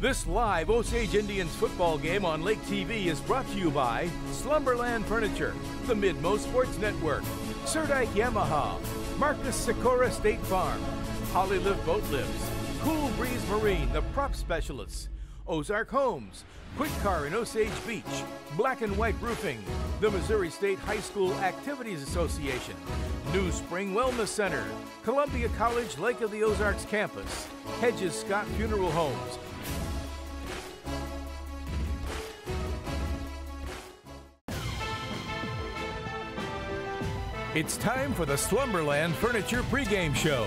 This live Osage Indians football game on Lake TV is brought to you by Slumberland Furniture, the Midmo Sports Network, Surdike Yamaha, Marcus Sikora State Farm, Hollylive Boat Lifts, Cool Breeze Marine, the prop specialists, Ozark Homes, Quick Car in Osage Beach, Black and White Roofing, the Missouri State High School Activities Association, New Spring Wellness Center, Columbia College Lake of the Ozarks Campus, Hedges Scott Funeral Homes. It's time for the Slumberland Furniture pregame show.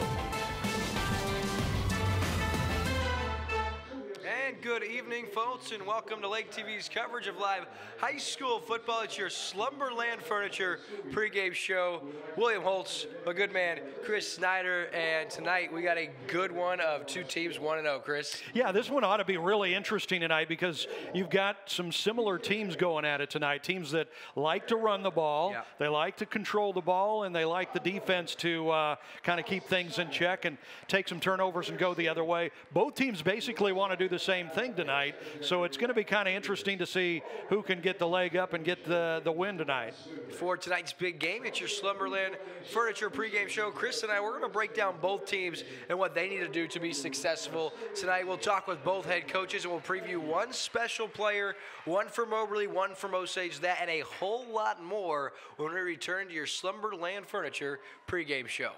Good evening, folks, and welcome to Lake TV's coverage of live high school football. It's your Slumberland Furniture pregame show. William Holtz, a good man, Chris Snyder, and tonight we got a good one of two teams 1-0, Chris. Yeah, this one ought to be really interesting tonight because you've got some similar teams going at it tonight. Teams that like to run the ball, they like to control the ball, and they like the defense to kind of keep things in check and take some turnovers and go the other way. Both teams basically want to do the same thing tonight, so it's going to be kind of interesting to see who can get the leg up and get the win tonight. For tonight's big game, it's your Slumberland Furniture pregame show. Chris and I, we're going to break down both teams and what they need to do to be successful tonight. We'll talk with both head coaches, and we'll preview one special player, one from Moberly, one from Osage, that and a whole lot more when we return to your Slumberland Furniture pregame show.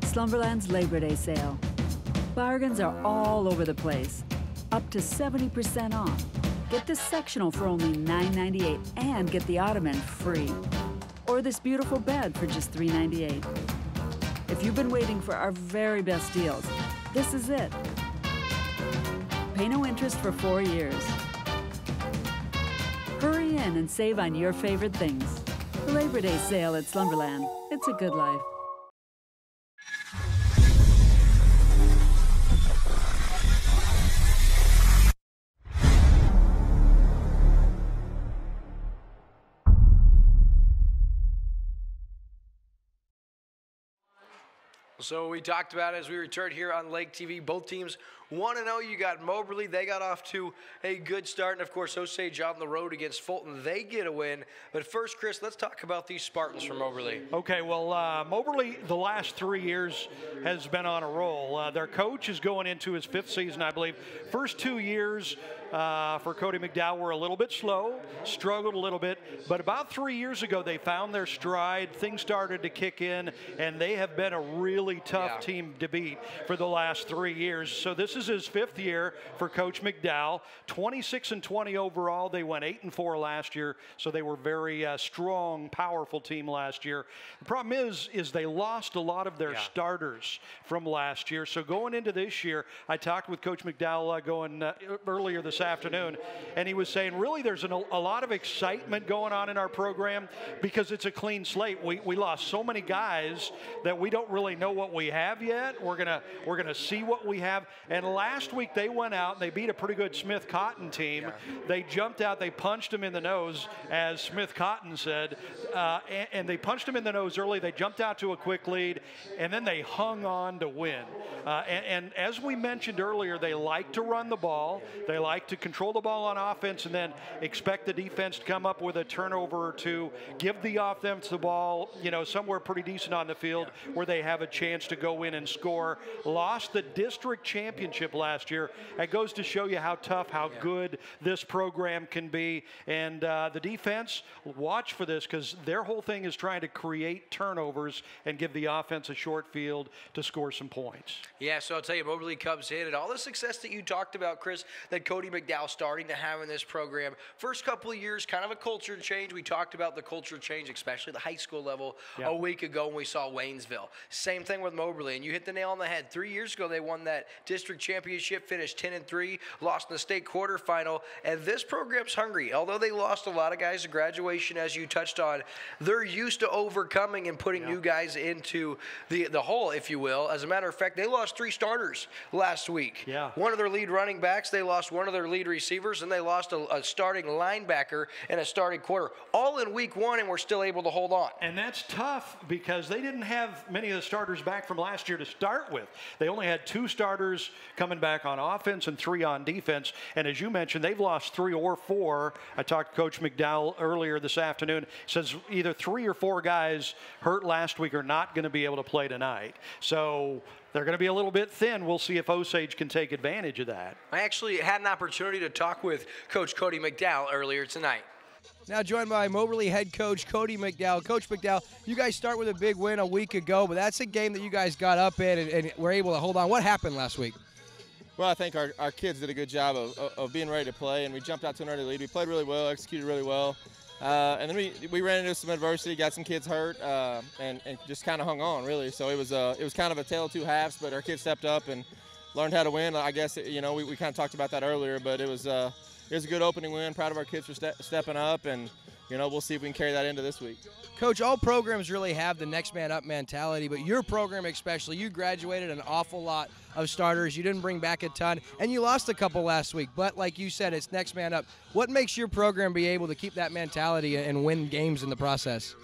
Slumberland's Labor Day sale. Bargains are all over the place. Up to 70% off. Get this sectional for only $9.98 and get the ottoman free. Or this beautiful bed for just $3.98. If you've been waiting for our very best deals, this is it. Pay no interest for 4 years. Hurry in and save on your favorite things. The Labor Day sale at Slumberland. It's a good life. So we talked about it as we returned here on Lake TV. Both teams 1-0. You got Moberly. They got off to a good start. And, of course, Osage on the road against Fulton. They get a win. But first, Chris, let's talk about these Spartans from Moberly. Okay, well, Moberly the last 3 years has been on a roll. Their coach is going into his 5th season, I believe. First 2 years for Cody McDowell were a little bit slow, struggled a little bit. But about 3 years ago, they found their stride. Things started to kick in, and they have been a really tough team to beat for the last 3 years. So this is his 5th year for Coach McDowell. 26-20 overall. They went 8-4 last year, so they were very strong, powerful team last year. The problem is they lost a lot of their starters from last year. So going into this year, I talked with Coach McDowell earlier this afternoon, and he was saying really there's a lot of excitement going on in our program because it's a clean slate. We lost so many guys that we don't really know what we have yet. We're gonna see what we have. And last week they went out and they beat a pretty good Smith Cotton team. They jumped out, they punched them in the nose, as Smith Cotton said, and they punched them in the nose early. They jumped out to a quick lead, and then they hung on to win. And as we mentioned earlier, they like to run the ball. They like to control the ball on offense and then expect the defense to come up with a turnover or two, give the offense the ball, somewhere pretty decent on the field where they have a chance to go in and score. Lost the district championship last year. That goes to show you how tough, how good this program can be. And the defense, watch for this because their whole thing is trying to create turnovers and give the offense a short field to score some points. Yeah, so I'll tell you, Moberly comes in and all the success that you talked about, Chris, that Cody McDowell starting to have in this program. First couple of years, kind of a culture change. We talked about the culture change, especially the high school level, a week ago when we saw Waynesville. Same thing with Moberly, and you hit the nail on the head. 3 years ago, they won that district championship, finished 10-3, lost in the state quarterfinal, and this program's hungry. Although they lost a lot of guys to graduation, as you touched on, they're used to overcoming and putting new guys into the hole, if you will. As a matter of fact, they lost 3 starters last week. One of their lead running backs, they lost one of their lead receivers, and they lost a starting linebacker and a starting quarter, all in week 1, and we're still able to hold on. And that's tough because they didn't have many of the starters back from last year to start with. They only had 2 starters coming back on offense and 3 on defense. And as you mentioned, they've lost 3 or 4. I talked to Coach McDowell earlier this afternoon. Says either 3 or 4 guys hurt last week are not going to be able to play tonight. So they're going to be a little bit thin. We'll see if Osage can take advantage of that. I actually had an opportunity to talk with Coach Cody McDowell earlier tonight. Now joined by Moberly head coach Cody McDowell. Coach McDowell, you guys start with a big win a week ago, but that's a game that you guys got up in and were able to hold on. What happened last week? Well, I think our kids did a good job of being ready to play, and we jumped out to an early lead. We played really well, executed really well. And then we ran into some adversity, got some kids hurt, and just kind of hung on, really. So it was kind of a tale of 2 halves, but our kids stepped up and learned how to win. I guess, we kind of talked about that earlier, but it was a good opening win. Proud of our kids for stepping up, and, we'll see if we can carry that into this week. Coach, all programs really have the next man up mentality, but your program especially, you graduated an awful lot of starters. You didn't bring back a ton, and you lost a couple last week. But like you said, it's next man up. What makes your program be able to keep that mentality and win games in the process?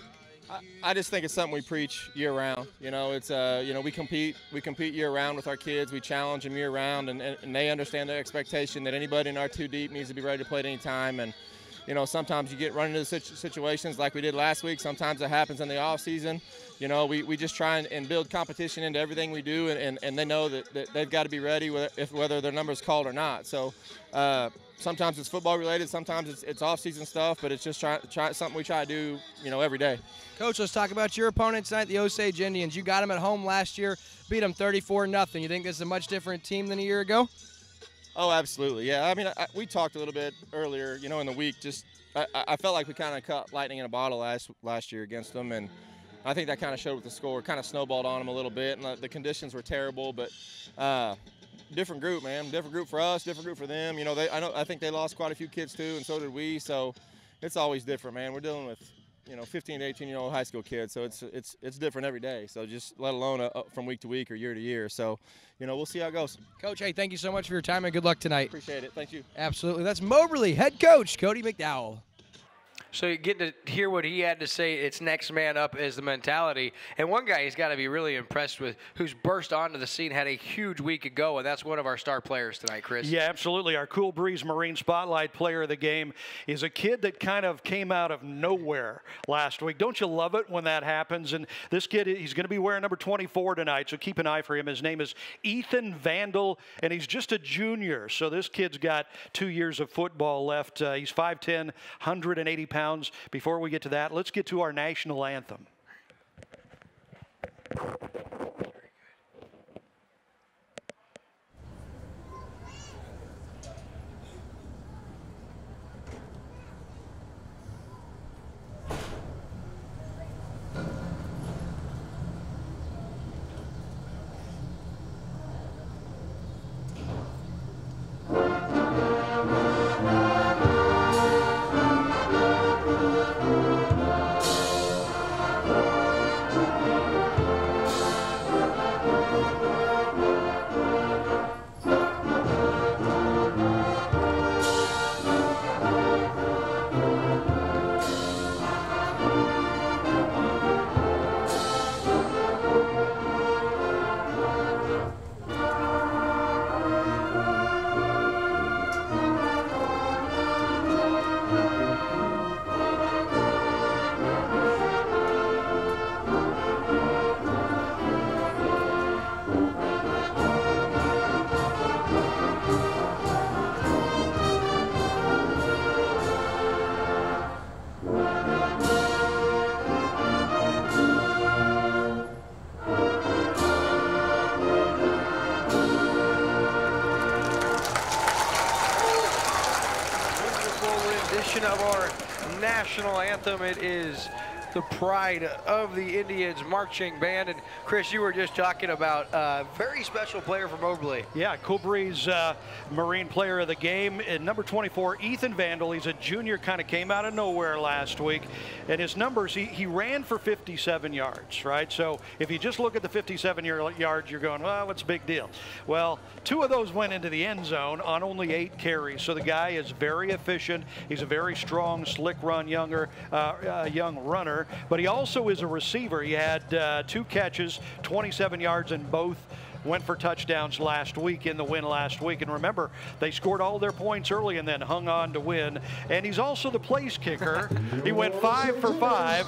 I just think it's something we preach year round. It's we compete year round with our kids. We challenge them year round, and they understand the expectation that anybody in our 2 deep needs to be ready to play at any time. And sometimes you run into situations like we did last week. Sometimes it happens in the off season. We just try and build competition into everything we do, and they know that they've got to be ready whether their number is called or not. So sometimes it's football related, sometimes it's off season stuff, but it's just something we try to do every day. Coach, let's talk about your opponent tonight, the Osage Indians. You got them at home last year, beat them 34-0. You think this is a much different team than a year ago? Oh, absolutely. Yeah, I mean, we talked a little bit earlier, in the week. Just I felt like we kind of caught lightning in a bottle last year against them, and I think that kind of showed with the score. Kind of snowballed on them a little bit, and the conditions were terrible. But different group, man. Different group for us, different group for them. I think they lost quite a few kids too, and so did we. So it's always different, man. We're dealing with 15 to 18-year-old high school kids, so it's different every day. So just let alone from week to week or year to year. So we'll see how it goes. Coach, hey, thank you so much for your time and good luck tonight. Appreciate it. Thank you. Absolutely. That's Moberly head coach Cody McDowell. So you get to hear what he had to say. It's next man up is the mentality. And one guy he's got to be really impressed with, who's burst onto the scene, had a huge week ago, and that's one of our star players tonight, Chris. Yeah, absolutely. Our Cool Breeze Marine Spotlight player of the game is a kid that kind of came out of nowhere last week. Don't you love it when that happens? And this kid, he's going to be wearing number 24 tonight, so keep an eye for him. His name is Ethan Vandal, and he's just a junior. So this kid's got 2 years of football left. He's 5'10", 180 pounds. Before we get to that, let's get to our national anthem. Of our national anthem. It is the pride of the Indians marching band. And Chris, you were just talking about a very special player from Moberly. Yeah, Cool Breeze Marine player of the game. And number 24, Ethan Vandal. He's a junior, kind of came out of nowhere last week. And his numbers, he ran for 57 yards, right? So if you just look at the 57 yards, you're going, well, what's the big deal? Well, 2 of those went into the end zone on only 8 carries. So the guy is very efficient. He's a very strong, slick run, young runner. But he also is a receiver. He had 2 catches, 27 yards in both went for touchdowns last week in the win last week. And remember, they scored all their points early and then hung on to win. And he's also the place kicker. He went 5 for 5.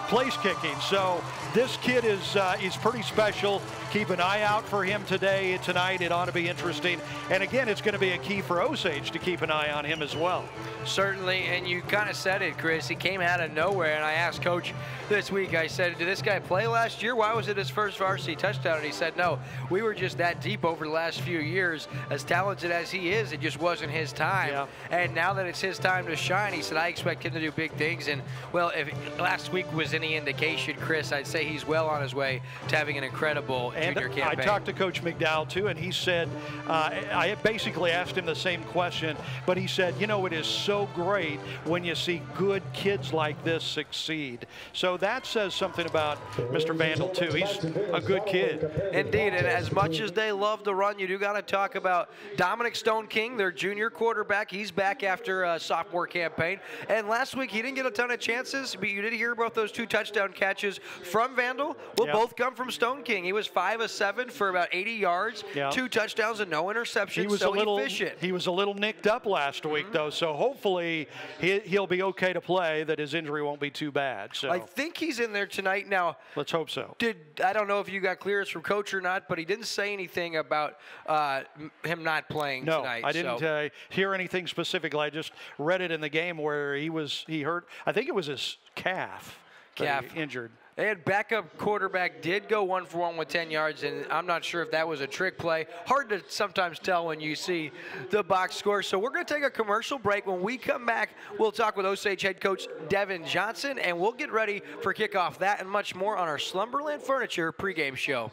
Place kicking. So this kid is pretty special. Keep an eye out for him tonight. It ought to be interesting. And again, it's going to be a key for Osage to keep an eye on him as well. Certainly, and you kind of said it, Chris. He came out of nowhere, and I asked Coach this week, I said, did this guy play last year? Why was it his first varsity touchdown? And he said, no, we were just that deep over the last few years. As talented as he is, it just wasn't his time. Yeah. And now that it's his time to shine, he said, I expect him to do big things. And, well, if last week was any indication, Chris, I'd say he's well on his way to having an incredible junior campaign. I talked to Coach McDowell, too, and he said, I basically asked him the same question, but he said, you know, it is so great when you see good kids like this succeed. So that says something about Mr. Vandal, too. He's a good kid. Indeed, and as much as they love to run, you do got to talk about Dominic Stone King, their junior quarterback. He's back after a sophomore campaign. And last week, he didn't get a ton of chances, but you did hear about those 2 touchdown catches from Vandal. Well, both come from Stone King. He was 5 of 7 for about 80 yards, 2 touchdowns and no interceptions. Efficient. He was a little nicked up last week, though, so hopefully he'll be okay to play, that his injury won't be too bad. So I think he's in there tonight. Now, let's hope so. I don't know if you got clearance from Coach or not, but he didn't say anything about him not playing tonight. No, I didn't hear anything specifically. I just read it in the game where he hurt, I think it was his calf injured. And backup quarterback did go 1 for 1 with 10 yards, and I'm not sure if that was a trick play. Hard to sometimes tell when you see the box score. So we're going to take a commercial break. When we come back, we'll talk with Osage head coach Devin Johnson, and we'll get ready for kickoff. That and much more on our Slumberland Furniture pregame show.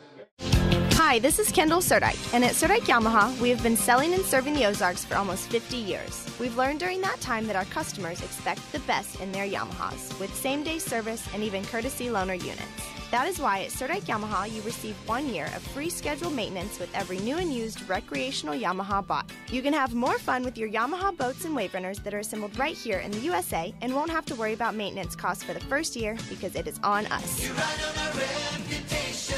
Hi, this is Kendall Surdike, and at Surdike Yamaha, we have been selling and serving the Ozarks for almost 50 years. We've learned during that time that our customers expect the best in their Yamahas, with same-day service and even courtesy loaner units. That is why at Surdike Yamaha, you receive 1 year of free scheduled maintenance with every new and used recreational Yamaha bought. You can have more fun with your Yamaha boats and wave runners that are assembled right here in the USA and won't have to worry about maintenance costs for the first year because it is on us. You ride on our reputation.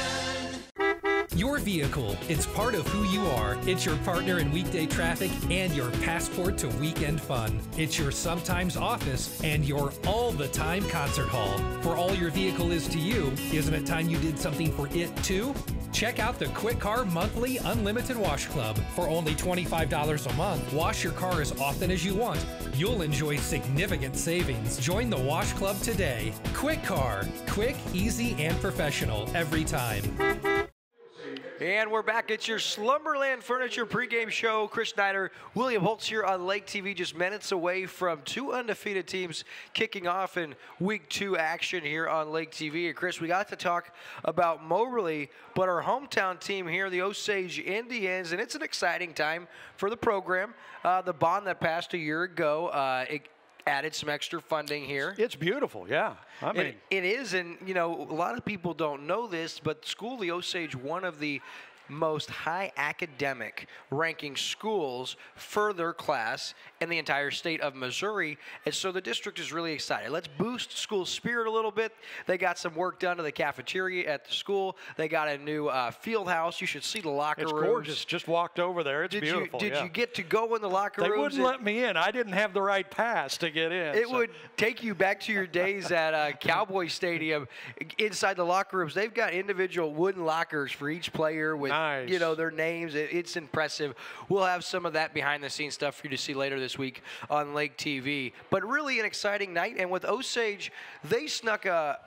Your vehicle, it's part of who you are. It's your partner in weekday traffic and your passport to weekend fun. It's your sometimes office and your all-the-time concert hall. For all your vehicle is to you, isn't it time you did something for it too? Check out the Quick Car Monthly Unlimited Wash Club. For only $25 a month, wash your car as often as you want. You'll enjoy significant savings. Join the Wash Club today. Quick Car. Quick, easy, and professional every time. And we're back at your Slumberland Furniture pregame show. Chris Snyder, William Holtz here on Lake TV, just minutes away from 2 undefeated teams kicking off in Week 2 action here on Lake TV. And Chris, we got to talk about Moberly, but our hometown team here, the Osage Indians, and it's an exciting time for the program. The bond that passed a year ago, it added some extra funding here. It's beautiful, yeah. I mean, it is, and you know, a lot of people don't know this, but school, the Osage, one of the most high academic ranking schools for their class in the entire state of Missouri. And so the district is really excited. Let's boost school spirit a little bit. They got some work done to the cafeteria at the school. They got a new field house. You should see the locker rooms. It's gorgeous. Just walked over there. It's beautiful. Did you get to go in the locker rooms? They wouldn't let me in. I didn't have the right pass to get in. It would take you back to your days at Cowboy Stadium. Inside the locker rooms, they've got individual wooden lockers for each player with you know, their names. It's impressive. We'll have some of that behind-the-scenes stuff for you to see later this week on Lake TV. But really an exciting night. And with Osage, they snuck a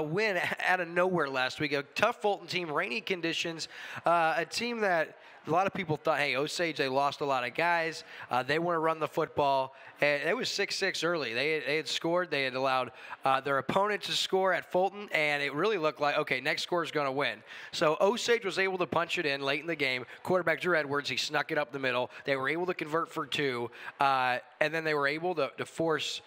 win out of nowhere last week. A tough Fulton team, rainy conditions, a team that a lot of people thought, hey, Osage, they lost a lot of guys. They want to run the football. And it was 6-6 early. They had scored. They had allowed their opponent to score at Fulton, and it really looked like, okay, next score is going to win. So Osage was able to punch it in late in the game. Quarterback Drew Edwards, he snuck it up the middle. They were able to convert for 2, and then they were able to force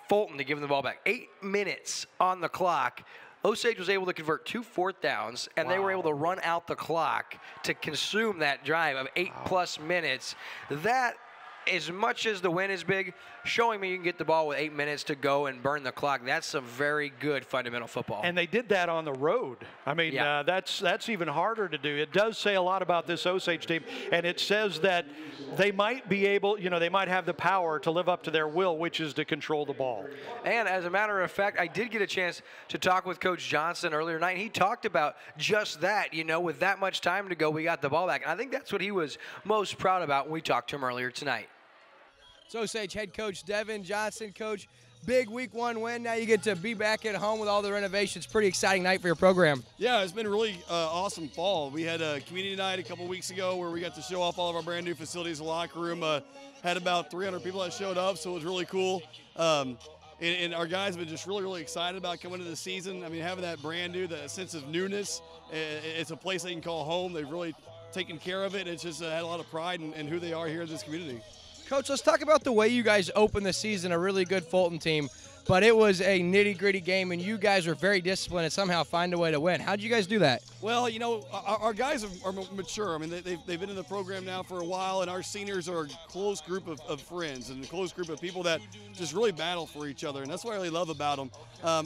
Fulton to give them the ball back. 8 minutes on the clock. Osage was able to convert 2 fourth downs, and they were able to run out the clock to consume that drive of 8+ minutes. That as much as the win is big, showing me you can get the ball with 8 minutes to go and burn the clock, that's some very good fundamental football. And they did that on the road. I mean, that's even harder to do. It does say a lot about this Osage team, and it says that they might be able, they might have the power to live up to their will, which is to control the ball. And as a matter of fact, I did get a chance to talk with Coach Johnson earlier tonight. He talked about just that, with that much time to go, we got the ball back. And I think that's what he was most proud about when we talked to him earlier tonight. So Osage head coach Devin Johnson. Coach, big week 1 win. Now you get to be back at home with all the renovations. Pretty exciting night for your program. Yeah, it's been a really awesome fall. We had a community night a couple weeks ago where we got to show off all of our brand new facilities. The locker room had about 300 people that showed up, so it was really cool. And our guys have been just really, really excited about coming into the season. I mean, having that brand new, that sense of newness, it's a place they can call home. They've really taken care of it. It's just had a lot of pride in who they are here in this community. Coach, let's talk about the way you guys opened the season, a really good Fulton team, but it was a nitty-gritty game, and you guys were very disciplined and somehow find a way to win. How did you guys do that? Well, our guys are mature. I mean, they've been in the program now for a while, and our seniors are a close group of friends and a close group of people that just really battle for each other, and that's what I really love about them.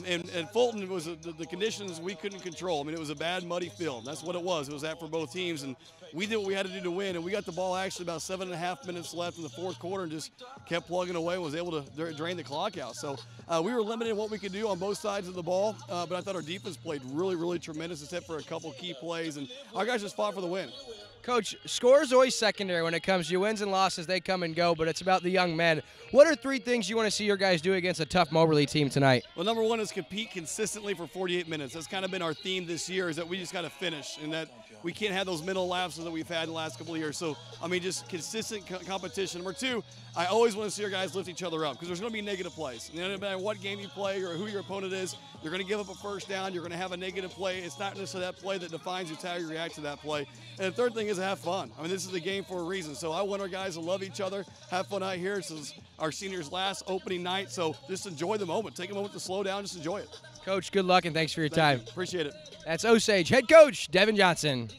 And Fulton was the conditions we couldn't control. I mean, it was a bad, muddy field. That's what it was. It was that for both teams, and we did what we had to do to win, and we got the ball actually about 7.5 minutes left in the fourth quarter and just kept plugging away and was able to drain the clock out. So we were limited in what we could do on both sides of the ball, but I thought our defense played really, really tremendous except for a couple key plays, and our guys just fought for the win. Coach, score is always secondary when it comes to your wins and losses. They come and go, but it's about the young men. What are 3 things you want to see your guys do against a tough Moberly team tonight? Well, number 1 is compete consistently for 48 minutes. That's kind of been our theme this year, is that we just got to finish, and that we can't have those mental lapses that we've had in the last couple of years. So, I mean, just consistent competition. Number 2, I always want to see our guys lift each other up because there's going to be negative plays. No matter what game you play or who your opponent is, you're going to give up a first down. You're going to have a negative play. It's not necessarily that play that defines you. It's how you react to that play. And the 3rd thing is have fun. I mean, this is a game for a reason. So I want our guys to love each other, have fun out here. This is our seniors' last opening night. So just enjoy the moment. Take a moment to slow down. Just enjoy it. Coach, good luck and thanks for your time. Appreciate it. That's Osage head coach Devin Johnson.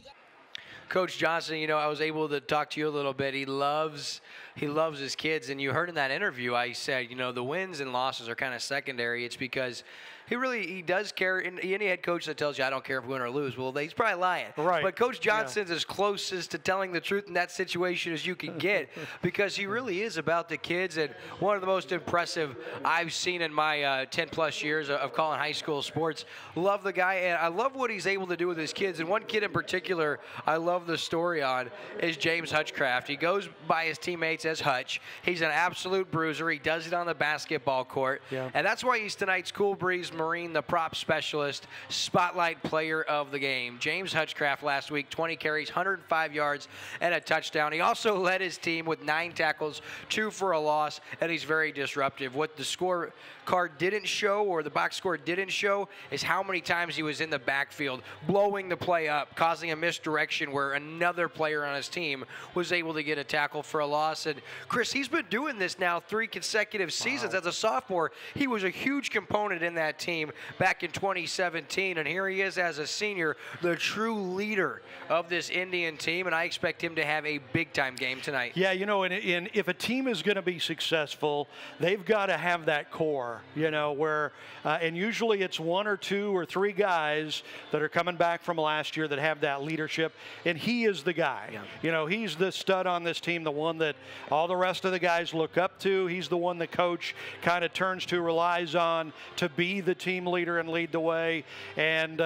Coach Johnson, I was able to talk to you a little bit. He loves his kids, and you heard in that interview I said, the wins and losses are kind of secondary. It's because he does care. And any head coach that tells you, I don't care if we win or lose, well, he's probably lying. Right. But Coach Johnson's as closest to telling the truth in that situation as you can get because he really is about the kids. And one of the most impressive I've seen in my 10-plus years of calling high school sports. Love the guy, and I love what he's able to do with his kids. And one kid in particular I love the story on is James Hutchcraft. He goes by his teammates as Hutch. He's an absolute bruiser. He does it on the basketball court. Yeah. And that's why he's tonight's Cool Breeze Marine, the prop specialist, spotlight player of the game. James Hutchcraft last week, 20 carries, 105 yards, and a touchdown. He also led his team with 9 tackles, 2 for a loss, and he's very disruptive. What the score card didn't show, or the box score didn't show, is how many times he was in the backfield, blowing the play up, causing a misdirection where another player on his team was able to get a tackle for a loss. And Chris, he's been doing this now 3 consecutive seasons. As a sophomore, he was a huge component in that team back in 2017, and here he is as a senior, the true leader of this Indian team, and I expect him to have a big-time game tonight. Yeah, and if a team is going to be successful, they've got to have that core, where, and usually it's 1 or 2 or 3 guys that are coming back from last year that have that leadership, and he is the guy. Yeah. He's the stud on this team, the one that all the rest of the guys look up to. He's the one the coach kind of turns to, relies on to be the team leader and lead the way. And,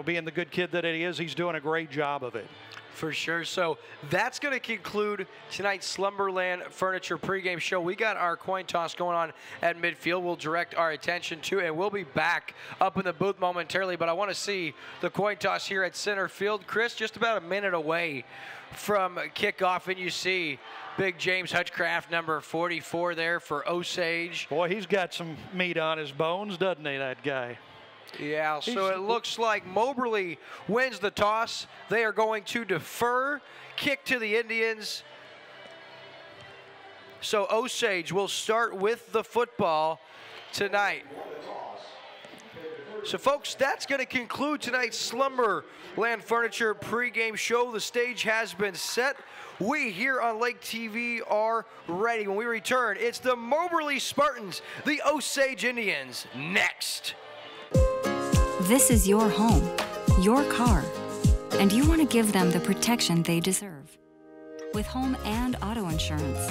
being the good kid that he is, he's doing a great job of it. For sure. So that's going to conclude tonight's Slumberland Furniture pregame show. We got our coin toss going on at midfield. We'll direct our attention to it, and we'll be back up in the booth momentarily. But I want to see the coin toss here at center field. Chris, just about a minute away from kickoff, and you see big James Hutchcraft, number 44 there for Osage. Boy, he's got some meat on his bones, doesn't he, that guy? Yeah, so it looks like Moberly wins the toss. They are going to defer, kick to the Indians. So Osage will start with the football tonight. So, folks, that's going to conclude tonight's Slumberland Furniture pregame show. The stage has been set. We here on Lake TV are ready. When we return, it's the Moberly Spartans, the Osage Indians, next. This is your home, your car, and you want to give them the protection they deserve with home and auto insurance.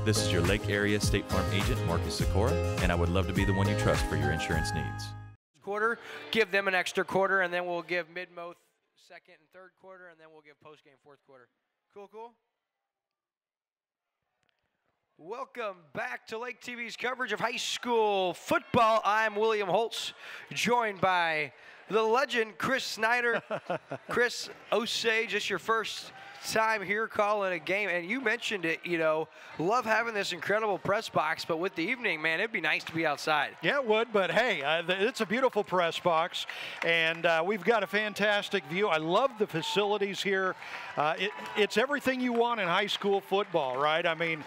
This is your Lake Area State Farm agent, Marcus Sikora, and I would love to be the one you trust for your insurance needs. Quarter, give them an extra quarter, and then we'll give mid-mo second and third quarter, and then we'll give post-game fourth quarter. Cool, cool? Welcome back to Lake TV's coverage of high school football. I'm William Holtz, joined by the legend, Chris Snyder. Chris, Osage, it's your first time here calling a game, and you mentioned it, you know, love having this incredible press box, but with the evening, man, it'd be nice to be outside. Yeah, it would, but hey, it's a beautiful press box, and we've got a fantastic view. I love the facilities here. It's everything you want in high school football, right? I mean,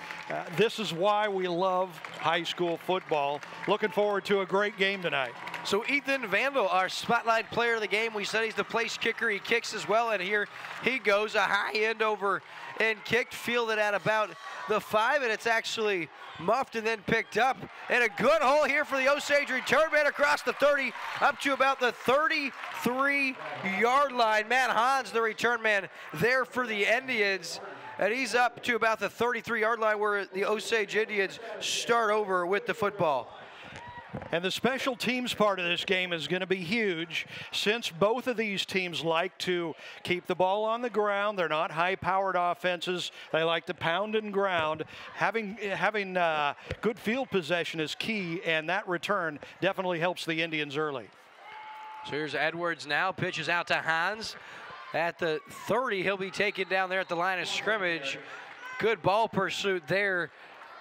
this is why we love high school football. Looking forward to a great game tonight. So Ethan Vandal, our spotlight player of the game, we said he's the place kicker. He kicks as well, and here he goes, a high end over and kicked, fielded at about the 5, and it's actually muffed and then picked up. And a good hole here for the Osage return man across the 30, up to about the 33-yard line. Matt Hans, the return man, there for the Indians. And he's up to about the 33-yard line where the Osage Indians start over with the football. And the special teams part of this game is going to be huge, since both of these teams like to keep the ball on the ground. They're not high-powered offenses. They like to pound and ground. Having good field possession is key, and that return definitely helps the Indians early. So here's Edwards now, pitches out to Hans. At the 30, he'll be taken down there at the line of scrimmage. Good ball pursuit there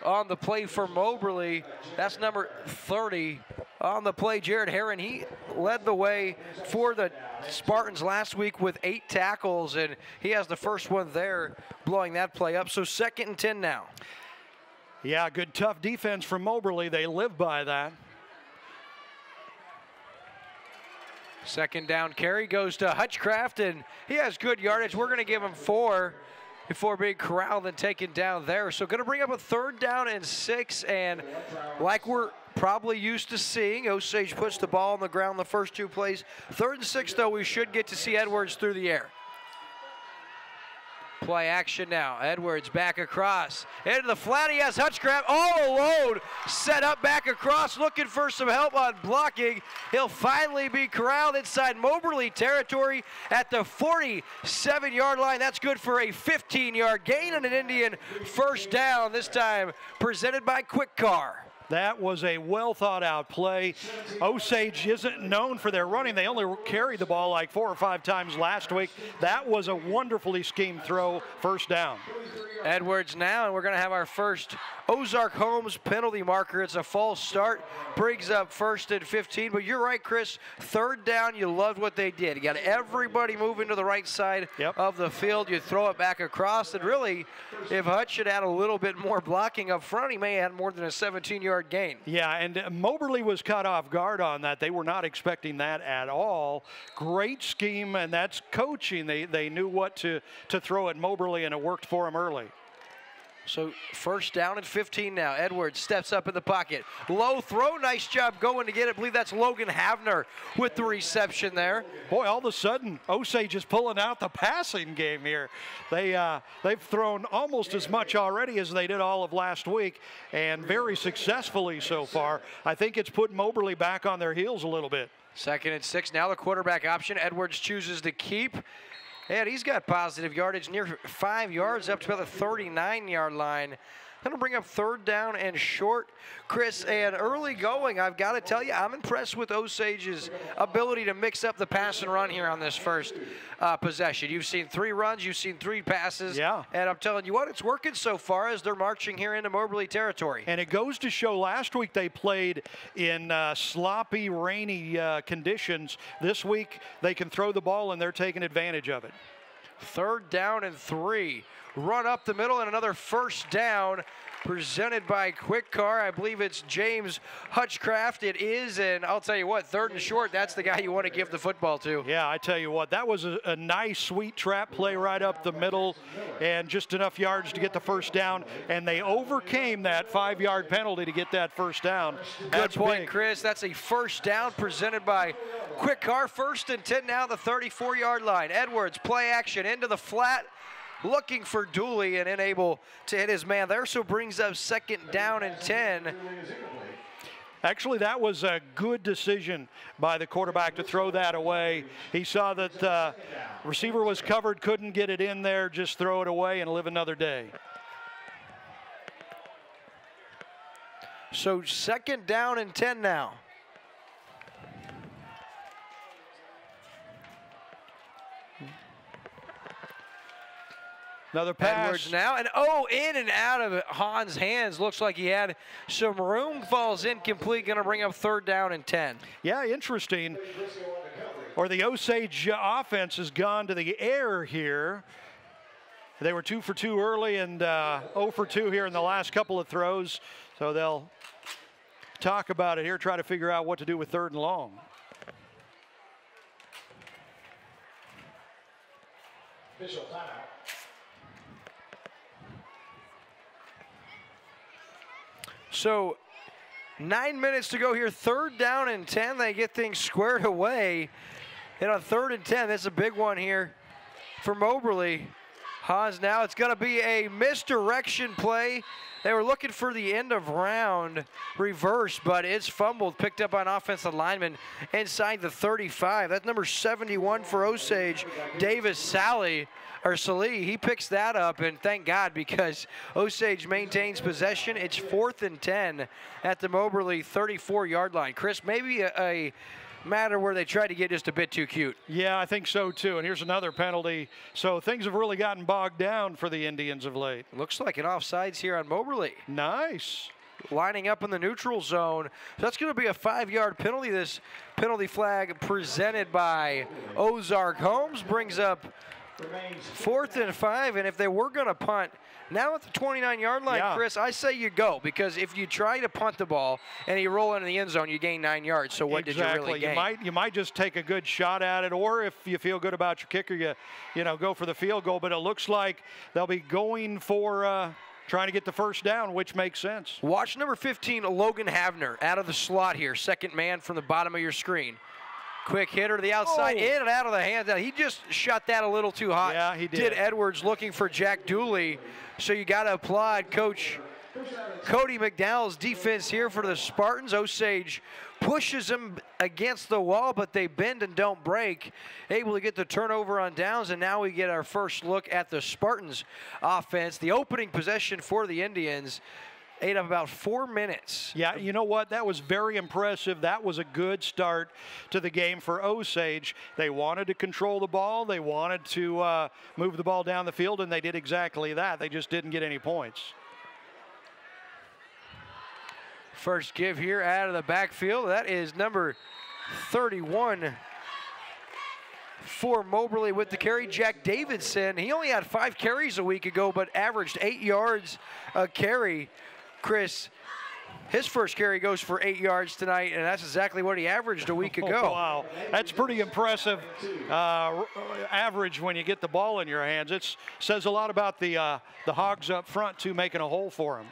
on the play for Moberly. That's number 30 on the play. Jared Herron, he led the way for the Spartans last week with 8 tackles, and he has the first one there, blowing that play up. So 2nd and 10 now. Yeah, good tough defense from Moberly. They live by that. 2nd down carry goes to Hutchcraft, and he has good yardage. We're going to give him 4 before being corralled and taken down there. So going to bring up a 3rd down and 6, and like we're probably used to seeing, Osage puts the ball on the ground the first 2 plays. 3rd and 6, though, we should get to see Edwards through the air. Play action now. Edwards back across. Into the flat, he has Hutchcraft all alone. Set up back across, looking for some help on blocking. He'll finally be corralled inside Moberly territory at the 47-yard line. That's good for a 15-yard gain and an Indian first down, this time presented by Quick Car. That was a well-thought-out play. Osage isn't known for their running. They only carried the ball like 4 or 5 times last week. That was a wonderfully schemed throw, first down. Edwards now, and we're going to have our first Ozark Holmes penalty marker. It's a false start, brings up 1st and 15. But you're right, Chris, 3rd down, you loved what they did. You got everybody moving to the right side of the field. You throw it back across, and really, if Hutch had had a little bit more blocking up front, he may have had more than a 17-yard gain. Yeah, and Moberly was caught off guard on that. They were not expecting that at all. Great scheme, and that's coaching. They knew what to throw at Moberly, and it worked for them early. So 1st down and 15 now. Edwards steps up in the pocket. Low throw, nice job going to get it. I believe that's Logan Havner with the reception there. Boy, all of a sudden, Osage is pulling out the passing game here. They've thrown almost as much already as they did all of last week, and very successfully so far. I think it's put Moberly back on their heels a little bit. 2nd and 6, now the quarterback option. Edwards chooses to keep. And he's got positive yardage, near 5 yards, up to about the 39-yard line. That'll bring up 3rd down and short, Chris. And early going, I've got to tell you, I'm impressed with Osage's ability to mix up the pass and run here on this first possession. You've seen 3 runs, you've seen 3 passes. Yeah. And I'm telling you what, it's working so far as they're marching here into Moberly territory. And it goes to show last week they played in sloppy, rainy conditions. This week they can throw the ball, and they're taking advantage of it. 3rd down and 3. run up the middle, and another first down presented by Quick Car. I believe it's James Hutchcraft. It is, and I'll tell you what, 3rd and short, that's the guy you want to give the football to. Yeah, I tell you what, that was a nice, sweet trap play right up the middle, and just enough yards to get the first down, and they overcame that 5-yard penalty to get that first down. Good point, Chris. That's a first down presented by Quick Car. 1st and 10 now, the 34-yard line. Edwards, play action into the flat, looking for Dooley and unable to hit his man there, so brings up 2nd down and 10. Actually, that was a good decision by the quarterback to throw that away. He saw that the receiver was covered, couldn't get it in there, just throw it away and live another day. So 2nd down and 10 now. Another pass. Edwards now, and in and out of Hahn's hands. Looks like he had some room. Falls incomplete, going to bring up 3rd down and 10. Yeah, interesting. Or the Osage offense has gone to the air here. They were 2 for 2 early and 0 for 2 here in the last couple of throws. So they'll talk about it here, try to figure out what to do with 3rd and long. Official timeout. So 9 minutes to go here, 3rd down and 10. They get things squared away. And on 3rd and 10, that's a big one here for Moberly. Haas now, it's going to be a misdirection play. They were looking for the end of round reverse, but it's fumbled, picked up by an offensive lineman inside the 35. That's number 71 for Osage, Davis Sallee. He picks that up, and thank God, because Osage maintains possession. It's 4th and 10 at the Moberly 34-yard line. Chris, maybe a matter where they tried to get just a bit too cute. Yeah, I think so too. And here's another penalty. So things have really gotten bogged down for the Indians of late. Looks like an offsides here on Moberly. Nice. Lining up in the neutral zone. So that's going to be a 5-yard penalty. This penalty flag presented by Ozark Holmes brings up 4th and 5. And if they were going to punt, now at the 29-yard line, yeah, Chris, I say you go, because if you try to punt the ball and you roll into the end zone, you gain 9 yards. So what did you really gain? You might just take a good shot at it, or if you feel good about your kicker, you go for the field goal. But it looks like they'll be going for trying to get the first down, which makes sense. Watch number 15, Logan Havner, out of the slot here, 2nd man from the bottom of your screen. Quick hitter to the outside, in and out of the hands. He just shot that a little too hot. Yeah, he did. Edwards looking for Jack Dooley. So you got to applaud Coach Cody McDowell's defense here for the Spartans. Osage pushes them against the wall, but they bend and don't break. Able to get the turnover on downs, and now we get our first look at the Spartans offense. The opening possession for the Indians ate up about 4 minutes. Yeah, you know what? That was very impressive. That was a good start to the game for Osage. They wanted to control the ball. They wanted to move the ball down the field, and they did exactly that. They just didn't get any points. First give here out of the backfield. That is number 31 for Moberly with the carry, Jack Davidson. He only had 5 carries a week ago, but averaged 8 yards a carry. Chris, his first carry goes for 8 yards tonight, and that's exactly what he averaged a week ago. Wow, that's pretty impressive average when you get the ball in your hands. It says a lot about the Hogs up front, too, making a hole for him.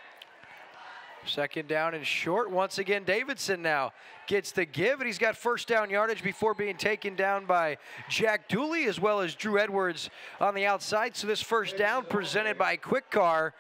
2nd down and short. Once again, Davidson now gets the give, and he's got first down yardage before being taken down by Jack Dooley as well as Drew Edwards on the outside. So this first down presented by Quick Car.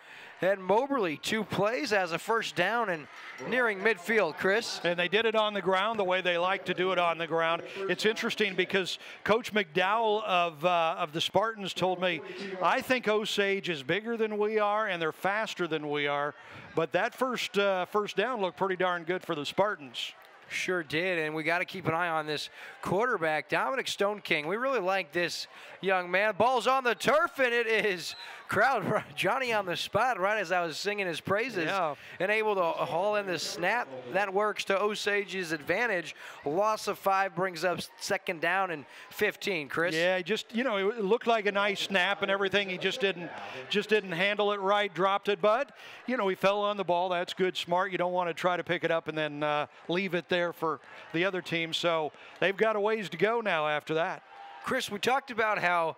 And Moberly, 2 plays as a first down and nearing midfield, Chris. And they did it on the ground the way they like to do it on the ground. It's interesting because Coach McDowell of the Spartans told me, I think Osage is bigger than we are and they're faster than we are. But that first down looked pretty darn good for the Spartans. Sure did, and we got to keep an eye on this quarterback, Dominic Stoneking. We really like this young man. Ball's on the turf, and it is crowd, Johnny on the spot right as I was singing his praises, and able to haul in the snap. That works to Osage's advantage. Loss of 5 brings up 2nd down and 15. Chris? Yeah, just, you know, it looked like a nice snap and everything. He just didn't handle it right, dropped it, but, you know, he fell on the ball. That's good, smart. You don't want to try to pick it up and then leave it there for the other team. So they've got a ways to go now after that. Chris, we talked about how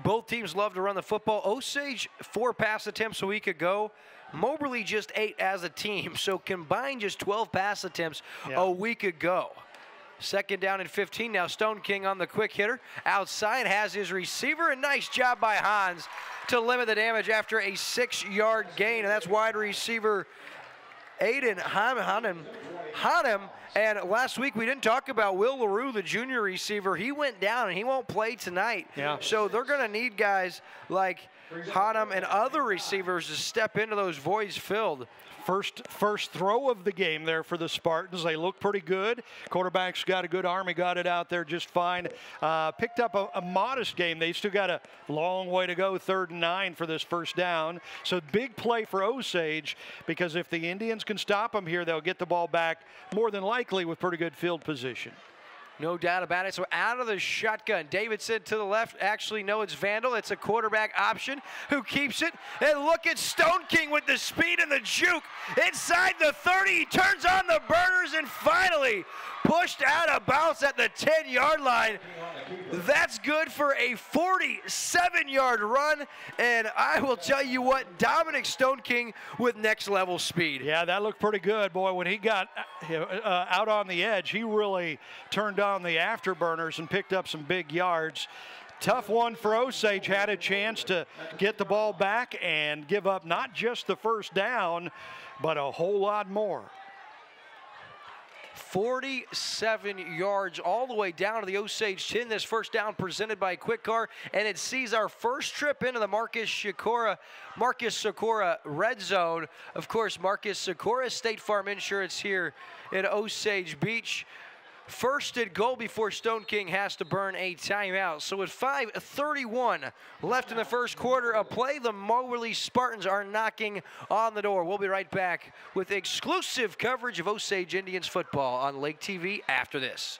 both teams love to run the football. Osage, 4 pass attempts a week ago. Moberly just 8 as a team. So combined just 12 pass attempts a week ago. 2nd down and 15. Now Stone King on the quick hitter. Outside has his receiver. A nice job by Hans to limit the damage after a 6-yard gain. And that's wide receiver Aiden Hanem. And last week we didn't talk about Will LaRue, the junior receiver. He went down and he won't play tonight. So they're going to need guys like Hanem and other receivers to step into those voids filled. First throw of the game there for the Spartans. They look pretty good. Quarterback's got a good arm. He got it out there just fine. Picked up a modest game. They still got a long way to go, 3rd and 9 for this 1st down. So big play for Osage, because if the Indians can stop them here, they'll get the ball back more than likely with pretty good field position. No doubt about it. So out of the shotgun, Davidson to the left. Actually, no, it's Vandal. It's a quarterback option who keeps it. And look at Stone King with the speed and the juke. Inside the 30, he turns on the burners and finally pushed out of bounds at the 10-yard line. That's good for a 47-yard run. And I will tell you what, Dominic Stone King with next-level speed. Yeah, that looked pretty good. Boy, when he got out on the edge, he really turned on the afterburners and picked up some big yards. Tough one for Osage. Had a chance to get the ball back and give up not just the 1st down, but a whole lot more. 47 yards all the way down to the Osage 10. This 1st down presented by Quick Car, and it sees our first trip into the Marcus Sikora red zone. Of course, Marcus Sikora, State Farm Insurance here in Osage Beach. 1st and goal before Stone King has to burn a timeout. So with 5:31 left in the 1st quarter of play, the Moberly Spartans are knocking on the door. We'll be right back with exclusive coverage of Osage Indians football on Lake TV after this.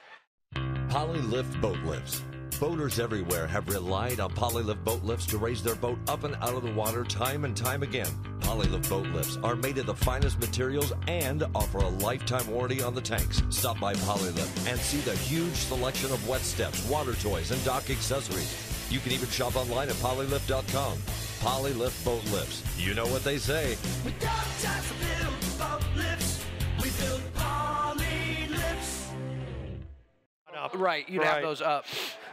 Polylift boat lifts. Boaters everywhere have relied on Polylift boat lifts to raise their boat up and out of the water time and time again. Polylift boat lifts are made of the finest materials and offer a lifetime warranty on the tanks. Stop by Polylift and see the huge selection of wet steps, water toys, and dock accessories. You can even shop online at polylift.com. Polylift boat lifts. You know what they say. We don't just build boat lifts, we build Polylifts. Right, you'd have those up.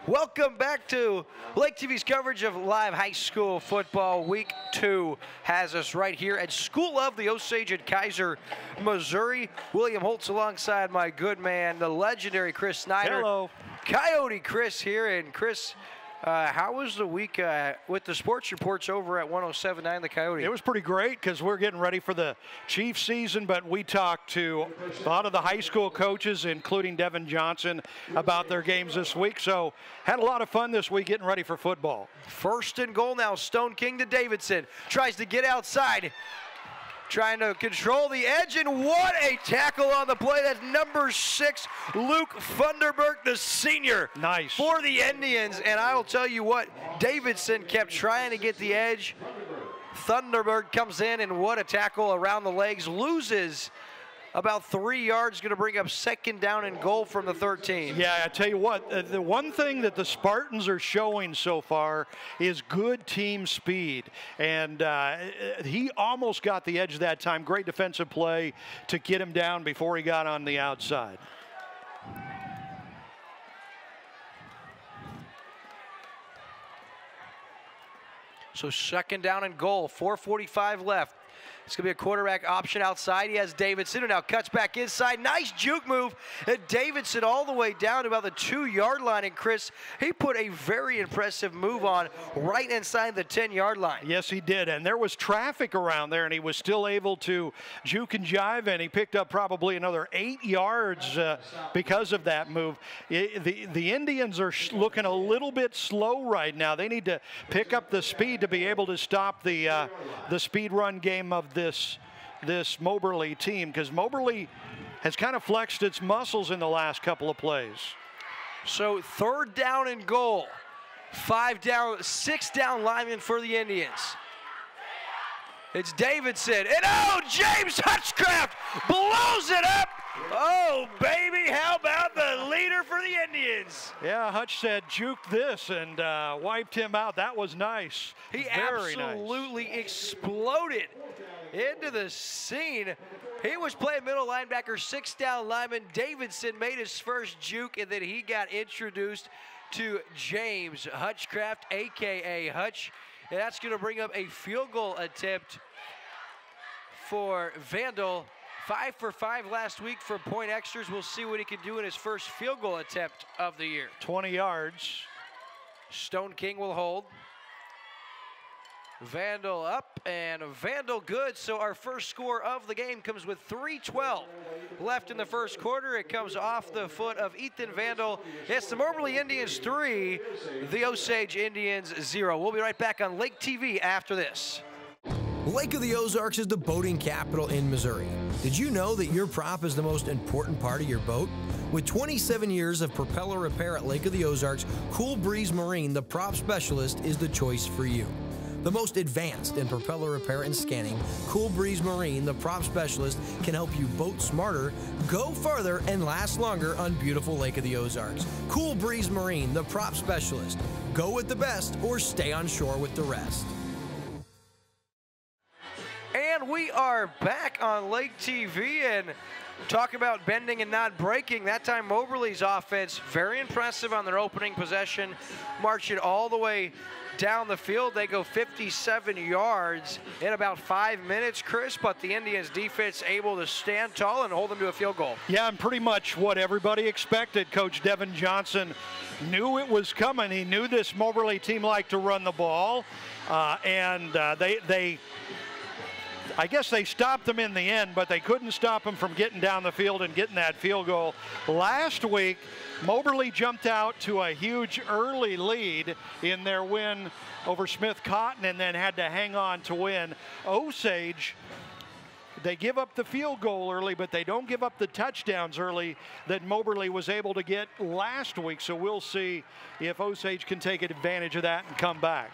Welcome back to Lake TV's coverage of live high school football. Week 2 has us right here at School of the Osage in Kaiser, Missouri. William Holtz alongside my good man, the legendary Chris Snyder. Hello. Coyote Chris here. And Chris, how was the week with the sports reports over at 107.9 The Coyote? It was pretty great because we're getting ready for the Chiefs season, but we talked to a lot of the high school coaches, including Devin Johnson, about their games this week. So had a lot of fun this week getting ready for football. 1st and goal now. Stone King to Davidson. Tries to get outside. Trying to control the edge, and what a tackle on the play. That's number 6, Luke Funderburg, the senior. Nice. For the Indians, and I will tell you what, Davidson kept trying to get the edge. Thunderberg comes in, and what a tackle around the legs. Loses about 3 yards, going to bring up 2nd down and goal from the 13. Yeah, I tell you what, the one thing that the Spartans are showing so far is good team speed. And he almost got the edge that time. Great defensive play to get him down before he got on the outside. So 2nd down and goal, 4:45 left. It's going to be a quarterback option outside. He has Davidson, who now cuts back inside. Nice juke move. And Davidson all the way down to about the 2-yard line. And Chris, he put a very impressive move on right inside the 10-yard line. Yes, he did. And there was traffic around there, and he was still able to juke and jive, and he picked up probably another 8 yards because of that move. The Indians are looking a little bit slow right now. They need to pick up the speed to be able to stop the speed run game of this Moberly team, because Moberly has kind of flexed its muscles in the last couple of plays. So 3rd down and goal. 6 down linemen for the Indians. It's Davidson, and James Hutchcraft blows it up. Oh, baby, how about the leader for the Indians? Yeah, Hutch said, juke this, and wiped him out. That was nice. He Very absolutely nice. Exploded into the scene. He was playing middle linebacker, 6 down lineman. Davidson made his first juke, and then he got introduced to James Hutchcraft, a.k.a. Hutch. And that's going to bring up a field goal attempt for Vandal. 5 for 5 last week for point extras. We'll see what he can do in his first field goal attempt of the year. 20 yards. Stone King will hold. Vandal up and Vandal good. So our first score of the game comes with 3:12 left in the first quarter. It comes off the foot of Ethan Vandal. It's the Moberly Indians 3, the Osage Indians 0. We'll be right back on Lake TV after this. Lake of the Ozarks is the boating capital in Missouri. Did you know that your prop is the most important part of your boat? With 27 years of propeller repair at Lake of the Ozarks, Cool Breeze Marine, the prop specialist, is the choice for you. The most advanced in propeller repair and scanning, Cool Breeze Marine, the prop specialist, can help you boat smarter, go farther, and last longer on beautiful Lake of the Ozarks. Cool Breeze Marine, the prop specialist. Go with the best or stay on shore with the rest. And we are back on Lake TV and talk about bending and not breaking. That time Moberly's offense, very impressive on their opening possession, marching all the way down the field. They go 57 yards in about 5 minutes, Chris, but the Indians defense able to stand tall and hold them to a field goal. Yeah, and pretty much what everybody expected. Coach Devin Johnson knew it was coming. He knew this Moberly team liked to run the ball, and I guess they stopped them in the end, but they couldn't stop them from getting down the field and getting that field goal. Last week, Moberly jumped out to a huge early lead in their win over Smith Cotton and then had to hang on to win. Osage, they give up the field goal early, but they don't give up the touchdowns early that Moberly was able to get last week. So we'll see if Osage can take advantage of that and come back.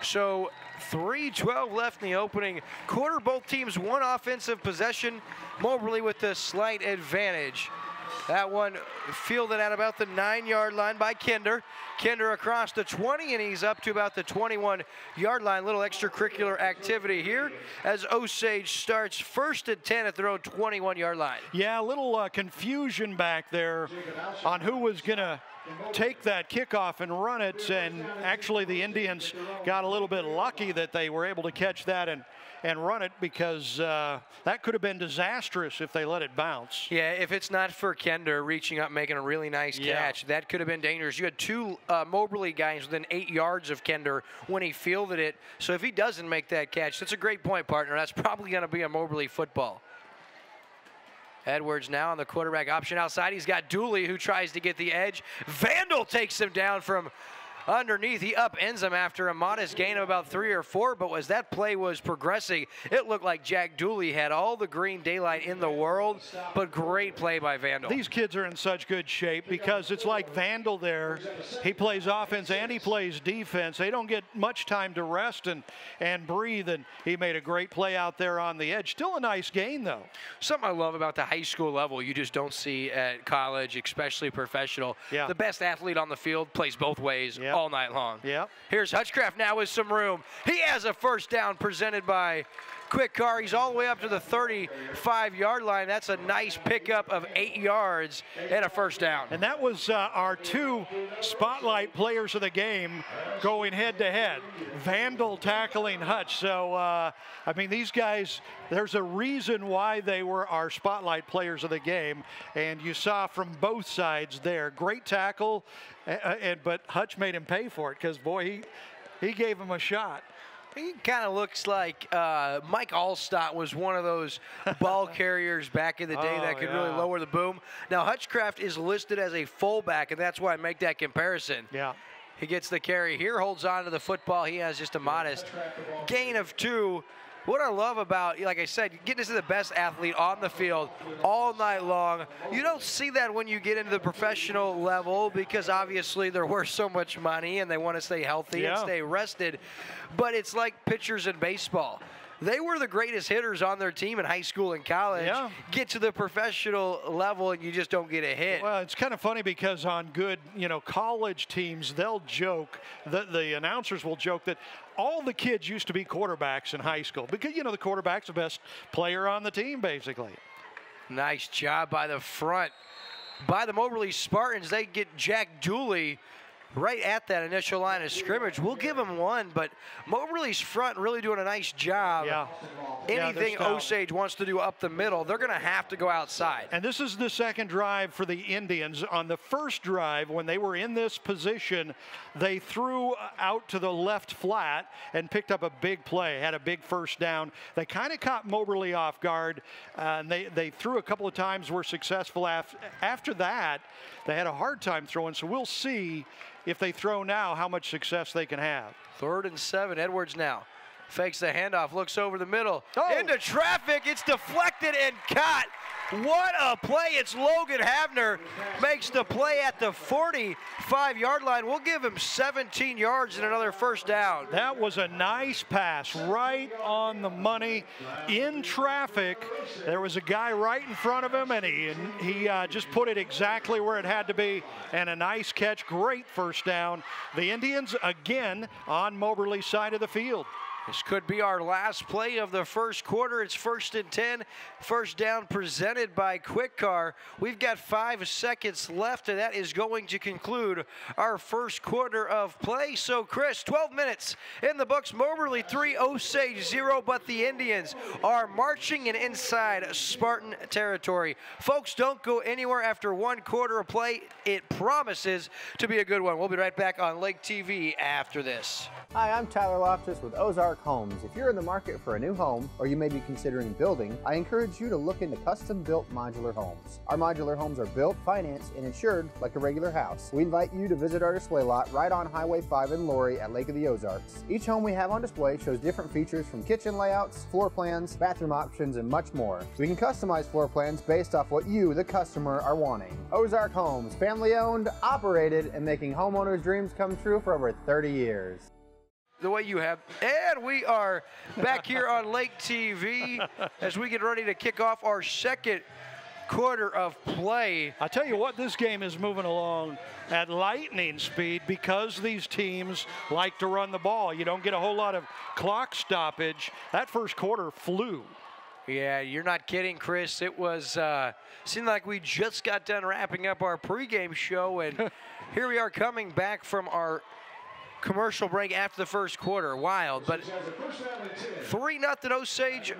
So 3:12 left in the opening quarter. Both teams one offensive possession. Moberly with the slight advantage. That one fielded at about the 9-yard line by Kinder. Kinder across the 20, and he's up to about the 21-yard line. Little extracurricular activity here as Osage starts 1st and 10 at their own 21-yard line. Yeah, a little confusion back there on who was going to take that kickoff and run it, and actually the Indians got a little bit lucky that they were able to catch that and run it, because that could have been disastrous if they let it bounce. Yeah, if it's not for Kender reaching up, making a really nice catch, that could have been dangerous. You had 2 Moberly guys within 8 yards of Kender when he fielded it. So if he doesn't make that catch, that's a great point, partner. That's probably going to be a Moberly football. Edwards now on the quarterback option outside. He's got Dooley, who tries to get the edge. Vandal takes him down from underneath. He upends him after a modest gain of about 3 or 4, but as that play was progressing, it looked like Jack Dooley had all the green daylight in the world, but great play by Vandal. These kids are in such good shape because it's like Vandal there. He plays offense and he plays defense. They don't get much time to rest and breathe, and he made a great play out there on the edge. Still a nice gain, though. Something I love about the high school level you just don't see at college, especially professional. Yeah. The best athlete on the field plays both ways. Yep. All night long. Yep. Here's Hutchcraft now with some room. He has a first down presented by Quick car, he's all the way up to the 35-yard line. That's a nice pickup of 8 yards and a first down. And that was our 2 spotlight players of the game going head-to-head. Vandal tackling Hutch. So, I mean, these guys, there's a reason why they were our spotlight players of the game. And you saw from both sides there. Great tackle, but Hutch made him pay for it because, boy, he gave him a shot. He kind of looks like Mike Allstott was one of those ball carriers back in the day that could really lower the boom. Now, Hutchcraft is listed as a fullback, and that's why I make that comparison. Yeah. He gets the carry here, holds on to the football. He has just a modest gain of 2. What I love about, like I said, getting to see the best athlete on the field all night long. You don't see that when you get into the professional level because obviously they're worth so much money and they want to stay healthy and stay rested. But it's like pitchers in baseball. They were the greatest hitters on their team in high school and college. Yeah. Get to the professional level and you just don't get a hit. Well, it's kind of funny because on good, college teams, they'll joke, the announcers will joke that all the kids used to be quarterbacks in high school because, the quarterback's the best player on the team, basically. Nice job by the front. By the Moberly Spartans, they get Jack Dooley right at that initial line of scrimmage. We'll give him 1, but Moberly's front really doing a nice job. Yeah. Anything Osage wants to do up the middle, they're going to have to go outside. And this is the second drive for the Indians. On the first drive, when they were in this position, they threw out to the left flat and picked up a big play, had a big first down. They kind of caught Moberly off guard, and they threw a couple of times, were successful. After that, they had a hard time throwing, so we'll see if they throw now, how much success they can have. 3rd and 7, Edwards now. Fakes the handoff, looks over the middle. Into traffic, it's deflected and caught. What a play. It's Logan Havner makes the play at the 45-yard line. We'll give him 17 yards and another first down. That was a nice pass, right on the money. In traffic, there was a guy right in front of him, and he just put it exactly where it had to be, and a nice catch. Great first down. The Indians, again, on Moberly's side of the field. This could be our last play of the first quarter. It's 1st and 10. First down presented by Quick Car. We've got 5 seconds left, and that is going to conclude our first quarter of play. So, Chris, 12 minutes in the books. Moberly 3, Osage 0, but the Indians are marching and inside Spartan territory. Folks, don't go anywhere after 1 quarter of play. It promises to be a good one. We'll be right back on Lake TV after this. Hi, I'm Tyler Loftus with Ozarks Homes. If you're in the market for a new home, or you may be considering building, I encourage you to look into custom-built modular homes. Our modular homes are built, financed, and insured like a regular house. We invite you to visit our display lot right on Highway 5 in Laurie at Lake of the Ozarks. Each home we have on display shows different features from kitchen layouts, floor plans, bathroom options, and much more. We can customize floor plans based off what you, the customer, are wanting. Ozark Homes, family-owned, operated, and making homeowners' dreams come true for over 30 years. The way you have. And we are back here on Lake TV as we get ready to kick off our second quarter of play. I tell you what, this game is moving along at lightning speed because these teams like to run the ball. You don't get a whole lot of clock stoppage. That first quarter flew. Yeah, you're not kidding, Chris. It was seemed like we just got done wrapping up our pregame show, and here we are coming back from our commercial break after the first quarter. Wild, but 3-0 Osage,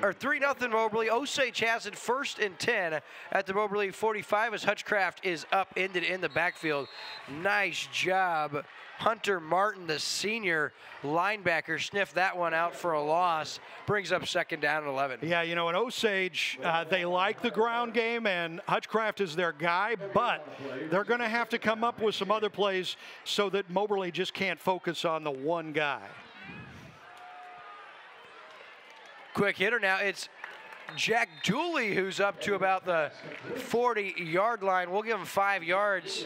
or 3-0 Moberly. Osage has it 1st and 10 at the Moberly 45 as Hutchcraft is upended in the backfield. Nice job. Hunter Martin, the senior linebacker, sniffed that one out for a loss. Brings up 2nd down and 11. Yeah, in Osage, they like the ground game, and Hutchcraft is their guy, but they're going to have to come up with some other plays so that Moberly just can't focus on the one guy. Quick hitter now. It's Jack Dooley who's up to about the 40-yard line. We'll give him 5 yards.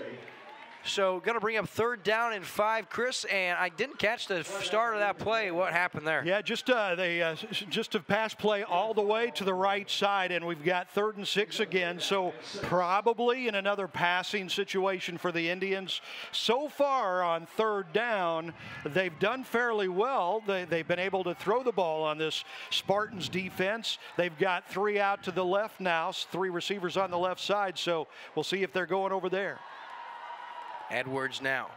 So going to bring up 3rd down and 5, Chris, and I didn't catch the start of that play. What happened there? Yeah, just a pass play all the way to the right side, and we've got 3rd and 6 again. So probably in another passing situation for the Indians. So far on 3rd down, they've done fairly well. They've been able to throw the ball on this Spartans defense. They've got 3 out to the left now, 3 receivers on the left side. So we'll see if they're going over there. Edwards now.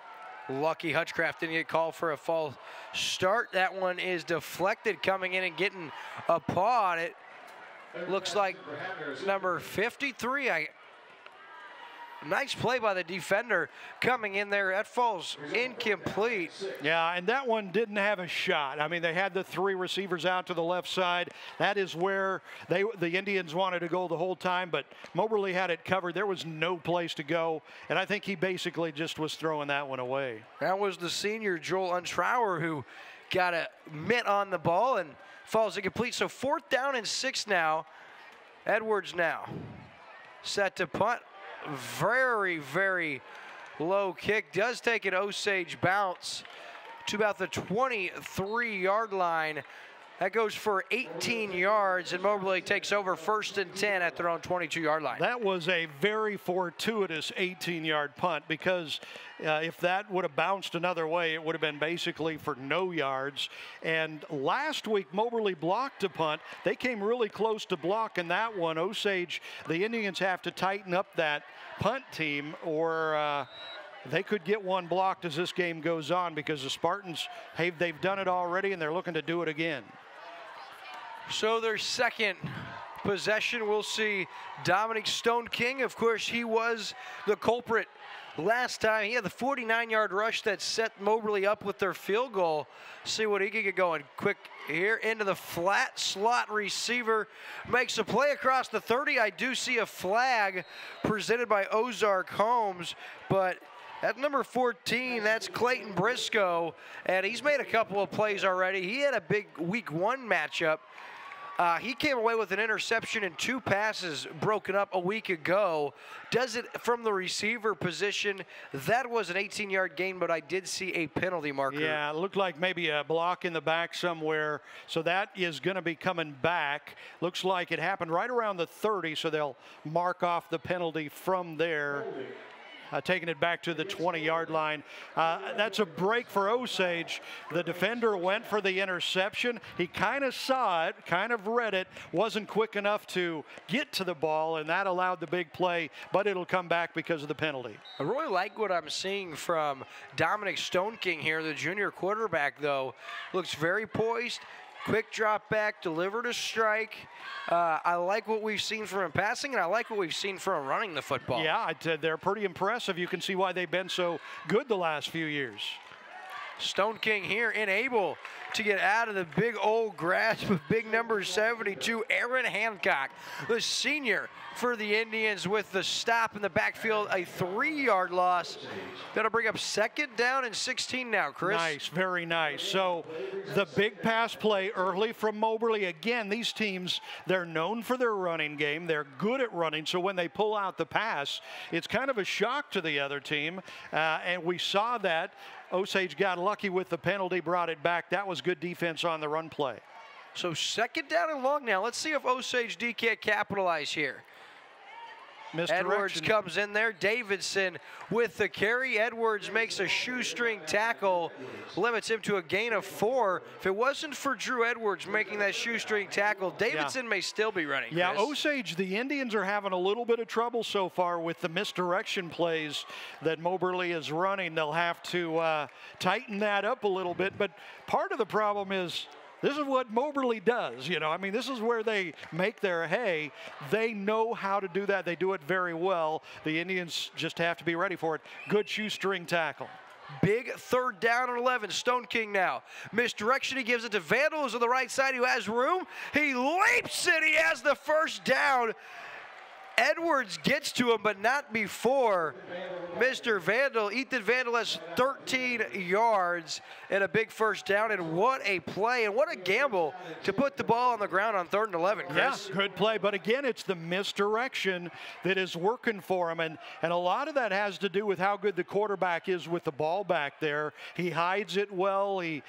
Lucky Hutchcraft didn't get called for a false start. That one is deflected, coming in and getting a paw on it. Looks like number 53. Nice play by the defender coming in there. That falls incomplete. Yeah, and that one didn't have a shot. I mean, they had the 3 receivers out to the left side. That is where the Indians wanted to go the whole time, but Moberly had it covered. There was no place to go, and I think he basically just was throwing that one away. That was the senior, Joel Untrauer, who got a mitt on the ball and falls incomplete. So 4th down and 6 now. Edwards now set to punt. Very, very low kick. Does take an Osage bounce to about the 23-yard line. That goes for 18 yards, and Moberly takes over 1st and 10 at their own 22-yard line. That was a very fortuitous 18-yard punt, because if that would have bounced another way, it would have been basically for no yards. And last week, Moberly blocked a punt. They came really close to blocking that one. Osage, the Indians have to tighten up that punt team, or they could get one blocked as this game goes on, because the Spartans, hey, they've done it already, and they're looking to do it again. So their second possession, we'll see Dominic Stone King. Of course, he was the culprit last time. He had the 49-yard rush that set Moberly up with their field goal. See what he can get going. Quick here into the flat slot receiver. Makes a play across the 30. I do see a flag presented by Ozark Homes, but at number 14, that's Clayton Briscoe, and he's made a couple of plays already. He had a big week 1 matchup. He came away with an interception and 2 passes broken up a week ago. Does it from the receiver position. That was an 18-yard gain, but I did see a penalty marker. Yeah, it looked like maybe a block in the back somewhere. So that is going to be coming back. Looks like it happened right around the 30, so they'll mark off the penalty from there. Taking it back to the 20-yard line. That's a break for Osage. The defender went for the interception. He kind of saw it, kind of read it, wasn't quick enough to get to the ball, and that allowed the big play, but it'll come back because of the penalty. I really like what I'm seeing from Dominic Stone King here. The junior quarterback, though, looks very poised. Quick drop back, delivered a strike. I like what we've seen from him passing, and I like what we've seen from him running the football. Yeah, they're pretty impressive. You can see why they've been so good the last few years. Stone King here, unable to get out of the big old grasp of big number 72, Aaron Hancock, the senior for the Indians, with the stop in the backfield, a 3-yard loss. That'll bring up 2nd down and 16 now, Chris. Nice, very nice. So the big pass play early from Moberly. Again, these teams, they're known for their running game. They're good at running, so when they pull out the pass, it's kind of a shock to the other team, and we saw that. Osage got lucky with the penalty, brought it back. That was good defense on the run play. So 2nd down and long now. Let's see if Osage D can't capitalize here. Edwards comes in there. Davidson with the carry. Edwards makes a shoestring tackle, limits him to a gain of 4. If it wasn't for Drew Edwards making that shoestring tackle, Davidson may still be running. Yeah, Chris. Osage, the Indians are having a little bit of trouble so far with the misdirection plays that Moberly is running. They'll have to tighten that up a little bit, but part of the problem is this is what Moberly does, you know. I mean, this is where they make their hay. They know how to do that. They do it very well. The Indians just have to be ready for it. Good shoestring tackle. Big 3rd down and 11. Stone King now. Misdirection. He gives it to Vandal, who's on the right side, who has room. He leaps and he has the 1st down. Edwards gets to him, but not before Mr. Vandal. Ethan Vandal has 13 yards and a big first down, and what a play and what a gamble to put the ball on the ground on 3rd and 11, Chris. Yeah, good play, but again, it's the misdirection that is working for him, and a lot of that has to do with how good the quarterback is with the ball back there. He hides it well, he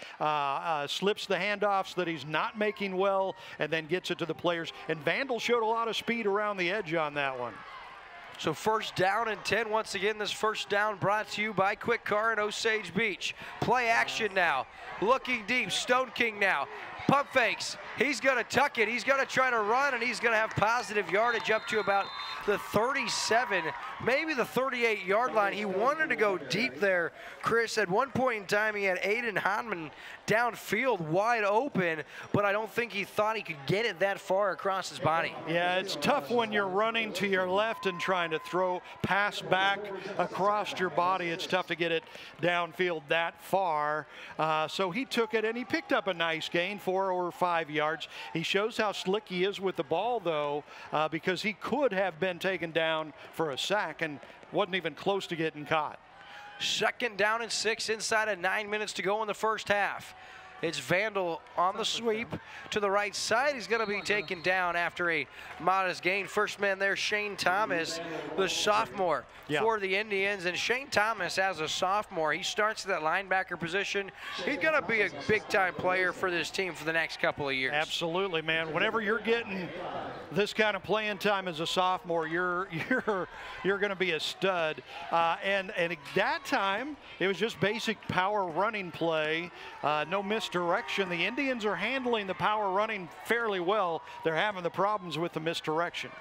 slips the handoffs that he's not making well, and then gets it to the players, and Vandal showed a lot of speed around the edge on that one. So 1st down and 10. Once again, this first down brought to you by Quick Car and Osage Beach. Play action now. Looking deep. Stone King now. Pump fakes. He's going to tuck it. He's going to try to run, and he's going to have positive yardage up to about the 37, maybe the 38-yard line. He wanted to go deep there, Chris. At one point in time, he had Aiden Hanman downfield wide open, but I don't think he thought he could get it that far across his body. Yeah, it's tough when you're running to your left and trying to pass back across your body. It's tough to get it downfield that far. So he took it, and he picked up a nice gain, 4 or 5 yards. He shows how slick he is with the ball, though, because he could have been taken down for a sack and wasn't even close to getting caught. 2nd down and 6 inside of 9 minutes to go in the first half. It's Vandal on the sweep to the right side. He's going to be taken down after a modest gain. First man there, Shane Thomas, the sophomore for the Indians. And Shane Thomas, as a sophomore, he starts at that linebacker position. He's going to be a big-time player for this team for the next couple of years. Absolutely, man. Whenever you're getting this kind of playing time as a sophomore, you're going to be a stud. And at that time, it was just basic power running play, no misdirection. The Indians are handling the power running fairly well. They're having the problems with the misdirection.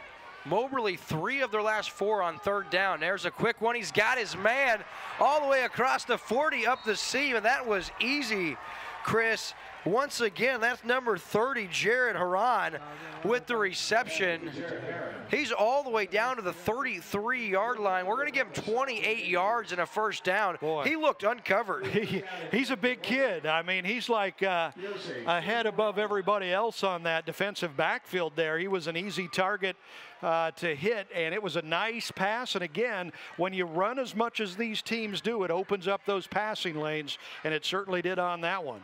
Moberly, 3 of their last 4 on 3rd down. There's a quick one. He's got his man all the way across the 40 up the seam, and that was easy, Chris. Once again, that's number 30, Jared Haran, with the reception. He's all the way down to the 33-yard line. We're going to give him 28 yards and a first down. Boy, he looked uncovered. He's a big kid. I mean, he's like a head above everybody else on that defensive backfield there. He was an easy target to hit, and it was a nice pass. And again, when you run as much as these teams do, it opens up those passing lanes, and it certainly did on that one.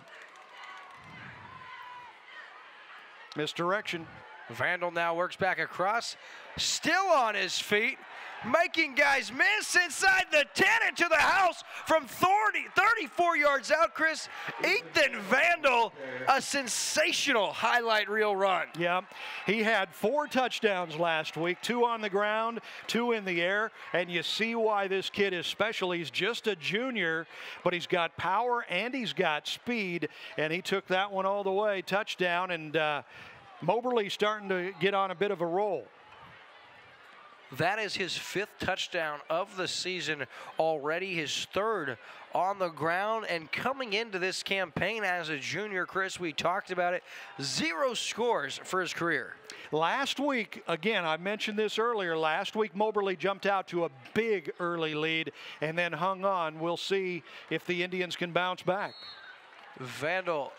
Misdirection. Vandal now works back across, still on his feet, making guys miss inside the 10 into the house from 34 yards out, Chris. Ethan Vandal, a sensational highlight reel run. Yeah, he had 4 touchdowns last week, 2 on the ground, 2 in the air, and you see why this kid is special. He's just a junior, but he's got power and he's got speed, and he took that one all the way, touchdown, and Moberly starting to get on a bit of a roll. That is his 5th touchdown of the season already, his 3rd on the ground. And coming into this campaign as a junior, Chris, we talked about it, 0 scores for his career. Last week, again, I mentioned this earlier, last week Moberly jumped out to a big early lead and then hung on. We'll see if the Indians can bounce back. Vandal,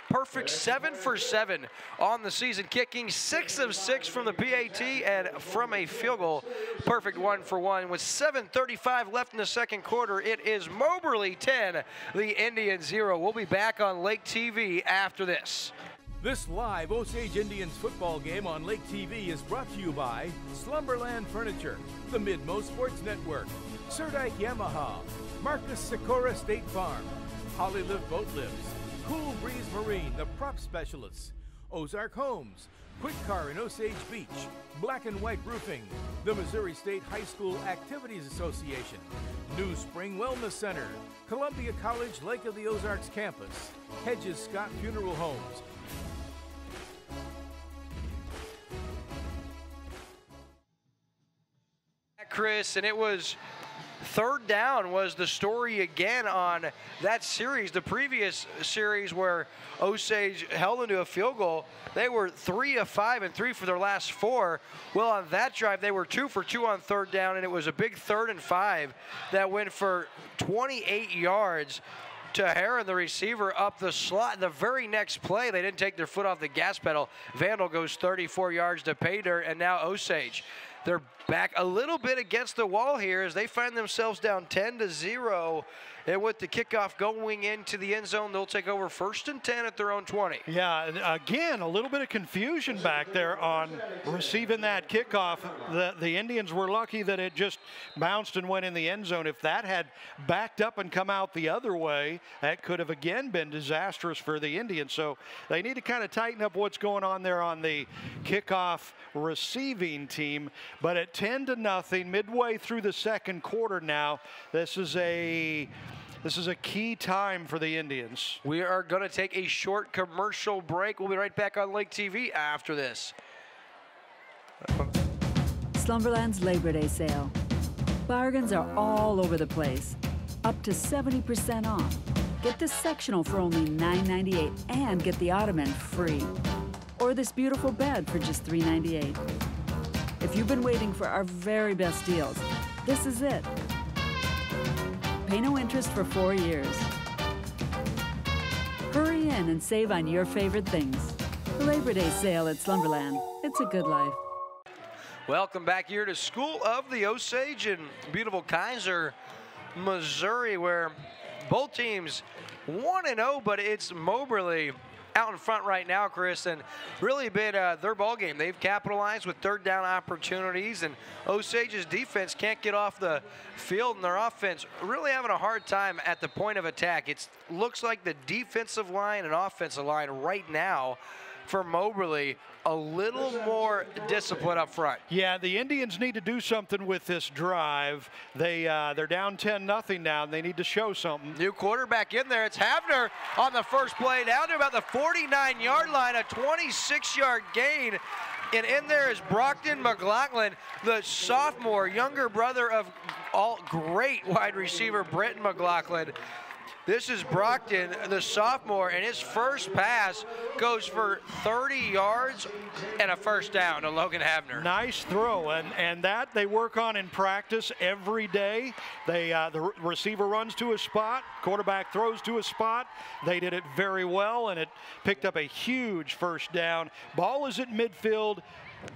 perfect 7 for 7 on the season, kicking 6 of 6 from the PAT and from a field goal. Perfect 1 for 1. With 7:35 left in the second quarter, it is Moberly 10, the Indians 0. We'll be back on Lake TV after this. This live Osage Indians football game on Lake TV is brought to you by Slumberland Furniture, the Midmo Sports Network, Surdike Yamaha, Marcus Sikora State Farm, Hollylift Boat Lifts, Cool Breeze Marine, the prop specialists, Ozark Homes, Quick Car in Osage Beach, Black and White Roofing, the Missouri State High School Activities Association, New Spring Wellness Center, Columbia College Lake of the Ozarks Campus, Hedges Scott Funeral Homes, Chris, and it was 3rd down was the story again on that series. The previous series where Osage held into a field goal, they were 3 of 5 and 3 for their last 4. Well, on that drive, they were 2 for 2 on 3rd down, and it was a big 3rd and 5 that went for 28 yards to Heron, the receiver, up the slot. The very next play, they didn't take their foot off the gas pedal. Vandal goes 34 yards to pay dirt, and now Osage they're back a little bit against the wall here as they find themselves down 10-0. And with the kickoff going into the end zone, they'll take over 1st and 10 at their own 20. Yeah, again, a little bit of confusion back there on receiving that kickoff. The Indians were lucky that it just bounced and went in the end zone. If that had backed up and come out the other way, that could have again been disastrous for the Indians. So they need to kind of tighten up what's going on there on the kickoff receiving team. But at 10-0, midway through the second quarter now, this is a key time for the Indians. We are going to take a short commercial break. We'll be right back on Lake TV after this. Slumberland's Labor Day sale. Bargains are all over the place. Up to 70% off. Get this sectional for only $9.98 and get the ottoman free. Or this beautiful bed for just $3.98. If you've been waiting for our very best deals, this is it. Pay no interest for 4 years. Hurry in and save on your favorite things. The Labor Day sale at Slumberland. It's a good life. Welcome back here to School of the Osage in beautiful Kaiser, Missouri, where both teams 1-0, but it's Moberly out in front right now, Chris, and really been their ball game. They've capitalized with third down opportunities, and Osage's defense can't get off the field, and their offense really having a hard time at the point of attack. It looks like the defensive line and offensive line right now for Moberly a little more discipline up front. Yeah, the Indians need to do something with this drive. They're down 10-0 now, and they need to show something. New quarterback in there. It's Havner on the first play down to about the 49-yard line, a 26-yard gain. And in there is Brockton McLaughlin, the sophomore, younger brother of great wide receiver Brenton McLaughlin. This is Brockton, the sophomore, and his first pass goes for 30 yards and a first down to Logan Havner. Nice throw, and that they work on in practice every day. The receiver runs to a spot, quarterback throws to a spot. They did it very well, and it picked up a huge first down. Ball is at midfield.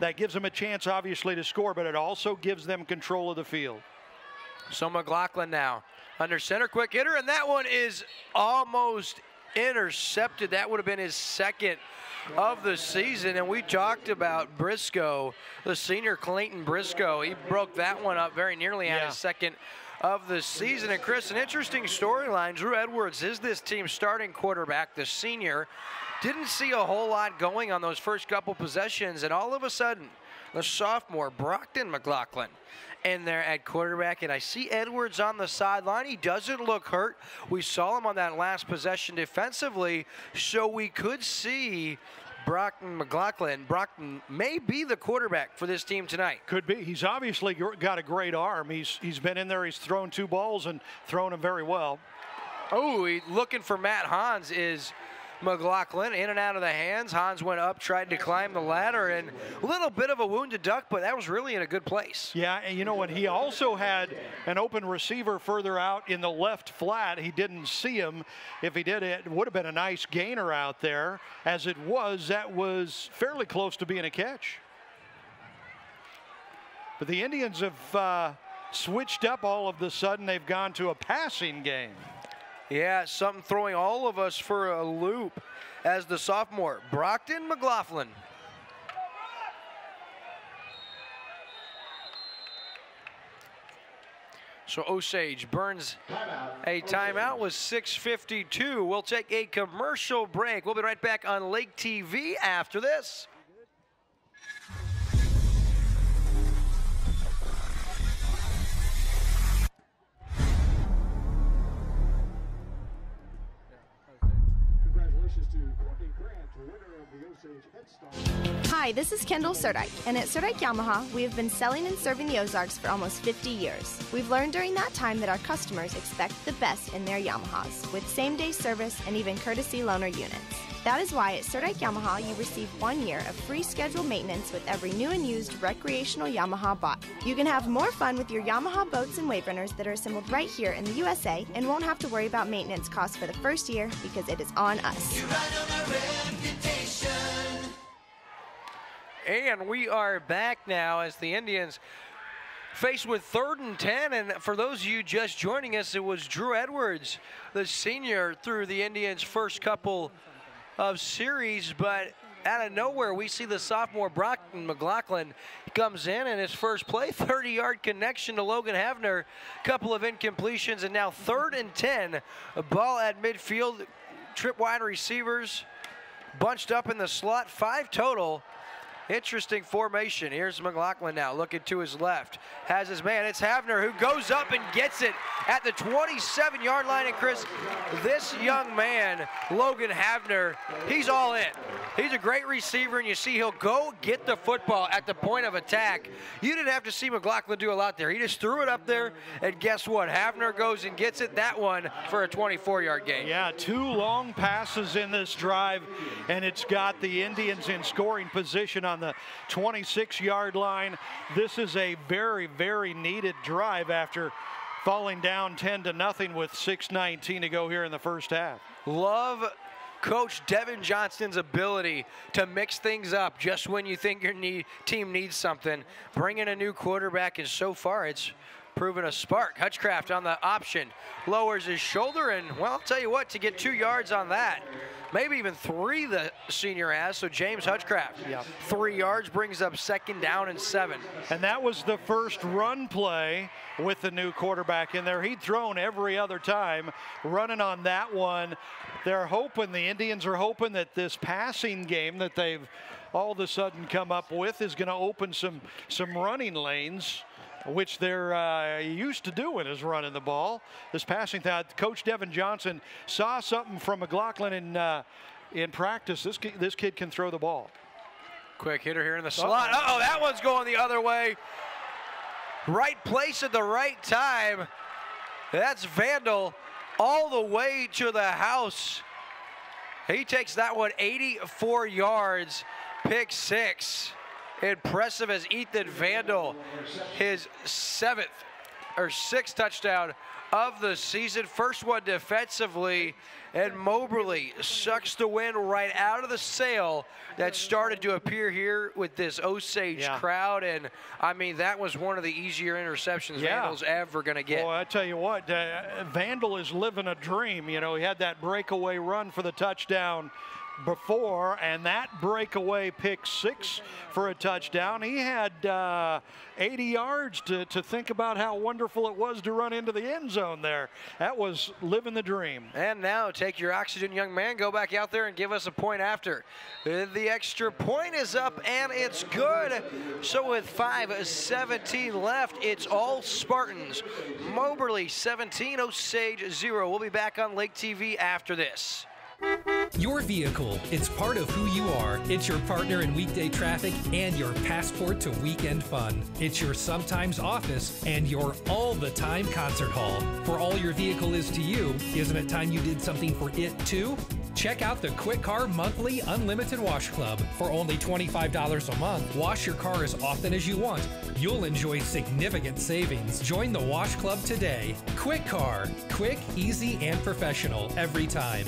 That gives them a chance, obviously, to score, but it also gives them control of the field. So McLaughlin now under center, quick hitter, and that one is almost intercepted. That would have been his second of the season, and we talked about Briscoe, the senior Clayton Briscoe. He broke that one up very nearly on his second of the season. And Chris, an interesting storyline. Drew Edwards is this team's starting quarterback, the senior. Didn't see a whole lot going on those first couple possessions, and all of a sudden, the sophomore, Brockton McLaughlin, in there at quarterback, and I see Edwards on the sideline. He doesn't look hurt. We saw him on that last possession defensively, so we could see Brockton McLaughlin. Brockton may be the quarterback for this team tonight. Could be. He's obviously got a great arm. He's been in there. He's thrown 2 balls and thrown them very well. Oh, looking for Matt Hans is McLaughlin, in and out of the hands. Hans went up, tried to climb the ladder, and a little bit of a wounded duck, but that was really in a good place. Yeah, and you know what? He also had an open receiver further out in the left flat. He didn't see him. If he did, it would have been a nice gainer out there. As it was, that was fairly close to being a catch. But the Indians have switched up all of a sudden. They've gone to a passing game. Yeah, something throwing all of us for a loop as the sophomore, Brockton McLaughlin. So Osage burns a timeout with 6:52. We'll take a commercial break. We'll be right back on Lake TV after this. Hi, this is Kendall Surdike, and at Surdike Yamaha, we have been selling and serving the Ozarks for almost 50 years. We've learned during that time that our customers expect the best in their Yamahas, with same-day service and even courtesy loaner units. That is why at Surdike Yamaha, you receive 1 year of free scheduled maintenance with every new and used recreational Yamaha bought. You can have more fun with your Yamaha boats and wave runners that are assembled right here in the USA and won't have to worry about maintenance costs for the first year because it is on us. And we are back now as the Indians faced with 3rd and 10. And for those of you just joining us, it was Drew Edwards, the senior, through the Indians' first couple of series. But out of nowhere, we see the sophomore Brockton McLaughlin comes in, and his first play, 30-yard connection to Logan Havner, couple of incompletions, and now 3rd and 10. A ball at midfield, trip wide receivers bunched up in the slot, 5 total. Interesting formation. Here's McLaughlin now looking to his left. Has his man. It's Havner who goes up and gets it at the 27-yard line. And Chris, this young man, Logan Havner, he's all in. He's a great receiver, and you see he'll go get the football at the point of attack. You didn't have to see McLaughlin do a lot there. He just threw it up there, and guess what? Havner goes and gets it, that one for a 24-yard gain. Yeah, 2 long passes in this drive, and it's got the Indians in scoring position on the 26-yard line. This is a very, very needed drive after falling down 10-0 with 6:19 to go here in the first half. Love Coach Devin Johnston's ability to mix things up just when you think your team needs something. Bringing a new quarterback, and so far it's proven a spark. Hutchcraft on the option, lowers his shoulder, and well, I'll tell you what, to get 2 yards on that, maybe even 3 the senior has, so James Hutchcraft, 3 yards, brings up 2nd down and 7. And that was the first run play with the new quarterback in there. He'd thrown every other time, running on that one. They're hoping, the Indians are hoping that this passing game that they've all of a sudden come up with is going to open some running lanes, which they're used to doing, is running the ball. This passing thought, Coach Devin Johnson saw something from McLaughlin in practice. This kid can throw the ball. Quick hitter here in the slot. Uh-oh, that one's going the other way. Right place at the right time. That's Vandal all the way to the house. He takes that one 84 yards, pick 6. Impressive as Ethan Vandal, his 6th touchdown of the season. First one defensively, and Moberly sucks the wind right out of the sail that started to appear here with this Osage crowd. And I mean, that was one of the easier interceptions Vandal's ever going to get. Well, I tell you what, Vandal is living a dream. You know, he had that breakaway run for the touchdown before, and that breakaway pick 6 for a touchdown. He had 80 yards to think about how wonderful it was to run into the end zone there. That was living the dream. And now take your oxygen, young man. Go back out there and give us a point after. The extra point is up, and it's good. So with 5:17 left, it's all Spartans. Moberly 17, Osage 0. We'll be back on Lake TV after this. Your vehicle, it's part of who you are. It's your partner in weekday traffic and your passport to weekend fun. It's your sometimes office and your all-the-time concert hall. For all your vehicle is to you, isn't it time you did something for it too? Check out the Quick Car Monthly Unlimited Wash Club. For only $25 a month, wash your car as often as you want. You'll enjoy significant savings. Join the Wash Club today. Quick Car. Quick, easy, and professional every time.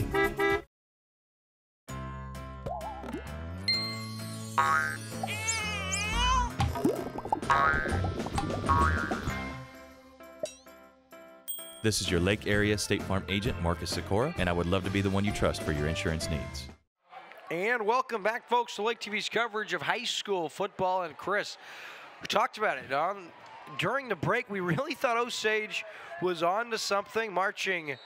This is your Lake Area State Farm agent, Marcus Sikora, and I would love to be the one you trust for your insurance needs. And welcome back, folks, to Lake TV's coverage of high school football. And Chris, we talked about it during the break. We really thought Osage was on to something, marching,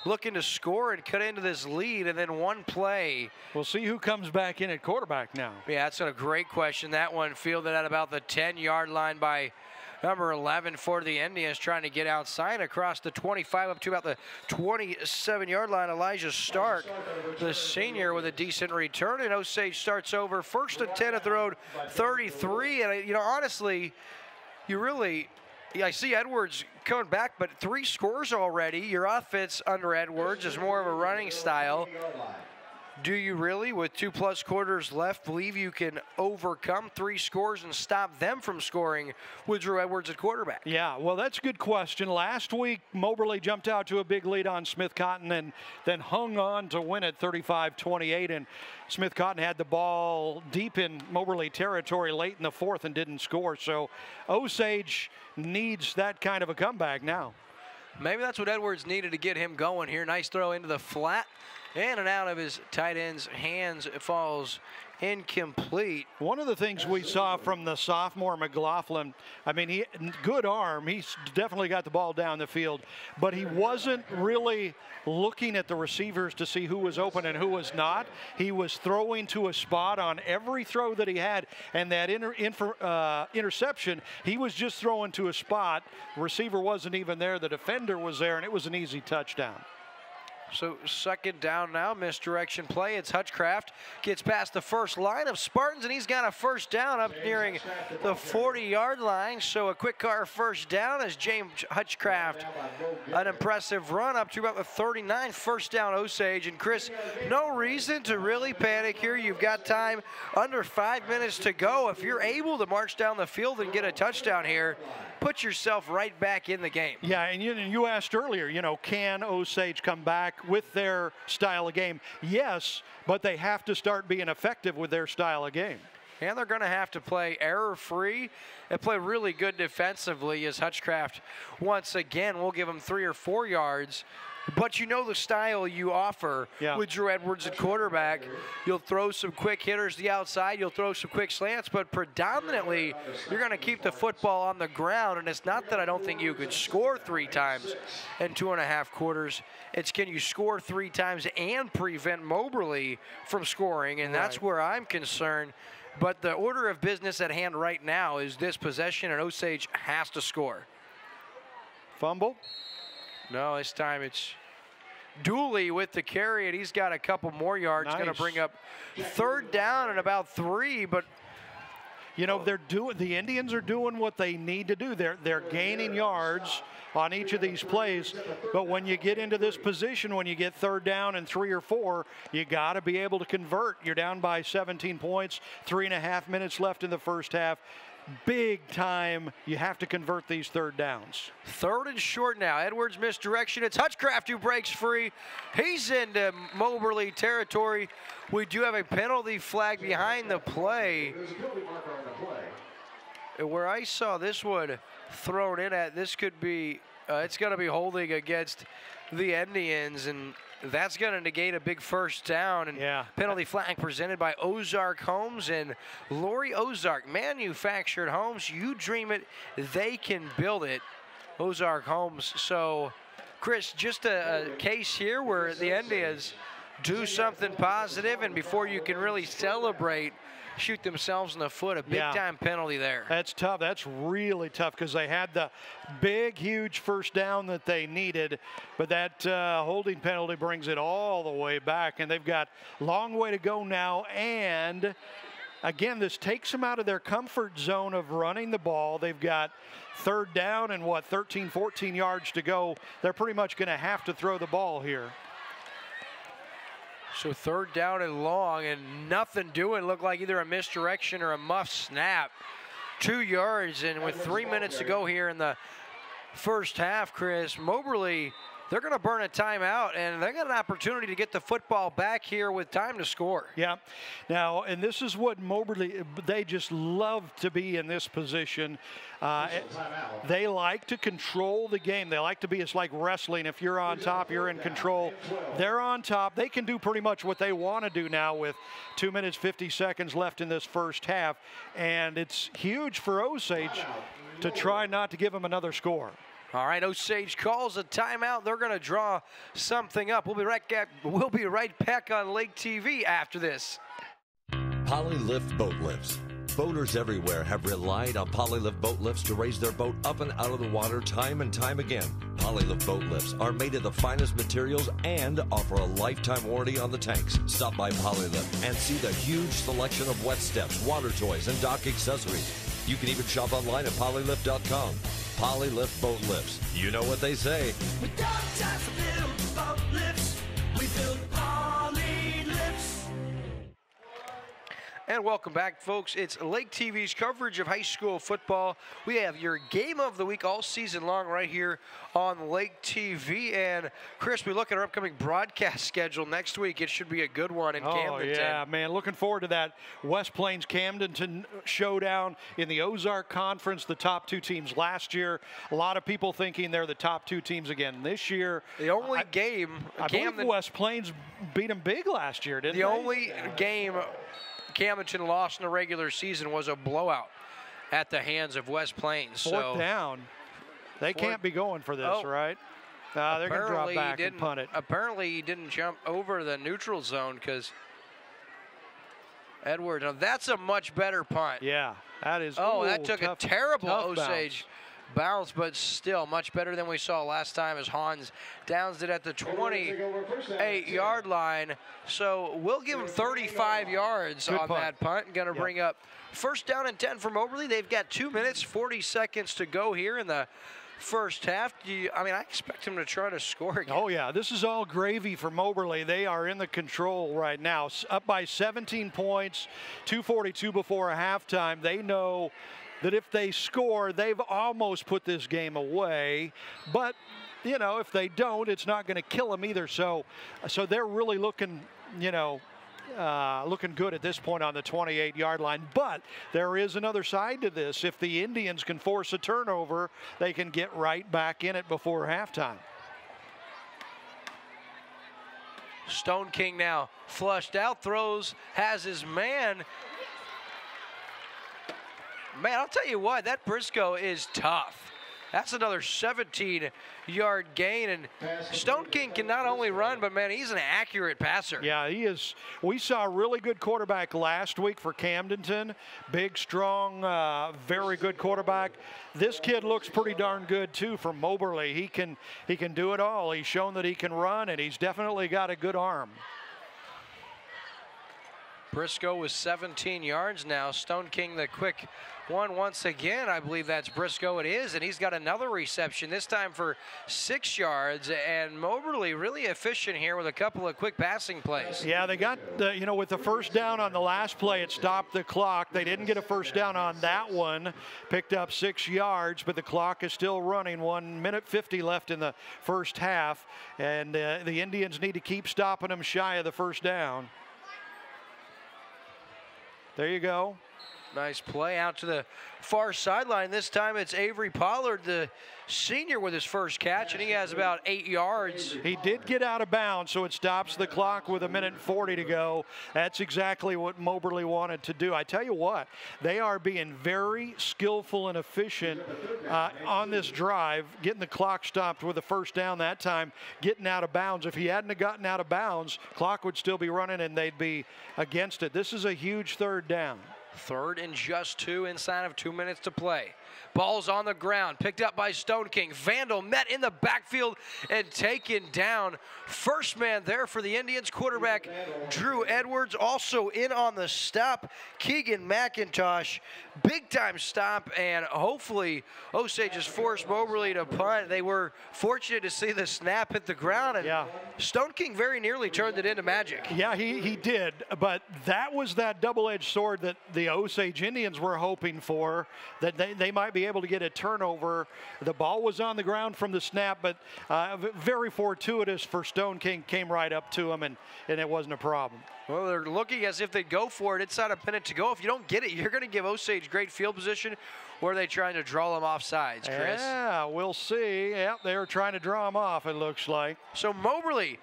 looking to score and cut into this lead, and then one play. We'll see who comes back in at quarterback now. Yeah, that's a great question. That one fielded at about the 10-yard line by number 11 for the Indians, trying to get outside across the 25 up to about the 27-yard line. Elijah Stark, the senior, with a decent return, and Osage starts over 1st and 10 at their own 33. And, you know, honestly, I see Edwards coming back, but 3 scores already. Your offense under Edwards is more of a running style. Do you really, with 2+ quarters left, believe you can overcome 3 scores and stop them from scoring with Drew Edwards at quarterback? Yeah, well, that's a good question. Last week, Moberly jumped out to a big lead on Smith Cotton and then hung on to win it 35-28. And Smith Cotton had the ball deep in Moberly territory late in the 4th and didn't score. So Osage needs that kind of a comeback now. Maybe that's what Edwards needed to get him going here. Nice throw into the flat. In and out of his tight end's hands. It falls incomplete. One of the things we saw from the sophomore McLaughlin, I mean, good arm. He's definitely got the ball down the field, but he wasn't really looking at the receivers to see who was open and who was not. He was throwing to a spot on every throw that he had, and that interception, he was just throwing to a spot. Receiver wasn't even there. The defender was there, and it was an easy touchdown. So 2nd down now, misdirection play. It's Hutchcraft, gets past the first line of Spartans, and he's got a 1st down up nearing the 40-yard line. So a quick car 1st down as James Hutchcraft, an impressive run up to about the 39, 1st down Osage. And Chris, no reason to really panic here. You've got time, under 5 minutes to go. If you're able to march down the field and get a touchdown here, put yourself right back in the game. Yeah, and you asked earlier, you know, can Osage come back with their style of game? Yes, but they have to start being effective with their style of game. And they're going to have to play error-free and play really good defensively as Hutchcraft, once again, will give them 3 or 4 yards. But you know the style you offer with Drew Edwards at quarterback. You'll throw some quick hitters to the outside. You'll throw some quick slants. But predominantly, you're going to keep the football on the ground. And it's not that I don't think you could score 3 times in 2.5 quarters. It's can you score 3 times and prevent Moberly from scoring. And that's where I'm concerned. But the order of business at hand right now is this possession, and Osage has to score. Fumble? No, this time it's Dooley with the carry, and he's got a couple more yards. Going to bring up 3rd down and about 3, but you know, the Indians are doing what they need to do. They're gaining yards on each of these plays, but when you get into this position, when you get 3rd down and 3 or 4, you got to be able to convert. You're down by 17 points, 3.5 minutes left in the 1st half. Big time, you have to convert these 3rd downs. 3rd and short now. Edwards misdirection. It's Hutchcraft who breaks free. He's into Moberly territory. We do have a penalty flag behind the play. Where I saw this one thrown in at, this could be, it's going to be holding against the Indians, and that's going to negate a big 1st down. And penalty flag presented by Ozark Homes and Lori Ozark. Manufactured homes. You dream it, they can build it. Ozark Homes. So, Chris, just a case here where the Indians do something positive, and before you can really celebrate, shoot themselves in the foot. A big-time penalty there. That's tough. That's really tough because they had the big, huge 1st down that they needed, but that holding penalty brings it all the way back, and they've got a long way to go now. And again, this takes them out of their comfort zone of running the ball. They've got 3rd down and 13, 14 yards to go. They're pretty much going to have to throw the ball here. So 3rd down and long, and nothing doing. Looked like either a misdirection or a muff snap. 2 yards, and with 3 minutes to go here in the 1st half, Chris, Moberly, they're going to burn a timeout, and they got an opportunity to get the football back here with time to score. Yeah. Now, and this is what Moberly, they just love to be in this position. They like to control the game. They like to be, it's like wrestling. If you're on top, you're in control. They're on top. They can do pretty much what they want to do now with 2 minutes, 50 seconds left in this 1st half. And it's huge for Osage to try not to give them another score. All right, Osage calls a timeout. They're going to draw something up. We'll be right back on Lake TV after this. Polylift boat lifts. Boaters everywhere have relied on Polylift boat lifts to raise their boat up and out of the water time and time again. Polylift boat lifts are made of the finest materials and offer a lifetime warranty on the tanks. Stop by Polylift and see the huge selection of wet steps, water toys, and dock accessories. You can even shop online at polylift.com. Polylift boat lifts. You know what they say. We don't just build boat lifts, we build Polylifts. And welcome back, folks. It's Lake TV's coverage of high school football. We have your game of the week all season long right here on Lake TV. And, Chris, we look at our upcoming broadcast schedule next week. It should be a good one in Camden. Oh, yeah, man. Looking forward to that West Plains-Camdenton showdown in the Ozark Conference, the top two teams last year. A lot of people thinking they're the top two teams again this year. The only game I believe West Plains beat them big last year, didn't they? The only game Camdenton lost in the regular season was a blowout at the hands of West Plains. Fourth down. They can't be going for this, right? They're going to drop back and punt it. Apparently, he didn't jump over the neutral zone because Edwards. Now, that's a much better punt. Yeah, that is. Oh, that took a terrible Osage bounce, but still much better than we saw last time as Hans downs it at the 28-yard line. So we'll give him 35 yards on that punt. Going to bring up first down and 10 for Moberly. They've got 2 minutes, 40 seconds to go here in the first half. I expect him to try to score again. Oh, yeah. This is all gravy for Moberly. They are in the control right now. Up by 17 points, 2:42 before halftime. They know that if they score, they've almost put this game away. But, you know, if they don't, it's not going to kill them either. So they're really looking, looking good at this point on the 28-yard line. But there is another side to this. If the Indians can force a turnover, they can get right back in it before halftime. Stone King now flushed out, throws, has his man. Man, I'll tell you what, that Briscoe is tough. That's another 17-yard gain, and Stone King can not only run, but, man, he's an accurate passer. Yeah, he is. We saw a really good quarterback last week for Camdenton. Big, strong, very good quarterback. This kid looks pretty darn good, too, from Moberly. He can do it all. He's shown that he can run, and he's definitely got a good arm. Briscoe was 17 yards now. Stone King the quick one once again. I believe that's Briscoe. It is, and he's got another reception, this time for 6 yards. And Moberly really efficient here with a couple of quick passing plays. Yeah, they got, with the first down on the last play, it stopped the clock. They didn't get a first down on that one. Picked up 6 yards, but the clock is still running. 1 minute 50 left in the first half. And the Indians need to keep stopping them shy of the first down. There you go. Nice play out to the far sideline. This time it's Avery Pollard, the senior, with his first catch, and he has about 8 yards. He did get out of bounds, so it stops the clock with 1:40 to go. That's exactly what Moberly wanted to do. I tell you what, they are being very skillful and efficient on this drive, getting the clock stopped with a first down that time, getting out of bounds. If he hadn't have gotten out of bounds, clock would still be running and they'd be against it. This is a huge third down. Third and just 2 inside of 2 minutes to play. Ball's on the ground, picked up by Stone King. Vandal met in the backfield and taken down. First man there for the Indians, quarterback Drew Edwards. Also in on the stop, Keegan McIntosh. Big time stop, and hopefully Osage has forced Moberly to punt. They were fortunate to see the snap hit the ground, and Stone King very nearly turned it into magic. Yeah, he did, but that was that double-edged sword that the Osage Indians were hoping for, that they might be able to get a turnover. The ball was on the ground from the snap, but very fortuitous for Stone King, came right up to him, and it wasn't a problem. Well, they're looking as if they'd go for it. Inside a minute to go. If you don't get it, you're going to give Osage great field position, or are they trying to draw them off sides, Chris? Yeah, we'll see. Yeah, they're trying to draw them off, it looks like. So Moberly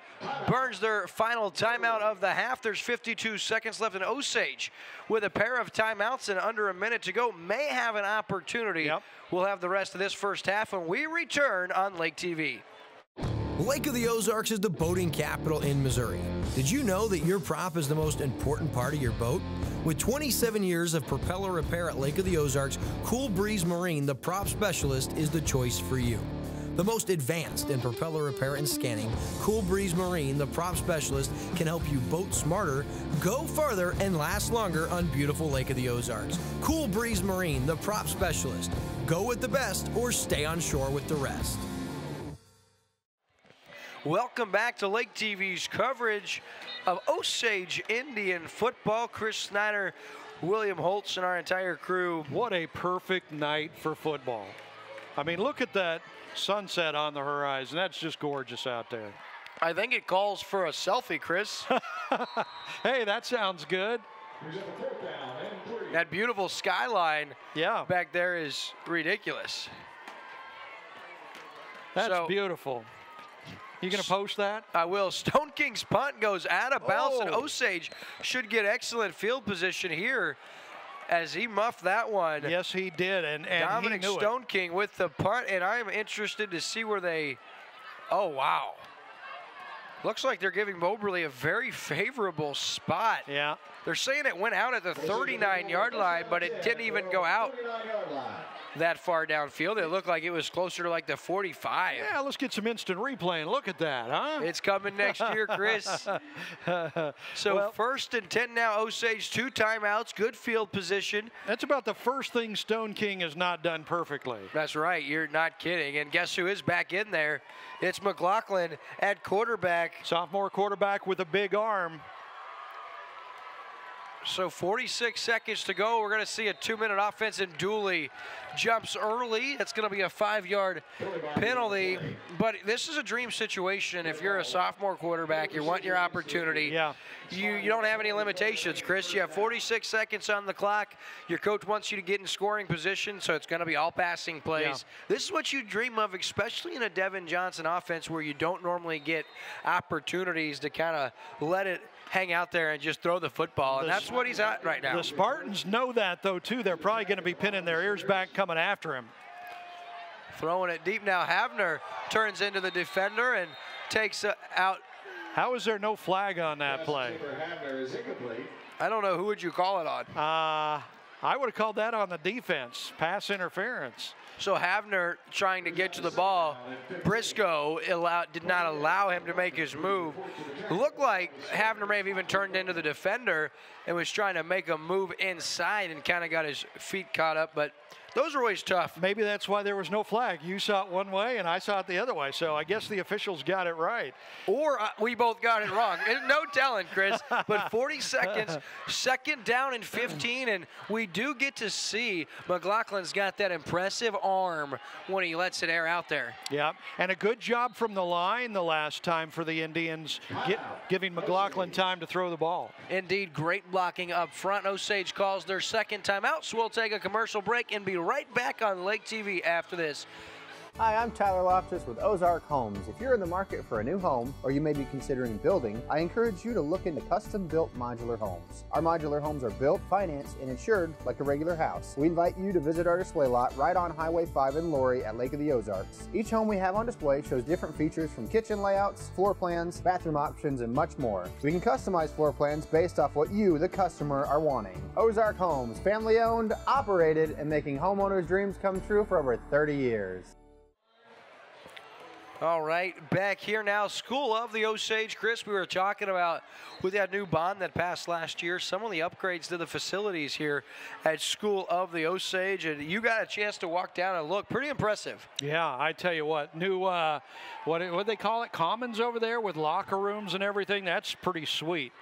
burns their final timeout of the half. There's 52 seconds left in Osage. With a pair of timeouts and under a minute to go, may have an opportunity. We'll have the rest of this first half when we return on Lake TV. Lake of the Ozarks is the boating capital in Missouri. Did you know that your prop is the most important part of your boat? With 27 years of propeller repair at Lake of the Ozarks, Cool Breeze Marine, the prop specialist, is the choice for you. The most advanced in propeller repair and scanning, Cool Breeze Marine, the prop specialist, can help you boat smarter, go farther, and last longer on beautiful Lake of the Ozarks. Cool Breeze Marine, the prop specialist. Go with the best or stay on shore with the rest. Welcome back to Lake TV's coverage of Osage Indian football. Chris Snyder, William Holtz, and our entire crew. What a perfect night for football. I mean, look at that sunset on the horizon. That's just gorgeous out there. I think it calls for a selfie, Chris. Hey, that sounds good. That beautiful skyline back there is ridiculous. That's beautiful. You going to post that? I will. Stone King's punt goes out of bounds, and Osage should get excellent field position here as he muffed that one. Yes, he did, and Dominic he knew Stone King with the punt, and I am interested to see where they. Oh wow! Looks like they're giving Moberly a very favorable spot. Yeah. They're saying it went out at the 39-yard line, but it didn't even go out that far downfield. It looked like it was closer to like the 45. Yeah, let's get some instant replay and look at that, huh? It's coming next year, Chris. So 1st and 10 now, Osage, 2 timeouts, good field position. That's about the first thing Stone King has not done perfectly. That's right, you're not kidding. And guess who is back in there? It's McLaughlin at quarterback. Sophomore quarterback with a big arm. So 46 seconds to go. We're going to see a 2-minute offense, and Dooley jumps early. That's going to be a 5-yard penalty. But this is a dream situation. If you're a sophomore quarterback, you want your opportunity. Yeah. You don't have any limitations, Chris. You have 46 seconds on the clock. Your coach wants you to get in scoring position, so it's going to be all passing plays. Yeah. This is what you dream of, especially in a Devin Johnson offense where you don't normally get opportunities to kind of let it hang out there and just throw the football, and that's what he's at right now. The Spartans know that, though, too. They're probably going to be pinning their ears back coming after him. Throwing it deep now. Havner turns into the defender and takes out. How is there no flag on that play? I don't know. Who would you call it on? I would have called that on the defense. Pass interference. So Havner trying to get to the ball. Briscoe did not allow him to make his move. It looked like Havner may have even turned into the defender and was trying to make a move inside and kind of got his feet caught up, but those are always tough. Maybe that's why there was no flag. You saw it one way and I saw it the other way, so I guess the officials got it right. Or we both got it wrong. No telling, Chris, but 40 seconds, 2nd down and 15, and we do get to see McLaughlin's got that impressive arm when he lets it air out there. Yeah, and a good job from the line the last time for the Indians, giving McLaughlin time to throw the ball. Indeed, great blocking up front. Osage calls their 2nd timeout, so we'll take a commercial break and be right back on Lake TV after this. Hi, I'm Tyler Loftus with Ozark Homes. If you're in the market for a new home, or you may be considering building, I encourage you to look into custom-built modular homes. Our modular homes are built, financed, and insured like a regular house. We invite you to visit our display lot right on Highway 5 in Laurie at Lake of the Ozarks. Each home we have on display shows different features from kitchen layouts, floor plans, bathroom options, and much more. We can customize floor plans based off what you, the customer, are wanting. Ozark Homes, family-owned, operated, and making homeowners' dreams come true for over 30 years. All right, back here now, School of the Osage. Chris, we were talking about with that new bond that passed last year, some of the upgrades to the facilities here at School of the Osage, and you got a chance to walk down and look. Pretty impressive. Yeah, I tell you what, new, what do they call it, commons over there with locker rooms and everything? That's pretty sweet.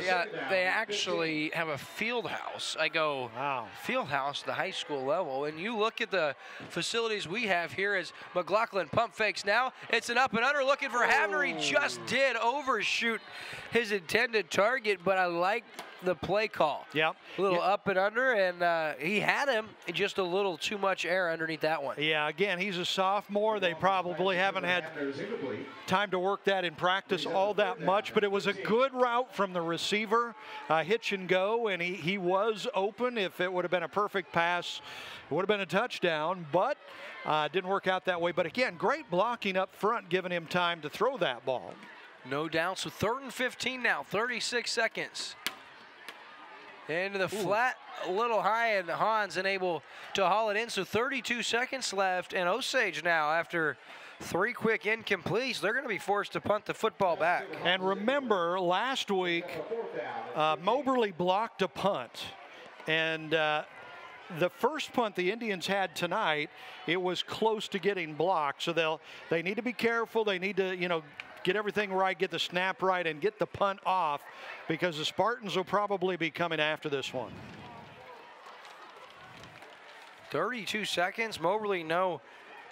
Yeah, they actually have a field house. I go, wow, field house at the high school level. And you look at the facilities we have here as McLaughlin pump fakes now. It's an up and under looking for Havner. He just did overshoot his intended target, but I like the play call. Yeah. A little up and under, and he had him, just a little too much air underneath that one. Yeah, again, he's a sophomore. They probably haven't had time to work that in practice all that much, but it was a good route from the receiver, hitch and go, and he was open. If it would have been a perfect pass, it would have been a touchdown, but didn't work out that way. But again, great blocking up front, giving him time to throw that ball. No doubt. So 3rd and 15 now, 36 seconds. Into the flat, a little high, and Hans unable to haul it in. So 32 seconds left, and Osage now, after 3 quick incompletes, they're going to be forced to punt the football back. And remember, last week, Moberly blocked a punt, and the first punt the Indians had tonight, it was close to getting blocked. So they need to be careful. They need to, get everything right, get the snap right, and get the punt off, because the Spartans will probably be coming after this one. 32 seconds. Moberly, no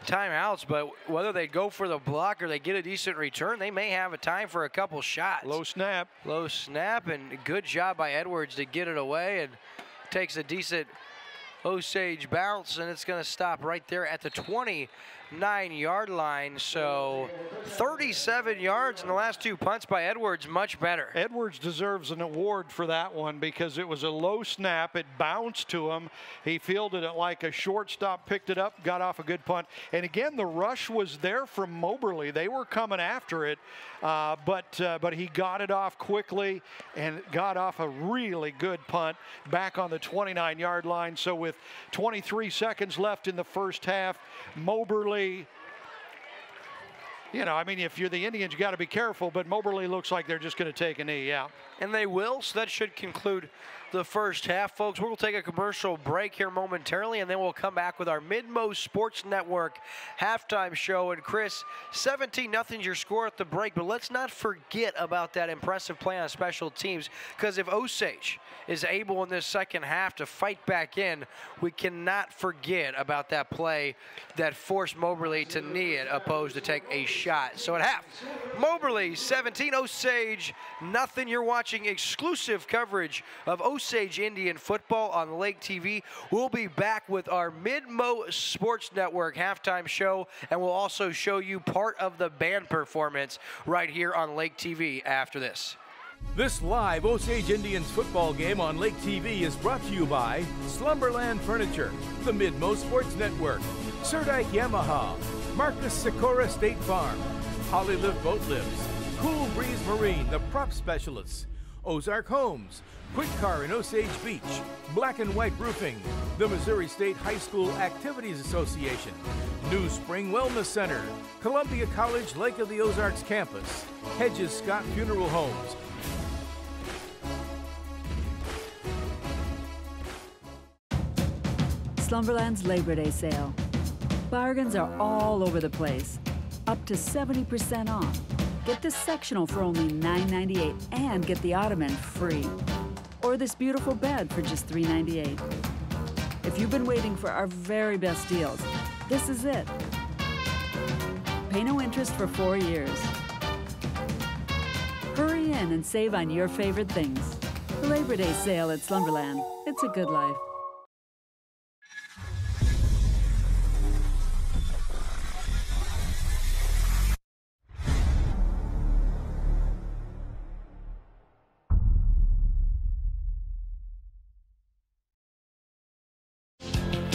timeouts, but whether they go for the block or they get a decent return, they may have a time for a couple shots. Low snap. Low snap, and good job by Edwards to get it away, and takes a decent Osage bounce, and it's going to stop right there at the 29-yard line. So 37 yards in the last two punts by Edwards, much better. Edwards deserves an award for that one because it was a low snap. It bounced to him. He fielded it like a shortstop, picked it up, got off a good punt. And again, the rush was there from Moberly. They were coming after it, but he got it off quickly and got off a really good punt back on the 29-yard line. So with 23 seconds left in the first half, Moberly, you know, I mean, if you're the Indians, you got to be careful, but Moberly looks like they're just going to take a knee out. And they will, so that should conclude the first half, folks. We'll take a commercial break here momentarily, and then we'll come back with our Mid-Most Sports Network halftime show. And Chris, 17-0's your score at the break, but let's not forget about that impressive play on special teams, because if Osage is able in this second half to fight back in, we cannot forget about that play that forced Moberly to knee it, opposed to take a shot. So at half, Moberly 17, Osage nothing. You're watching exclusive coverage of Osage Indian football on Lake TV. We'll be back with our Mid-Mo Sports Network halftime show, and we'll also show you part of the band performance right here on Lake TV after this. This live Osage Indians football game on Lake TV is brought to you by Slumberland Furniture, the Mid-Mo Sports Network, Surdike Yamaha, Marcus Sikora State Farm, Hollylift Boat Lifts, Cool Breeze Marine, the prop specialists, Ozark Homes, Quick Car in Osage Beach, Black and White Roofing, the Missouri State High School Activities Association, New Spring Wellness Center, Columbia College Lake of the Ozarks Campus, Hedges Scott Funeral Homes, Slumberland's Labor Day sale. Bargains are all over the place. Up to 70% off. Get this sectional for only $9.98 and get the ottoman free. Or this beautiful bed for just $3.98. If you've been waiting for our very best deals, this is it. Pay no interest for 4 years. Hurry in and save on your favorite things. The Labor Day sale at Slumberland. It's a good life.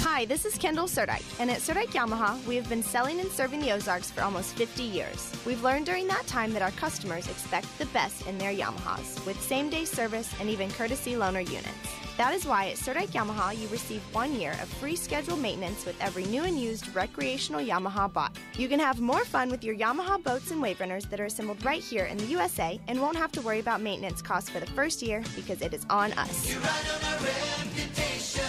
Hi, this is Kendall Surdike, and at Surdike Yamaha, we have been selling and serving the Ozarks for almost 50 years. We've learned during that time that our customers expect the best in their Yamahas, with same-day service and even courtesy loaner units. That is why at Surdike Yamaha, you receive 1 year of free scheduled maintenance with every new and used recreational Yamaha bought. You can have more fun with your Yamaha boats and wave runners that are assembled right here in the USA and won't have to worry about maintenance costs for the first year because it is on us. You ride on a reputation.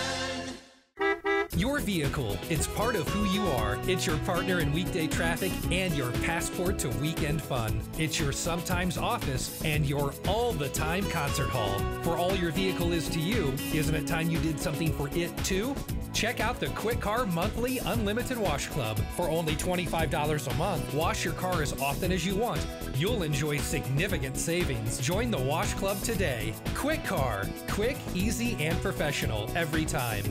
Your vehicle, it's part of who you are. It's your partner in weekday traffic and your passport to weekend fun. It's your sometimes office and your all-the-time concert hall. For all your vehicle is to you, isn't it time you did something for it too? Check out the Quick Car Monthly Unlimited Wash Club. For only $25 a month, wash your car as often as you want. You'll enjoy significant savings. Join the Wash Club today. Quick Car. Quick, easy, and professional every time.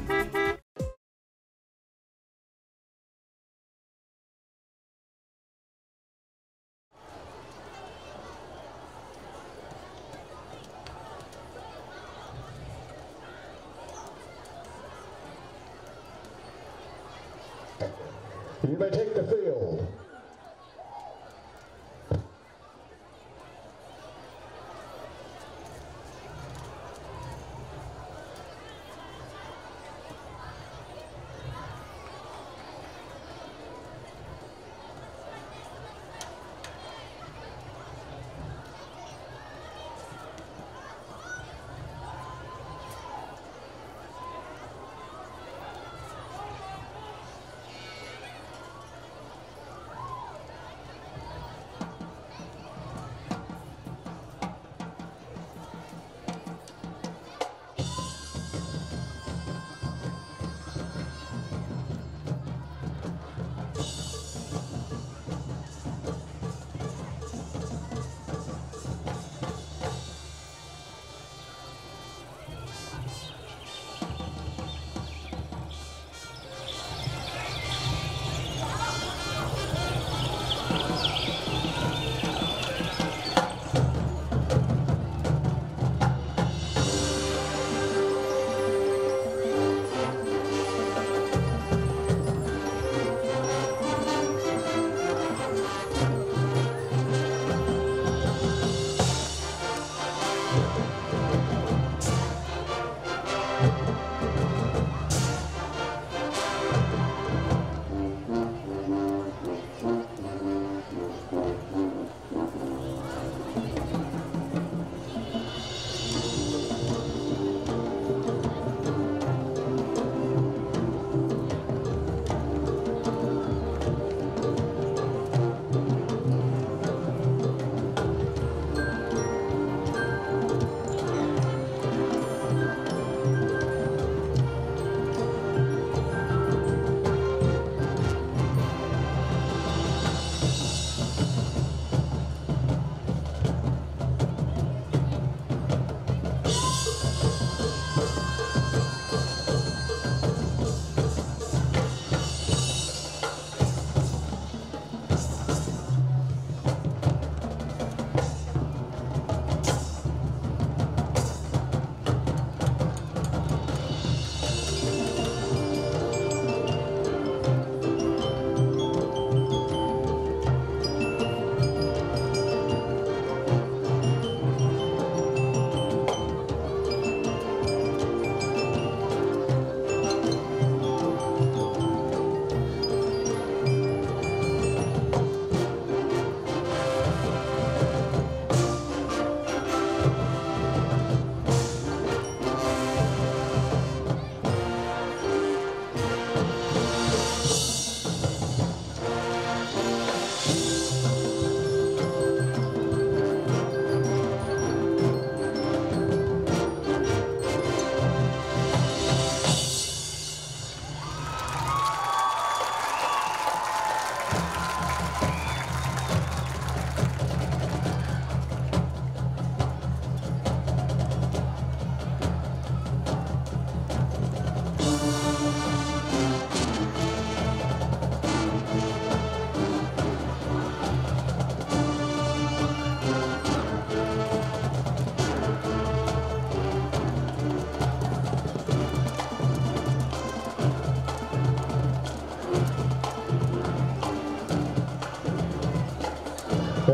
You may take the field.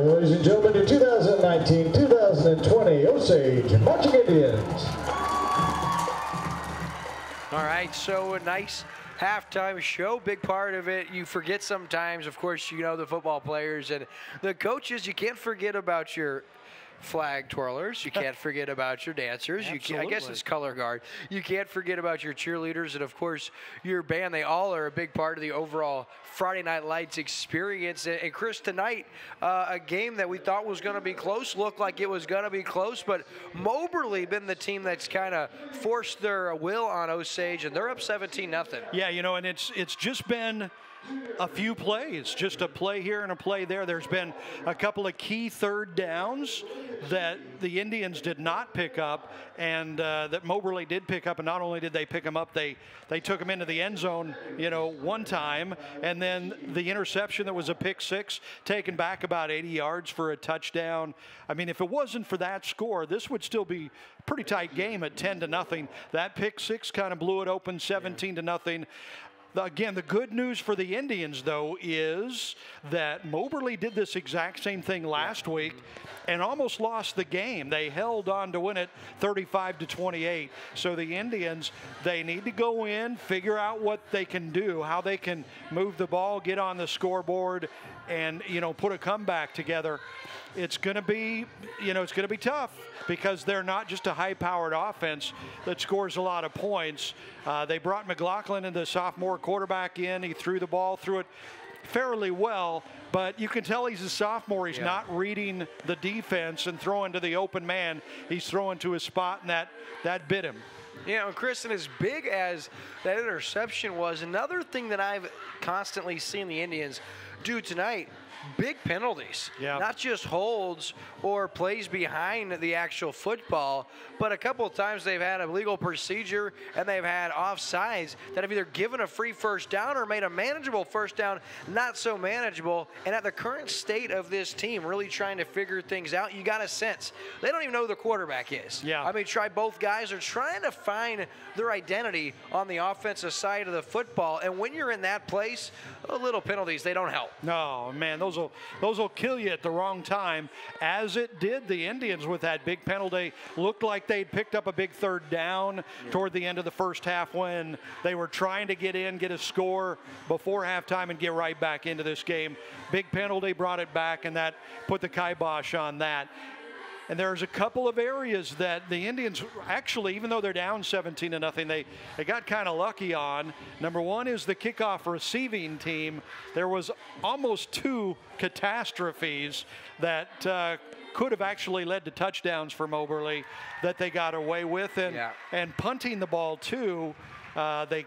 ladies and gentlemen, your 2019-2020 Osage Marching Indians. All right, so a nice halftime show. Big part of it, you forget sometimes, of course, you know, the football players and the coaches. You can't forget about your flag twirlers. You can't forget about your dancers. You can't, I guess it's color guard. You can't forget about your cheerleaders and, of course, your band. They all are a big part of the overall Friday Night Lights experience. And Chris, tonight, a game that we thought was going to be close, looked like it was going to be close, but Moberly been the team that's kind of forced their will on Osage, and they're up 17-0. Yeah, you know, and it's just been a few plays, just a play here and a play there. There's been a couple of key third downs that the Indians did not pick up, and that Moberly did pick up. And not only did they pick them up, they took them into the end zone, you know, one time. And then the interception that was a pick six, taken back about 80 yards for a touchdown. I mean, if it wasn't for that score, this would still be a pretty tight game at 10-0. That pick six kind of blew it open, 17-0. Again, the good news for the Indians, though, is that Moberly did this exact same thing last week and almost lost the game. They held on to win it 35-28. So the Indians, they need to go in, figure out what they can do, how they can move the ball, get on the scoreboard, and, you know, put a comeback together. It's going to be, you know, it's going to be tough because they're not just a high-powered offense that scores a lot of points. They brought McLaughlin, the sophomore quarterback, in. He threw the ball, threw it fairly well, but you can tell he's a sophomore. He's not reading the defense and throwing to the open man. He's throwing to his spot, and that bit him. You know, Chris, and as big as that interception was, another thing that I've constantly seen the Indians do tonight, big penalties. Not just holds or plays behind the actual football, but a couple of times they've had a legal procedure and they've had offsides that have either given a free first down or made a manageable first down not so manageable. And at the current state of this team, really trying to figure things out, you got a sense they don't even know who the quarterback is. I mean, try both guys are trying to find their identity on the offensive side of the football. And when you're in that place, little penalties, they don't help. No, man, those will kill you at the wrong time, as it did the Indians with that big penalty. Looked like they'd picked up a big third down toward the end of the first half when they were trying to get a score before halftime and get right back into this game. Big penalty brought it back, and that put the kibosh on that. And there's a couple of areas that the Indians actually, even though they're down 17-0, they got kind of lucky on. Number one is the kickoff receiving team. There was almost two catastrophes that could have actually led to touchdowns for Moberly that they got away with. And punting the ball too, they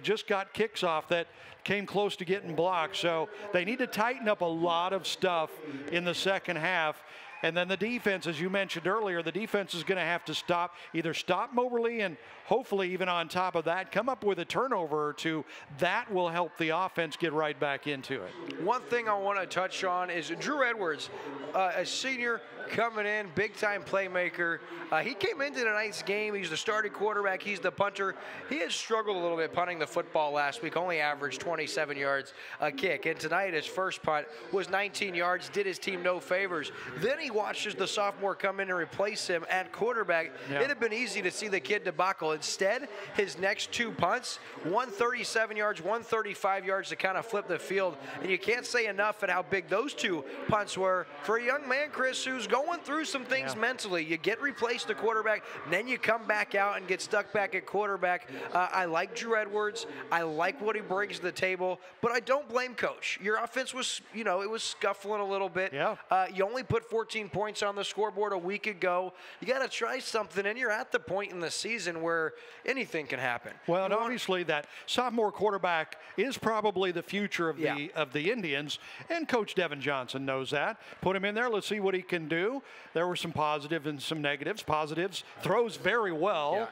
just got kicks off that came close to getting blocked. So they need to tighten up a lot of stuff in the second half. And then the defense, as you mentioned earlier, the defense is going to have to either stop Moberly and hopefully even on top of that, come up with a turnover or two. That will help the offense get right back into it. One thing I want to touch on is Drew Edwards, a senior coming in, big-time playmaker. He came into tonight's game. He's the starting quarterback. He's the punter. He had struggled a little bit punting the football last week, only averaged 27 yards a kick. And tonight, his first punt was 19 yards, did his team no favors. Then he watches the sophomore come in and replace him at quarterback. It'd have been easy to see the kid debacle. Instead, his next two punts, 137 yards, 135 yards to kind of flip the field. And you can't say enough at how big those two punts were for a young man, Chris, who's going through some things mentally. You get replaced at quarterback, and then you come back out and get stuck back at quarterback. I like Drew Edwards. I like what he brings to the table, but I don't blame Coach. Your offense was, you know, it was scuffling a little bit. You only put 14 points on the scoreboard a week ago. You got to try something, and you're at the point in the season where anything can happen. Well, and obviously that sophomore quarterback is probably the future of the Indians, and Coach Devin Johnson knows that. Put him in there. Let's see what he can do. There were some positives and some negatives. Positives, throws very well,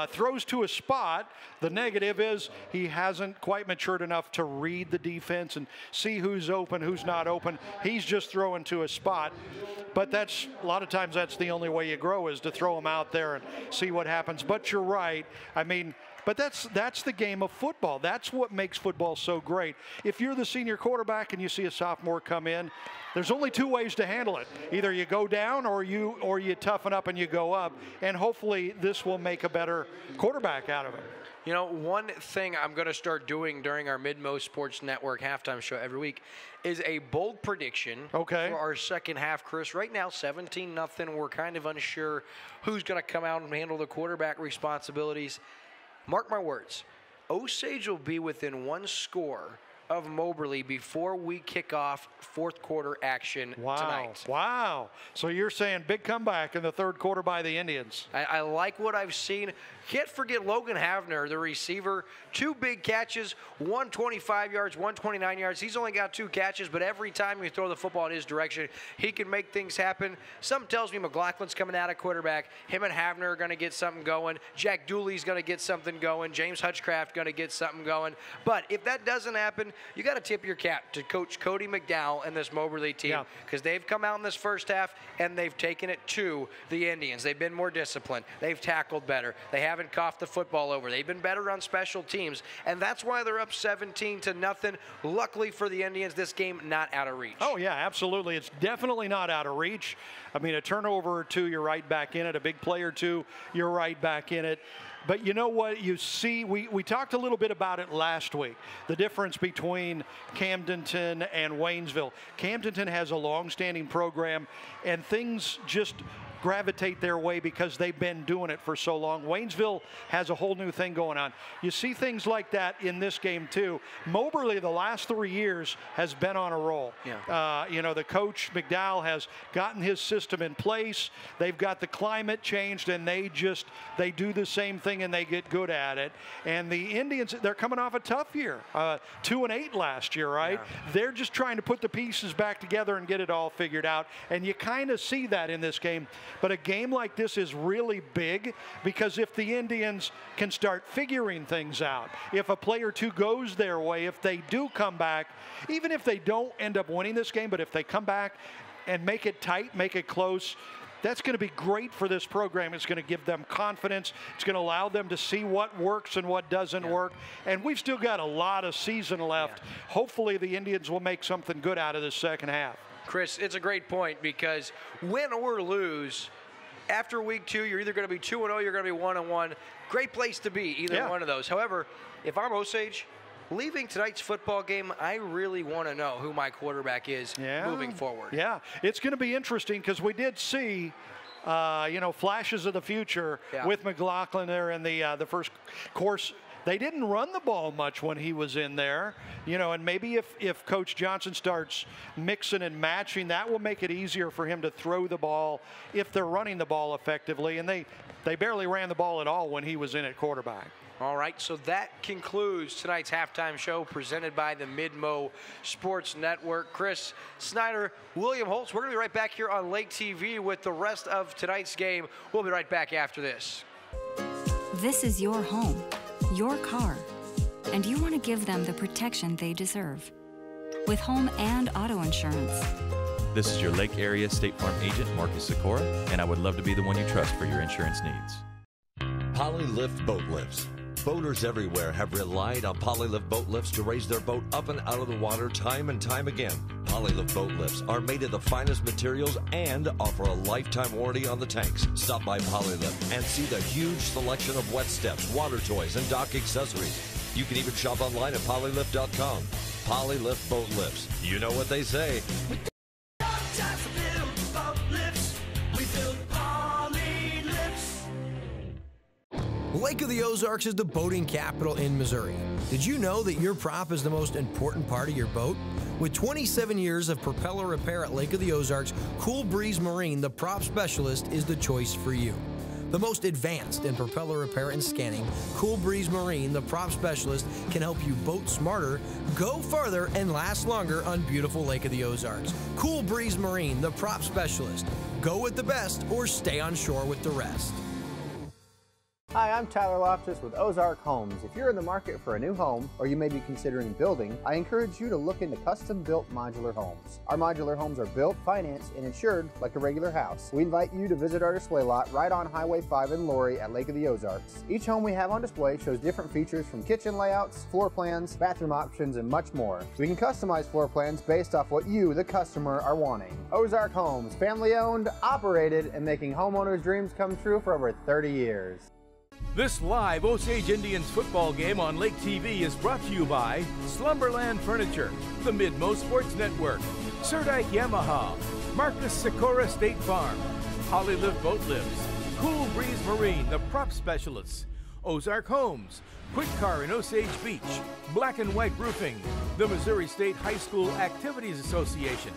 throws to a spot. The negative is he hasn't quite matured enough to read the defense and see who's open, who's not open. He's just throwing to a spot. But that's a lot of times that's the only way you grow, is to throw them out there and see what happens. But you're right. I mean, But that's the game of football. That's what makes football so great. If you're the senior quarterback and you see a sophomore come in, there's only two ways to handle it. Either you go down or you toughen up and you go up. And hopefully this will make a better quarterback out of him. You know, one thing I'm going to start doing during our Midmo Sports Network halftime show every week is a bold prediction for our second half, Chris. Right now, 17-0. We're kind of unsure who's going to come out and handle the quarterback responsibilities. Mark my words, Osage will be within one score of Moberly before we kick off fourth quarter action tonight. Wow. So you're saying big comeback in the third quarter by the Indians. I like what I've seen. Can't forget Logan Havner, the receiver. 2 big catches, 125 yards, 129 yards. He's only got 2 catches, but every time you throw the football in his direction, he can make things happen. Something tells me McLaughlin's coming out of quarterback. Him and Havner are going to get something going. Jack Dooley's going to get something going. James Hutchcraft going to get something going. But if that doesn't happen, you got to tip your cap to Coach Cody McDowell and this Moberly team because they've come out in this first half and they've taken it to the Indians. They've been more disciplined. They've tackled better. They haven't coughed the football over. They've been better on special teams, and that's why they're up 17-0. Luckily for the Indians, this game not out of reach. Oh, yeah, absolutely. It's definitely not out of reach. I mean, a turnover or two, you're right back in it. A big play or two, you're right back in it. But you know what you see, we talked a little bit about it last week, the difference between Camdenton and Waynesville. Camdenton has a long-standing program, and things just gravitate their way because they've been doing it for so long. Waynesville has a whole new thing going on. You see things like that in this game too. Moberly the last 3 years has been on a roll. You know, the coach McDowell has gotten his system in place. They've got the climate changed, and they do the same thing and they get good at it. And the Indians, they're coming off a tough year, 2-8 last year, right? They're just trying to put the pieces back together and get it all figured out. And you kind of see that in this game. But a game like this is really big because if the Indians can start figuring things out, if a play or two goes their way, if they do come back, even if they don't end up winning this game, but if they come back and make it tight, make it close, that's going to be great for this program. It's going to give them confidence. It's going to allow them to see what works and what doesn't work. And we've still got a lot of season left. Hopefully the Indians will make something good out of this second half. Chris, it's a great point because win or lose, after week 2, you're either going to be 2-0, you're going to be 1-1. Great place to be, either one of those. However, if I'm Osage, leaving tonight's football game, I really want to know who my quarterback is moving forward. Yeah, it's going to be interesting because we did see you know, flashes of the future with McLaughlin there in the first course. They didn't run the ball much when he was in there, you know, and maybe if Coach Johnson starts mixing and matching, that will make it easier for him to throw the ball if they're running the ball effectively. And they barely ran the ball at all when he was in at quarterback. All right, so that concludes tonight's halftime show presented by the Midmo Sports Network. Chris Snyder, William Holtz, we're going to be right back here on Lake TV with the rest of tonight's game. We'll be right back after this. This is your home, your car, and you want to give them the protection they deserve. With home and auto insurance. This is your Lake Area State Farm agent, Marcus Sikora, and I would love to be the one you trust for your insurance needs. Polylift boat lifts. Boaters everywhere have relied on Polylift boat lifts to raise their boat up and out of the water time and time again. Polylift boat lifts are made of the finest materials and offer a lifetime warranty on the tanks. Stop by Polylift and see the huge selection of wet steps, water toys, and dock accessories. You can even shop online at polylift.com. Polylift boat lifts. You know what they say. Lake of the Ozarks is the boating capital in Missouri. Did you know that your prop is the most important part of your boat? With 27 years of propeller repair at Lake of the Ozarks, Cool Breeze Marine, the prop specialist, is the choice for you. The most advanced in propeller repair and scanning, Cool Breeze Marine, the prop specialist, can help you boat smarter, go farther, and last longer on beautiful Lake of the Ozarks. Cool Breeze Marine, the prop specialist. Go with the best or stay on shore with the rest. Hi, I'm Tyler Loftus with Ozark Homes. If you're in the market for a new home, or you may be considering building, I encourage you to look into custom-built modular homes. Our modular homes are built, financed, and insured like a regular house. We invite you to visit our display lot right on Highway 5 in Laurie at Lake of the Ozarks. Each home we have on display shows different features from kitchen layouts, floor plans, bathroom options, and much more. We can customize floor plans based off what you, the customer, are wanting. Ozark Homes, family-owned, operated, and making homeowners' dreams come true for over 30 years. This live Osage Indians football game on Lake TV is brought to you by Slumberland Furniture, the Midmo Sports Network, Surdike Yamaha, Marcus Sikora State Farm, Hollylift Boat Lifts, Cool Breeze Marine, the prop specialists, Ozark Homes, Quick Car in Osage Beach, Black and White Roofing, the Missouri State High School Activities Association,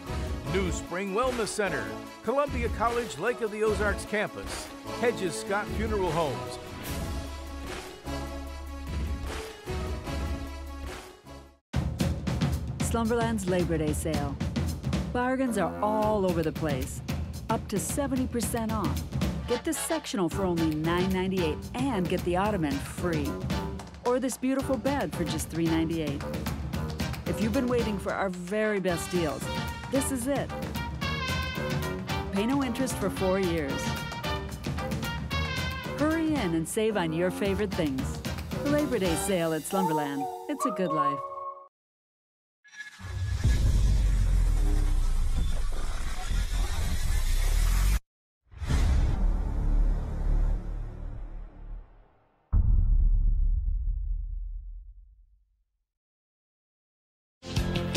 New Spring Wellness Center, Columbia College Lake of the Ozarks Campus, Hedges Scott Funeral Homes, Slumberland's Labor Day sale. Bargains are all over the place. Up to 70% off. Get this sectional for only $9.98 and get the ottoman free. Or this beautiful bed for just $3.98. If you've been waiting for our very best deals, this is it. Pay no interest for 4 years. Hurry in and save on your favorite things. The Labor Day sale at Slumberland. It's a good life.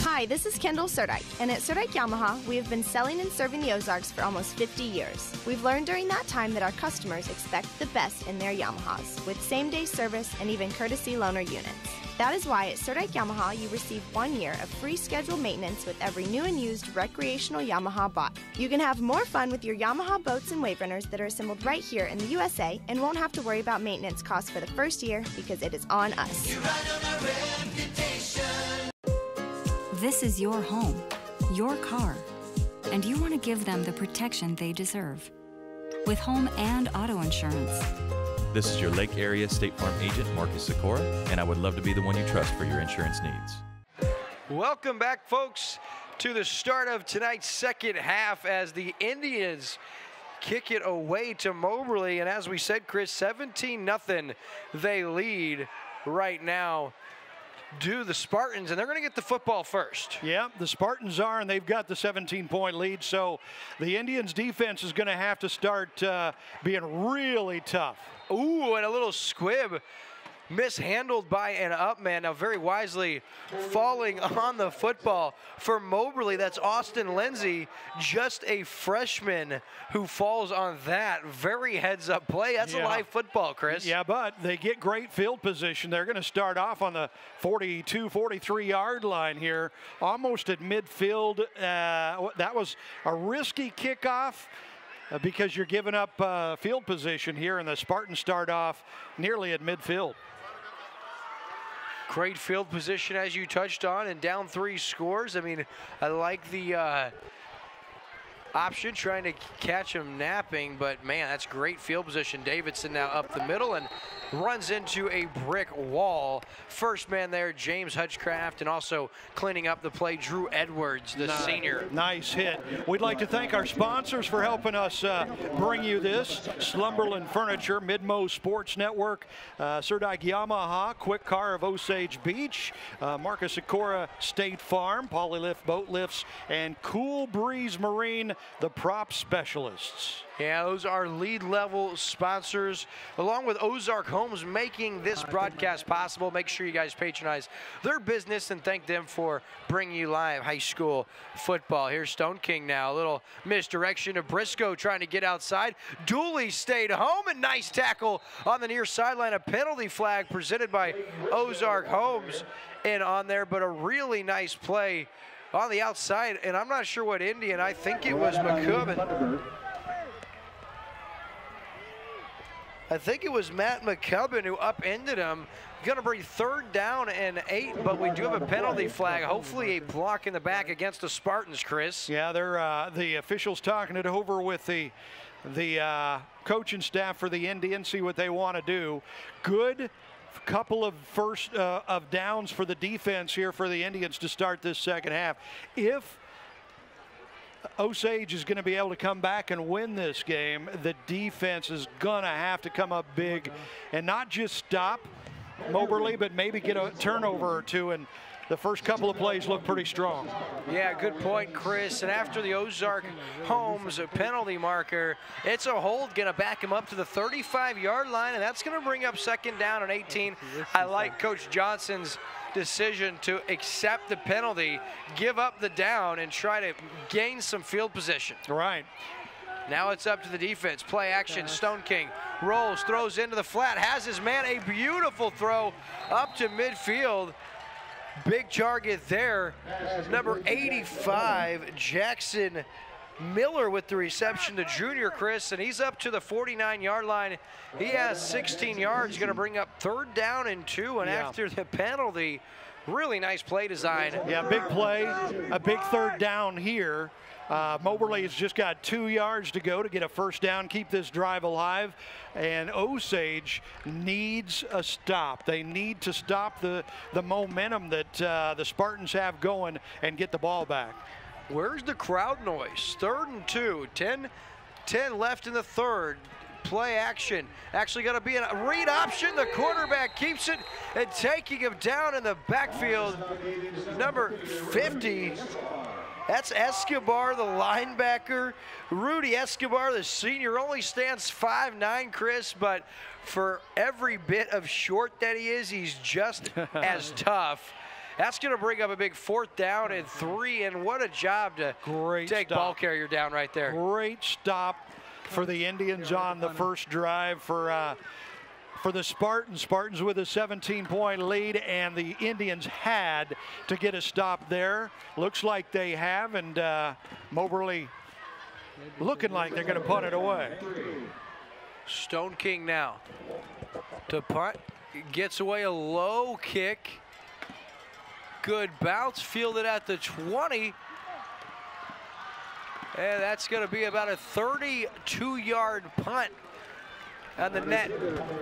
Hi, this is Kendall Surdike, and at Surdike Yamaha, we have been selling and serving the Ozarks for almost 50 years. We've learned during that time that our customers expect the best in their Yamahas, with same-day service and even courtesy loaner units. That is why at Surdike Yamaha, you receive 1 year of free scheduled maintenance with every new and used recreational Yamaha bought. You can have more fun with your Yamaha boats and wave runners that are assembled right here in the USA and won't have to worry about maintenance costs for the first year because it is on us. This is your home, your car, and you want to give them the protection they deserve. With home and auto insurance. This is your Lake Area State Farm agent, Marcus Sikora, and I would love to be the one you trust for your insurance needs. Welcome back, folks, to the start of tonight's second half as the Indians kick it away to Moberly. And as we said, Chris, 17-0 they lead right now. Do the Spartans, and they're going to get the football first. Yeah, the Spartans are, and they've got the 17-point lead, so the Indians' defense is going to have to start being really tough. Ooh, and a little squib mishandled by an up man. Now, very wisely falling on the football for Moberly. That's Austin Lindsay, just a freshman who falls on that. Very heads-up play. That's a live football, Chris. Yeah, but they get great field position. They're going to start off on the 42, 43-yard line here, almost at midfield. That was a risky kickoff because you're giving up field position here, and the Spartans start off nearly at midfield. Great field position, as you touched on, and down 3 scores. I mean, I like the option, trying to catch him napping, but man, that's great field position. Davidson now up the middle and runs into a brick wall. First man there, James Hutchcraft, and also cleaning up the play, Drew Edwards, the senior. Nice hit. We'd like to thank our sponsors for helping us bring you this. Slumberland Furniture, Midmo Sports Network, Surdike Yamaha, Quick Car of Osage Beach, Marcus Sikora State Farm, Polylift Boat Lifts, and Cool Breeze Marine, the prop specialists. Yeah, those are lead level sponsors, along with Ozark Homes, making this broadcast possible. Make sure you guys patronize their business and thank them for bringing you live high school football. Here's Stone King now. A little misdirection of Briscoe trying to get outside. Dooley stayed home, and nice tackle on the near sideline. A penalty flag presented by Ozark Homes in on there, but a really nice play on the outside. And I'm not sure what Indian. I think it was McCubbin. I think it was Matt McCubbin who upended him. Going to bring 3rd down and 8, but we do have a penalty flag. Hopefully a block in the back against the Spartans, Chris. Yeah, they're the officials talking it over with the coaching staff for the Indians, see what they want to do. Good couple of first of downs for the defense here for the Indians to start this second half. If Osage is going to be able to come back and win this game, the defense is going to have to come up big and not just stop Moberly, but maybe get a turnover or two. And the first couple of plays look pretty strong. Yeah, good point, Chris. And after the Ozark Holmes penalty marker, it's a hold, going to back him up to the 35-yard line, and that's going to bring up 2nd down and 18. I like Coach Johnson's decision to accept the penalty, give up the down, and try to gain some field position. Right. Now it's up to the defense. Play action. Stone King rolls, throws into the flat, has his man. A beautiful throw up to midfield. Big target there. Number 85, Jackson Miller with the reception, the junior, Chris, and he's up to the 49-yard line. He has 16 yards, going to bring up 3rd down and 2, and after the penalty, really nice play design. Yeah, big play, a big 3rd down here. Moberly has just got 2 yards to go to get a 1st down, keep this drive alive, and Osage needs a stop. They need to stop the momentum that the Spartans have going and get the ball back. Where's the crowd noise? 3rd and 2, 10 left in the 3rd. Play action. Actually going to be a read option. The quarterback keeps it and taking him down in the backfield. Number 50. That's Escobar, the linebacker. Rudy Escobar, the senior, only stands 5'9", Chris, but for every bit of short that he is, he's just as tough. That's going to bring up a big 4th down and 3, and what a job to take ball carrier down right there. Great stop for the Indians on the first drive for the Spartans. Spartans with a 17-point lead, and the Indians had to get a stop there. Looks like they have, and Moberly looking like they're going to punt it away. Stone King now to punt. Gets away a low kick. Good bounce, fielded at the 20. And that's going to be about a 32-yard punt on the net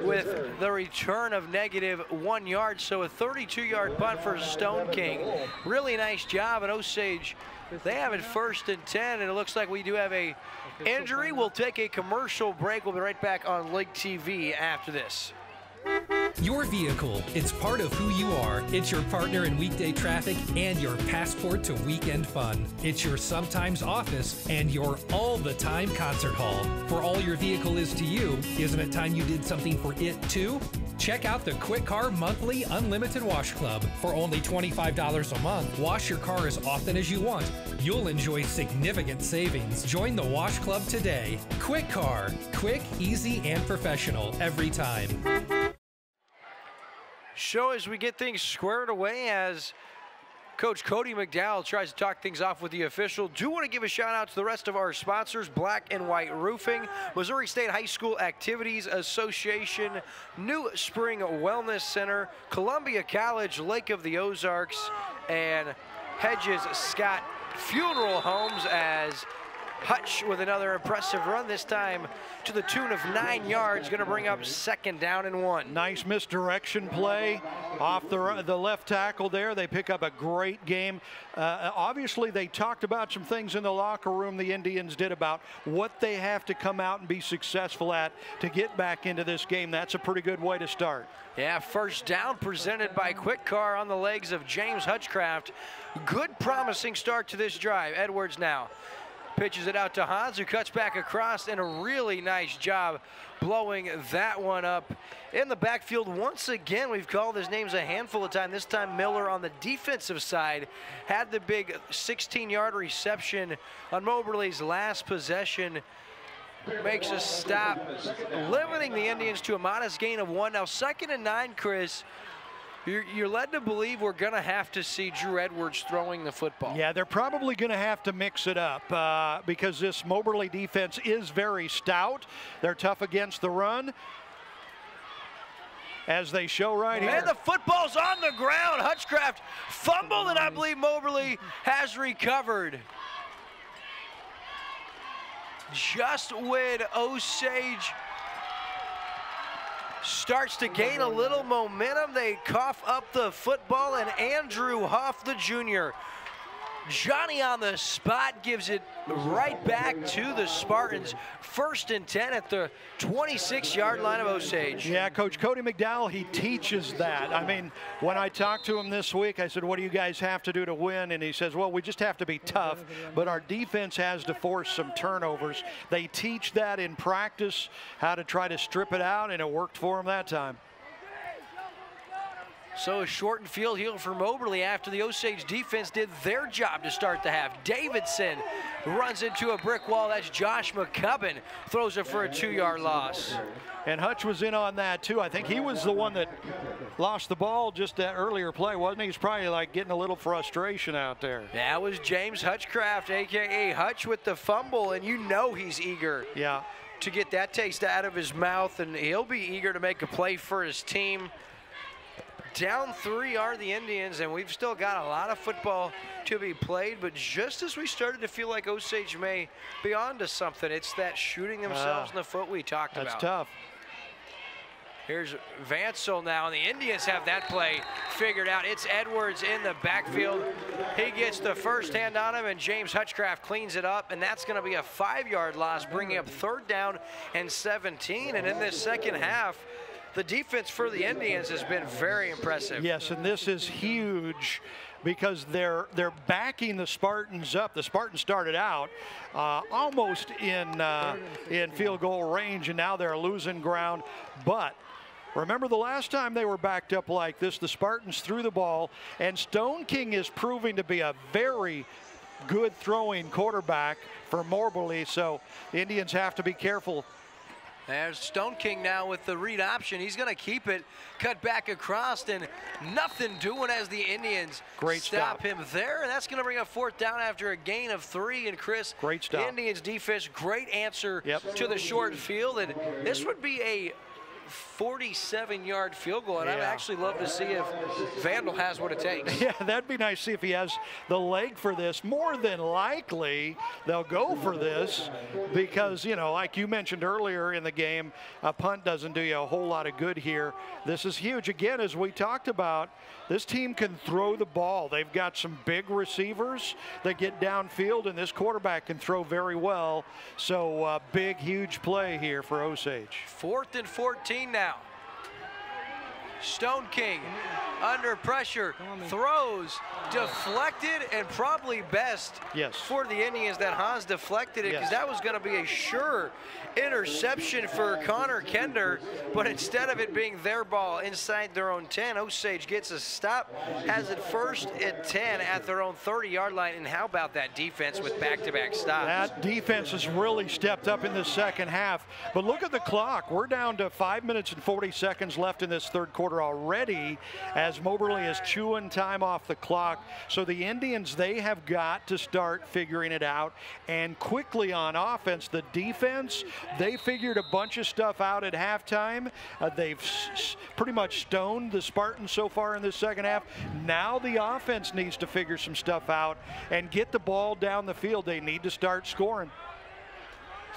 with the return of -1 yard. So a 32-yard punt for Stone King. Really nice job at Osage. They have it 1st and 10, and it looks like we do have a injury. We'll take a commercial break. We'll be right back on Lake TV after this. Your vehicle, it's part of who you are. It's your partner in weekday traffic and your passport to weekend fun. It's your sometimes office and your all-the-time concert hall. For all your vehicle is to you, isn't it time you did something for it too? Check out the Quick Car Monthly Unlimited Wash Club. For only $25 a month, wash your car as often as you want. You'll enjoy significant savings. Join the Wash Club today. Quick Car. Quick, easy, and professional every time. So as we get things squared away, as Coach Cody McDowell tries to talk things off with the official, do want to give a shout out to the rest of our sponsors: Black and White Roofing, Missouri State High School Activities Association, New Spring Wellness Center, Columbia College, Lake of the Ozarks, and Hedges Scott Funeral Homes, as Hutch with another impressive run, this time to the tune of 9 yards, going to bring up 2nd down and 1. Nice misdirection play off the left tackle there. They pick up a great game. Obviously, they talked about some things in the locker room, the Indians did, about what they have to come out and be successful at to get back into this game. That's a pretty good way to start. Yeah, 1st down presented by Quick Car on the legs of James Hutchcraft. Good promising start to this drive. Edwards now pitches it out to Hans, who cuts back across, and a really nice job blowing that one up in the backfield. Once again, we've called his names a handful of times. This time Miller on the defensive side had the big 16-yard reception on Moberly's last possession. Makes a stop, limiting the Indians to a modest gain of 1. Now 2nd and 9, Chris. You're led to believe we're going to have to see Drew Edwards throwing the football. Yeah, they're probably going to have to mix it up because this Moberly defense is very stout. They're tough against the run. as they show right here. And the football's on the ground. Hutchcraft fumbled, and I believe Moberly has recovered. Just when Osage starts to gain a little momentum, they cough up the football, and Andrew Huff, the junior, Johnny on the spot, gives it right back to the Spartans. 1st and 10 at the 26-yard line of Osage. Yeah, Coach Cody McDowell, he teaches that. I mean, when I talked to him this week, I said, what do you guys have to do to win? And he says, well, we just have to be tough, but our defense has to force some turnovers. They teach that in practice, how to try to strip it out, and it worked for them that time. So a shortened field here for Moberly after the Osage defense did their job to start the half. Davidson runs into a brick wall. That's Josh McCubbin. Throws it for a 2-yard loss. And Hutch was in on that too. I think he was the one that lost the ball just that earlier play, wasn't he? He's probably like getting a little frustration out there. That was James Hutchcraft, a.k.a. Hutch, with the fumble, and you know he's eager to get that taste out of his mouth, and he'll be eager to make a play for his team. Down 3 are the Indians, and we've still got a lot of football to be played, but just as we started to feel like Osage may be on to something, it's that shooting themselves in the foot we talked about. That's tough. Here's Vansel now, and the Indians have that play figured out. It's Edwards in the backfield. He gets the first hand on him, and James Hutchcraft cleans it up, and that's going to be a 5-yard loss, bringing up 3rd down and 17. And in this second half, the defense for the Indians has been very impressive. Yes, and this is huge because they're backing the Spartans up. The Spartans started out almost in field goal range, and now they're losing ground. But remember the last time they were backed up like this, the Spartans threw the ball, and Stone King is proving to be a very good throwing quarterback for Moberly, so the Indians have to be careful. There's Stone King now with the read option. He's going to keep it, cut back across, and nothing doing as the Indians stop him there. And that's going to bring up 4th down after a gain of 3. And Chris, great stop. The Indians defense, great answer to the short field. And this would be a 47-yard field goal, and I'd actually love to see if Vandal has what it takes. Yeah, that'd be nice to see if he has the leg for this. More than likely, they'll go for this because, you know, like you mentioned earlier in the game, a punt doesn't do you a whole lot of good here. This is huge. Again, as we talked about, this team can throw the ball. They've got some big receivers that get downfield, and this quarterback can throw very well. So big, huge play here for Osage. 4th and 14 now. Stone King under pressure, throws, deflected, and probably best for the Indians that Hans deflected it, because that was going to be a sure interception for Connor Kender, but instead of it being their ball inside their own 10, Osage gets a stop, has it 1st and 10 at their own 30-yard line. And how about that defense with back-to-back stops? That defense has really stepped up in the second half, but look at the clock. We're down to 5 minutes and 40 seconds left in this 3rd quarter already, as Moberly is chewing time off the clock. So the Indians, they have got to start figuring it out, and quickly on offense. The defense, they figured a bunch of stuff out at halftime. They've pretty much stoned the Spartans so far in this second half. Now the offense needs to figure some stuff out and get the ball down the field. They need to start scoring.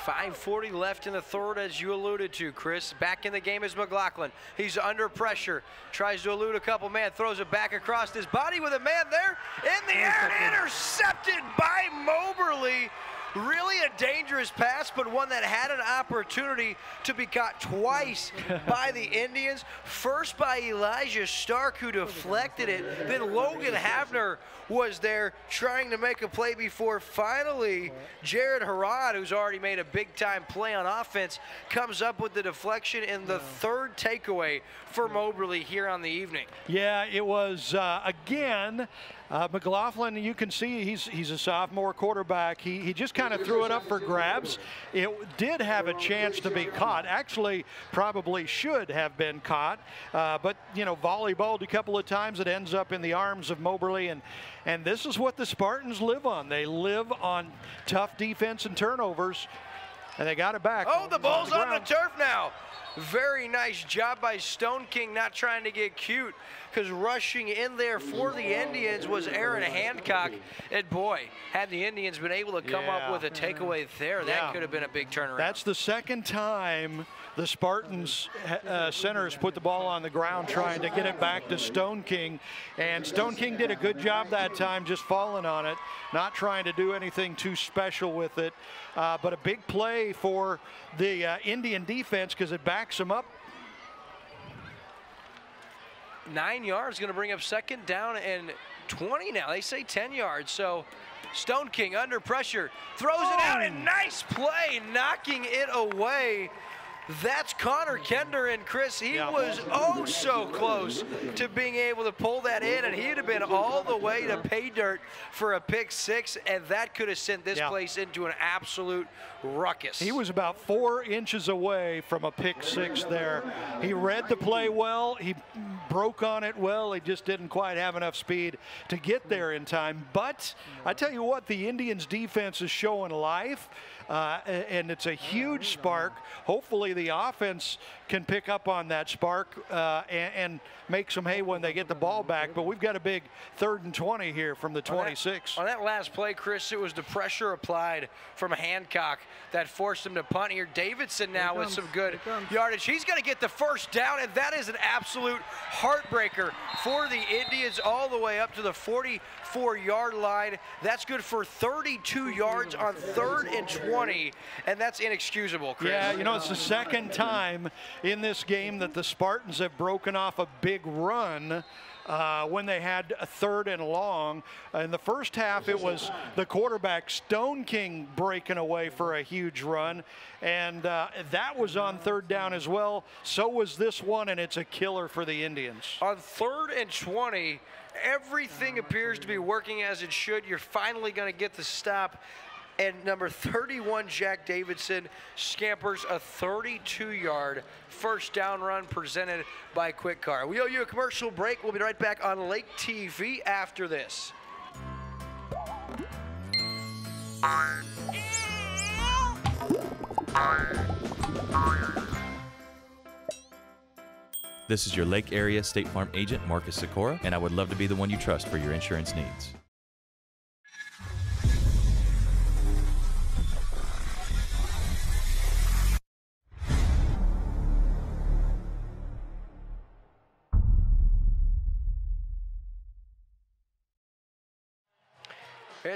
5:40 left in the 3rd, as you alluded to, Chris. Back in the game is McLaughlin. He's under pressure, tries to elude a couple man, throws it back across his body with a man there in the air, intercepted by Moberly. Really a dangerous pass, but one that had an opportunity to be caught twice by the Indians. First by Elijah Stark, who deflected it. Then Logan Havner was there trying to make a play before finally Jared Harrod, who's already made a big-time play on offense, comes up with the deflection and the 3rd takeaway for Moberly here on the evening. Yeah, it was, again, McLaughlin, you can see he's a sophomore quarterback. He just kind of threw it up for grabs. It did have a chance to be caught. Actually, probably should have been caught. But, you know, volleyballed a couple of times. It ends up in the arms of Moberly. And this is what the Spartans live on. They live on tough defense and turnovers. And they got it back. Oh, the ball's on the turf now. Very nice job by Stone King, not trying to get cute, because rushing in there for the Indians was Aaron Hancock. And boy, had the Indians been able to come up with a takeaway there, that could have been a big turnaround. That's the second time the Spartans centers put the ball on the ground trying to get it back to Stone King. And Stone King did a good job that time, just falling on it, not trying to do anything too special with it. But a big play for the Indian defense because it backs them up. 9 yards, going to bring up second down and 20 now. They say 10 yards, so Stone King under pressure, throws it out, and nice play, knocking it away. That's Connor Kender, and Chris, he was oh so close to being able to pull that in, and he'd have been all the way to pay dirt for a pick six, and that could have sent this place into an absolute ruckus. He was about 4 inches away from a pick six there. He read the play well, he broke on it well, he just didn't quite have enough speed to get there in time. But I tell you what, the Indians defense is showing life. And it's a huge spark. Hopefully the offense can pick up on that spark and make some hay when they get the ball back. But we've got a big 3rd and 20 here from the 26. On that last play, Chris, it was the pressure applied from Hancock that forced him to punt here. Davidson now with some good yardage. He's going to get the first down, and that is an absolute heartbreaker for the Indians all the way up to the 44-yard line. That's good for 32 yards on 3rd and 20, and that's inexcusable, Chris. Yeah, you know, it's the second time in this game that the Spartans have broken off a big run when they had a 3rd and long. In the first half, it was the quarterback, Stone King, breaking away for a huge run, and that was on 3rd down as well. So was this one, and it's a killer for the Indians. On 3rd and 20, everything appears to be working as it should. You're finally going to get the stop. And number 31, Jack Davidson, scampers a 32-yard first down run presented by Quick Car. We owe you a commercial break. We'll be right back on Lake TV after this. This is your Lake Area State Farm agent, Marcus Sikora, and I would love to be the one you trust for your insurance needs.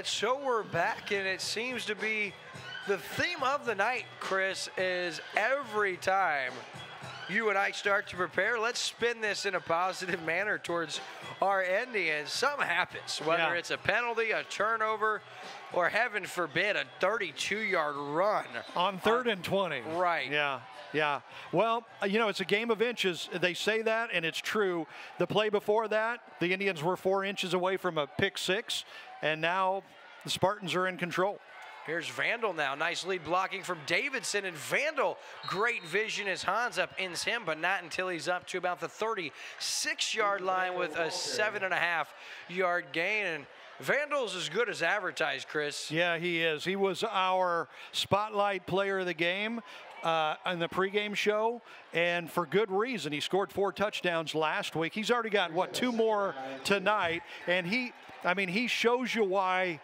So we're back, and it seems to be the theme of the night, Chris, is every time you and I start to prepare, let's spin this in a positive manner towards our Indians. Something happens, whether it's a penalty, a turnover, or heaven forbid, a 32-yard run. On 3rd and 20. Right. Yeah. Well, you know, it's a game of inches. They say that, and it's true. The play before that, the Indians were 4 inches away from a pick six, and now the Spartans are in control. Here's Vandal now. Nice lead blocking from Davidson, and Vandal, great vision as Hans up-ins him, but not until he's up to about the 36-yard line with a 7.5-yard gain. And Vandal's as good as advertised, Chris. Yeah, he is. He was our spotlight player of the game on the pregame show, and for good reason. He scored 4 touchdowns last week. He's already got, 2 more tonight, and he shows you why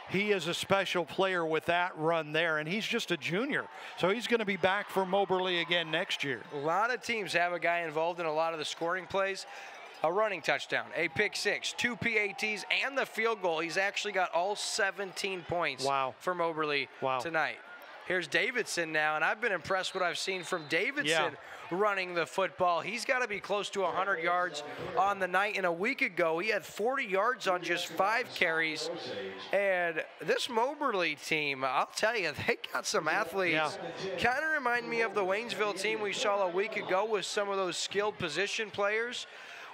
he is a special player with that run there, and he's just a junior. So he's going to be back for Moberly again next year. A lot of teams have a guy involved in a lot of the scoring plays. A running touchdown, a pick six, 2 PATs, and the field goal. He's actually got all 17 points for Moberly tonight. Here's Davidson now, and I've been impressed what I've seen from Davidson running the football. He's got to be close to 100 yards on the night, and a week ago he had 40 yards on just 5 carries. And this Moberly team, I'll tell you, they got some athletes. Kind of remind me of the Waynesville team we saw a week ago with some of those skilled position players.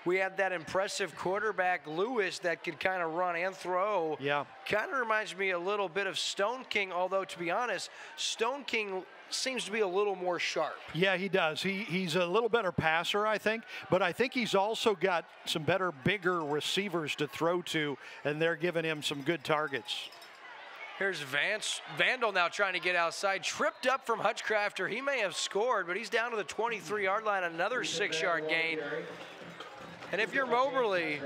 We had that impressive quarterback, Lewis, that could kind of run and throw. Kind of reminds me a little bit of Stone King, although, to be honest, Stone King seems to be a little more sharp. Yeah, he does. He's a little better passer, I think, but I think he's also got some better, bigger receivers to throw to, and they're giving him some good targets. Here's Vandal now trying to get outside. Tripped up from Hutchcrafter. He may have scored, but he's down to the 23-yard line. Another 6-yard gain. And if you're Moberly,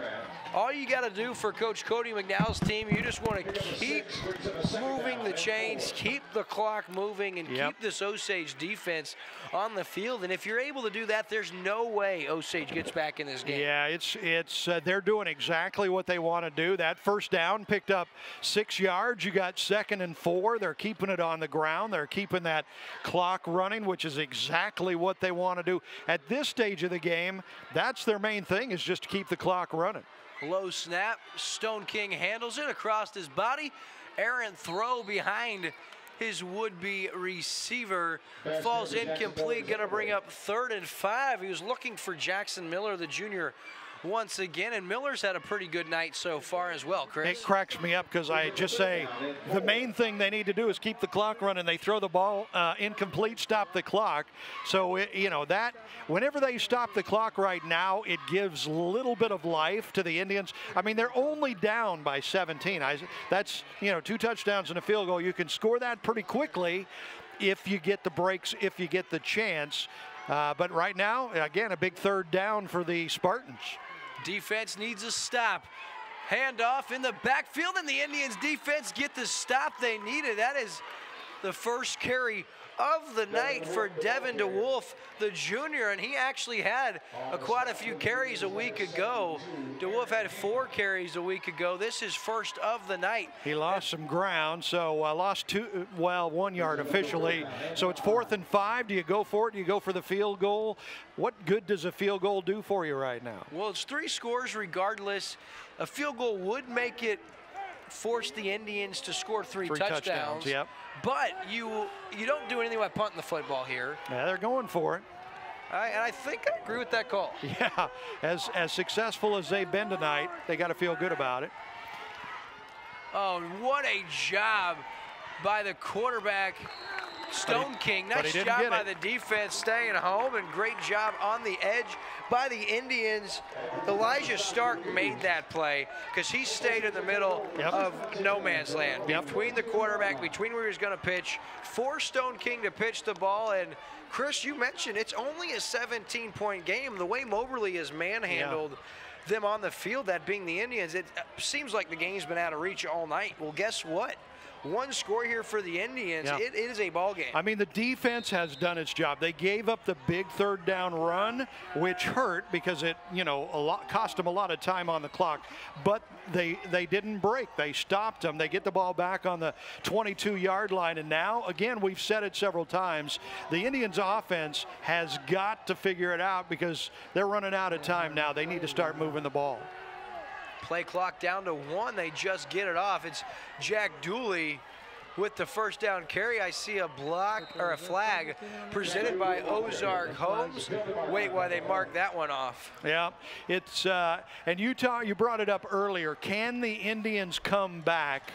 all you got to do for Coach Cody McDowell's team, you just want to keep moving the chains, keep the clock moving, and keep this Osage defense on the field. And if you're able to do that, there's no way Osage gets back in this game. Yeah, it's they're doing exactly what they want to do. That first down picked up 6 yards. You got 2nd and 4. They're keeping it on the ground. They're keeping that clock running, which is exactly what they want to do. At this stage of the game, that's their main thing, is just to keep the clock running. Low snap. Stone King handles it across his body. Errant throw behind his would-be receiver. Falls incomplete. Going to bring up 3rd and 5. He was looking for Jackson Miller, the junior, once again, and Miller's had a pretty good night so far as well, Chris. It cracks me up because I just say the main thing they need to do is keep the clock running. They throw the ball incomplete, stop the clock. So, that whenever they stop the clock right now, it gives a little bit of life to the Indians. I mean, they're only down by 17. That's, 2 touchdowns and a field goal. You can score that pretty quickly if you get the breaks, if you get the chance. But right now, again, a big 3rd down for the Spartans. Defense needs a stop. Handoff in the backfield, and the Indians defense get the stop they needed. That is the first carry of the night for Devin DeWolf, the junior, and he actually had quite a few carries a week ago. DeWolf had 4 carries a week ago. This is first of the night. He lost some ground, so lost 1 yard officially. So it's 4th and 5. Do you go for it? Do you go for the field goal? What good does a field goal do for you right now? Well, it's 3 scores regardless. A field goal would make it force the Indians to score 3 touchdowns. Yep. But you don't do anything by punting the football here. Yeah, they're going for it. And I think I agree with that call. Yeah, as successful as they've been tonight, they got to feel good about it. Oh, what a job by the quarterback, Stone King. Nice job by the defense staying home, and great job on the edge by the Indians. Elijah Stark made that play because he stayed in the middle of no man's land. Between the quarterback, between where he was going to pitch, forced Stone King to pitch the ball. And Chris, you mentioned it's only a 17-point game. The way Moberly has manhandled them on the field, that being the Indians, it seems like the game's been out of reach all night. Well, guess what? 1 score here for the Indians. It is a ball game. I mean, the defense has done its job. They gave up the big 3rd down run, which hurt because it, cost them a lot of time on the clock. But they didn't break. They stopped them. They get the ball back on the 22-yard line. And now, again, we've said it several times, the Indians' offense has got to figure it out because they're running out of time now. They need to start moving the ball. Play clock down to 1. They just get it off. It's Jack Dooley with the first down carry. I see a flag presented by Ozark Homes. Wait while they mark that one off. Yeah, it's and you brought it up earlier. Can the Indians come back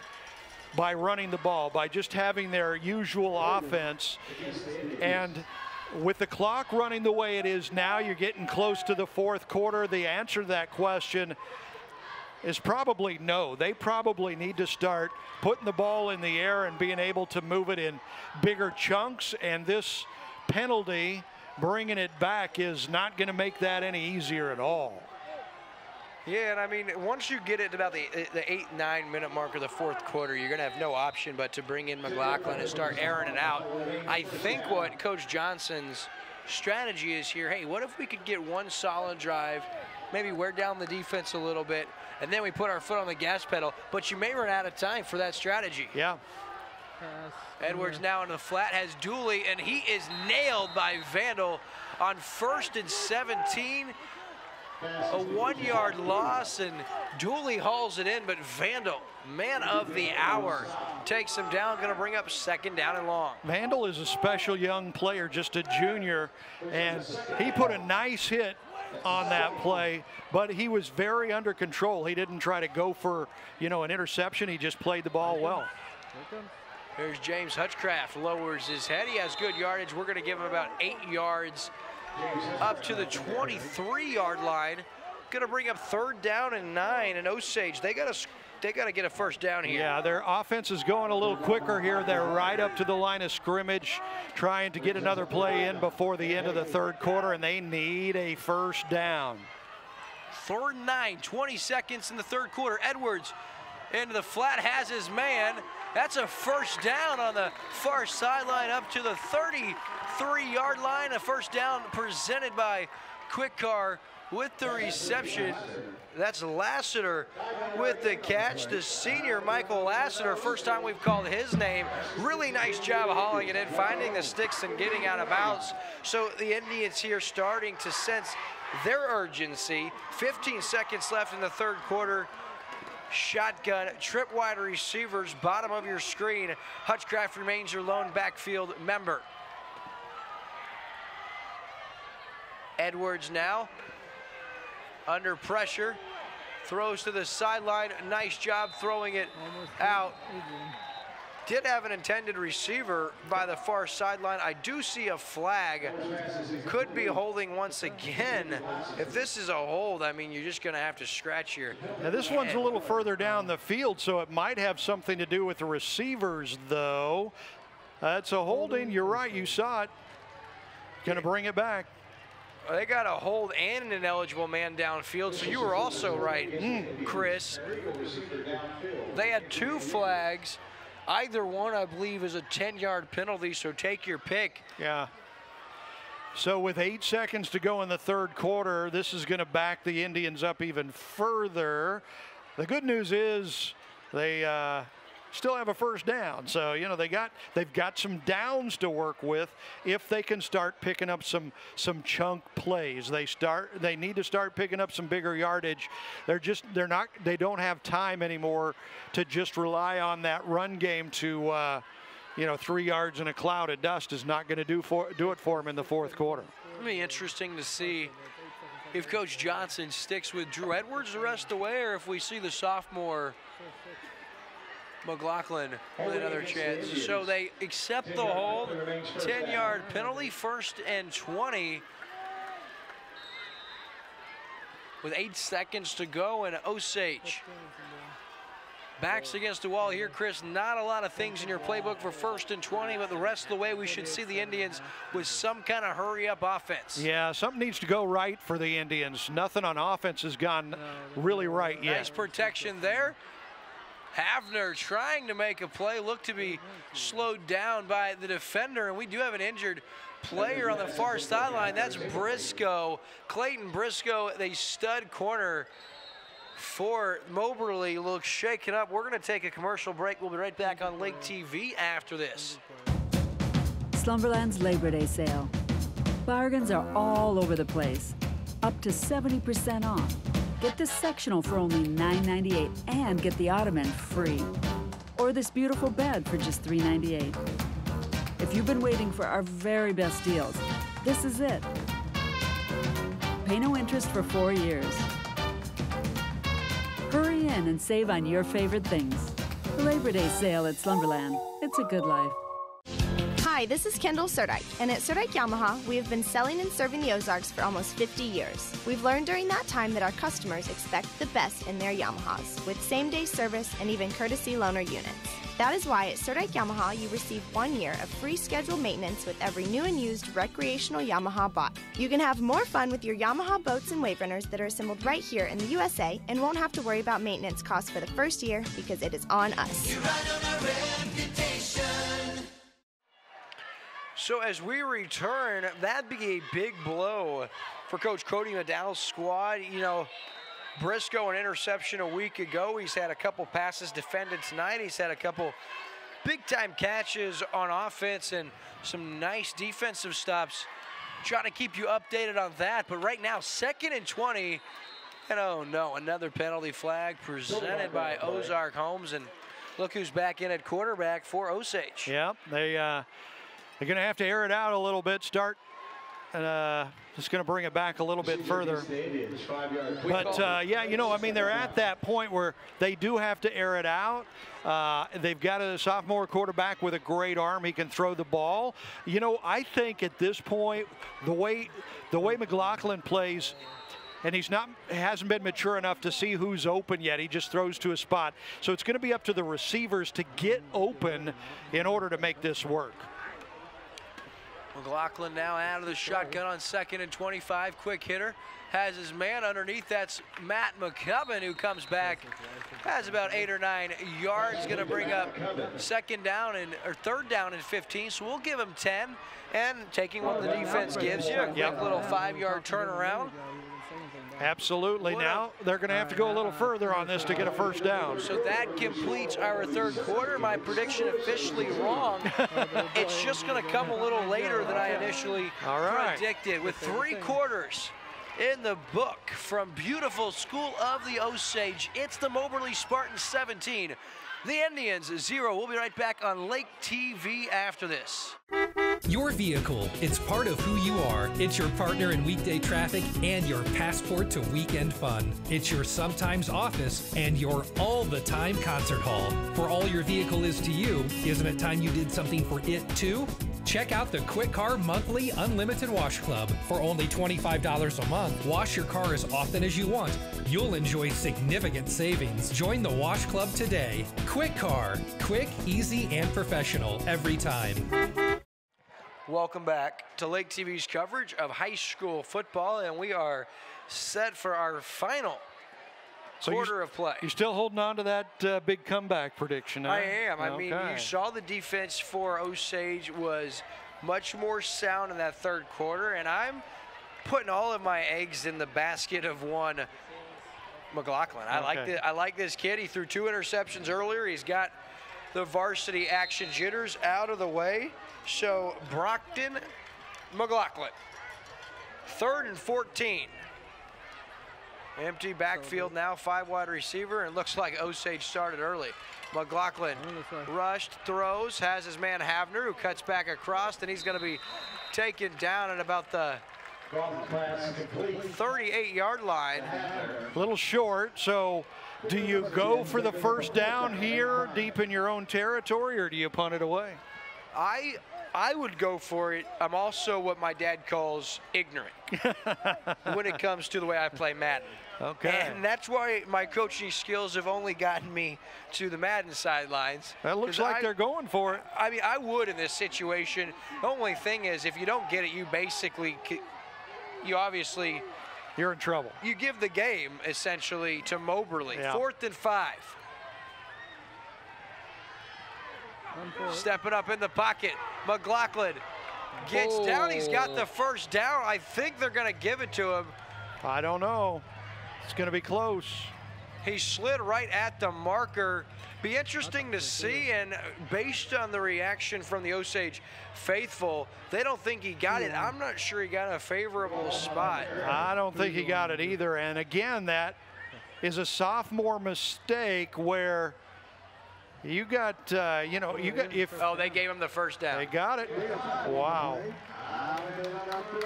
by running the ball, by just having their usual offense? And with the clock running the way it is now, you're getting close to the 4th quarter. The answer to that question is probably no. They probably need to start putting the ball in the air and being able to move it in bigger chunks, and this penalty, bringing it back, is not going to make that any easier at all. Yeah, and I mean, once you get it to about the 8-9 minute mark of the 4th quarter, you're going to have no option but to bring in McLaughlin and start airing it out. I think what Coach Johnson's strategy is here, hey, what if we could get 1 solid drive, maybe wear down the defense a little bit, and then we put our foot on the gas pedal, but you may run out of time for that strategy. Yeah. Edwards now in the flat, has Dooley, and he is nailed by Vandal on 1st and 17. A 1-yard loss, and Dooley hauls it in, but Vandal, man of the hour, takes him down, going to bring up 2nd down and long. Vandal is a special young player, just a junior, and he put a nice hit on that play, but he was very under control. He didn't try to go for, an interception. He just played the ball well. There's James Hutchcraft, lowers his head. He has good yardage. We're going to give him about 8 yards up to the 23-yard line. Going to bring up 3rd down and 9. And Osage, they got to they got to get a first down here. Yeah, their offense is going a little quicker here. They're right up to the line of scrimmage, trying to get another play in before the end of the third quarter, and they need a first down. 3rd and 9, 20 seconds in the third quarter. Edwards into the flat, has his man. That's a first down on the far sideline up to the 33-yard line. A first down presented by Quick Car with the reception. That's Lassiter with the catch. The senior Michael Lassiter, first time we've called his name. Really nice job hauling it in, finding the sticks and getting out of bounds. So the Indians here starting to sense their urgency. 15 seconds left in the third quarter. Shotgun, trip wide receivers, bottom of your screen. Hutchcraft remains your lone backfield member. Edwards now under pressure, throws to the sideline. Nice job throwing it out. Did have an intended receiver by the far sideline. I do see a flag. Could be holding once again. If this is a hold, I mean, you're just going to have to scratch your Now this one's a little further down the field, so it might have something to do with the receivers, though. That's a holding. You're right. You saw it. Going to bring it back. They got a hold and an ineligible man downfield, so you were also right, Chris. They had 2 flags. Either one, I believe, is a 10-yard penalty, so take your pick. Yeah. So with 8 seconds to go in the third quarter, this is going to back the Indians up even further. The good news is they still have a first down. So, you know, they've got some downs to work with if they can start picking up some chunk plays. They need to start picking up some bigger yardage. They don't have time anymore to just rely on that run game to 3 yards in a cloud of dust is not going to do it for them in the fourth quarter. It'll be interesting to see if Coach Johnson sticks with Drew Edwards the rest of the way, or if we see the sophomore McLaughlin with another chance. So they accept the hold, 10-yard penalty, 1st and 20. With 8 seconds to go, and Osage backs against the wall here, Chris. Not a lot of things in your playbook for 1st and 20, but the rest of the way we should see the Indians with some kind of hurry-up offense. Yeah, something needs to go right for the Indians. Nothing on offense has gone really right yet. Nice protection there. Havner trying to make a play, looked to be slowed down by the defender, and we do have an injured player on the far sideline. That's Briscoe, Clayton Briscoe, the stud corner for Moberly, looks shaken up. We're going to take a commercial break. We'll be right back on Lake TV after this. Slumberland's Labor Day sale. Bargains are all over the place. Up to 70% off. Get this sectional for only $9.98 and get the ottoman free. Or this beautiful bed for just $3.98. If you've been waiting for our very best deals, this is it. Pay no interest for 4 years. Hurry in and save on your favorite things. The Labor Day sale at Slumberland. It's a good life. Hi, this is Kendall Surdike, and at Surdike Yamaha, we have been selling and serving the Ozarks for almost 50 years. We've learned during that time that our customers expect the best in their Yamahas, with same-day service and even courtesy loaner units. That is why at Surdike Yamaha, you receive 1 year of free scheduled maintenance with every new and used recreational Yamaha bought. You can have more fun with your Yamaha boats and wave runners that are assembled right here in the USA and won't have to worry about maintenance costs for the first year because it is on us. So as we return, that'd be a big blow for Coach Cody McDowell's squad. You know, Briscoe, an interception a week ago. He's had a couple passes defended tonight. He's had a couple big-time catches on offense and some nice defensive stops. Trying to keep you updated on that. But right now, 2nd and 20. And oh no, another penalty flag presented by Ozark Holmes. And look who's back in at quarterback for Osage. Yep, they're going to have to air it out a little bit, just going to bring it back a little bit further. But, yeah, you know, I mean, they're at that point where they do have to air it out. They've got a sophomore quarterback with a great arm. He can throw the ball. You know, I think at this point, the way McLaughlin plays, and he hasn't been mature enough to see who's open yet. He just throws to a spot. So it's going to be up to the receivers to get open in order to make this work. McLaughlin now out of the shotgun on 2nd and 25. Quick hitter. Has his man underneath. That's Matt McCubbin, who comes back. Has about 8 or 9 yards. Going to bring up 3rd down and 15. So we'll give him 10. And taking what the defense gives you, a quick little 5-yard turnaround. Absolutely. Now they're going to have to go a little further on this to get a 1st down. So that completes our 3rd quarter. My prediction officially wrong. It's just going to come a little later than I initially predicted. With 3 quarters in the book from beautiful School of the Osage, it's the Moberly Spartans 17, the Indians 0. We'll be right back on Lake TV after this. Your vehicle, it's part of who you are. It's your partner in weekday traffic and your passport to weekend fun. It's your sometimes office and your all-the-time concert hall. For all your vehicle is to you, isn't it time you did something for it too? Check out the Quick Car Monthly Unlimited Wash Club. For only $25 a month, wash your car as often as you want. You'll enjoy significant savings. Join the Wash Club today. Quick Car. Quick, easy, and professional every time. Welcome back to Lake TV's coverage of high school football, and we are set for our final quarter of play. You're still holding on to that big comeback prediction, huh? I am. I mean, you saw the defense for Osage was much more sound in that 3rd quarter, and I'm putting all of my eggs in the basket of one McLaughlin. I like this kid. He threw 2 interceptions earlier. He's got the varsity action jitters out of the way. So Brockton McLaughlin, 3rd and 14. Empty backfield now, 5 wide receiver, and looks like Osage started early. McLaughlin rushed, throws, has his man Havner, who cuts back across, and he's going to be taken down at about the 38-yard line. A little short, so do you go for the 1st down here deep in your own territory, or do you punt it away? I would go for it. I'm also what my dad calls ignorant when it comes to the way I play Madden. Okay. And that's why my coaching skills have only gotten me to the Madden sidelines. That looks like they're going for it. I mean, I would in this situation. The only thing is, if you don't get it, obviously you're in trouble. You give the game essentially to Moberly. Yeah. 4th and 5. Stepping up in the pocket, McLaughlin gets down. He's got the 1st down. I think they're going to give it to him. I don't know. It's going to be close. He slid right at the marker. Be interesting to see, and based on the reaction from the Osage faithful, they don't think he got it. I'm not sure he got a favorable spot. I don't think he got it either. And again, that is a sophomore mistake where you got, Oh, they gave him the 1st down. They got it. Wow.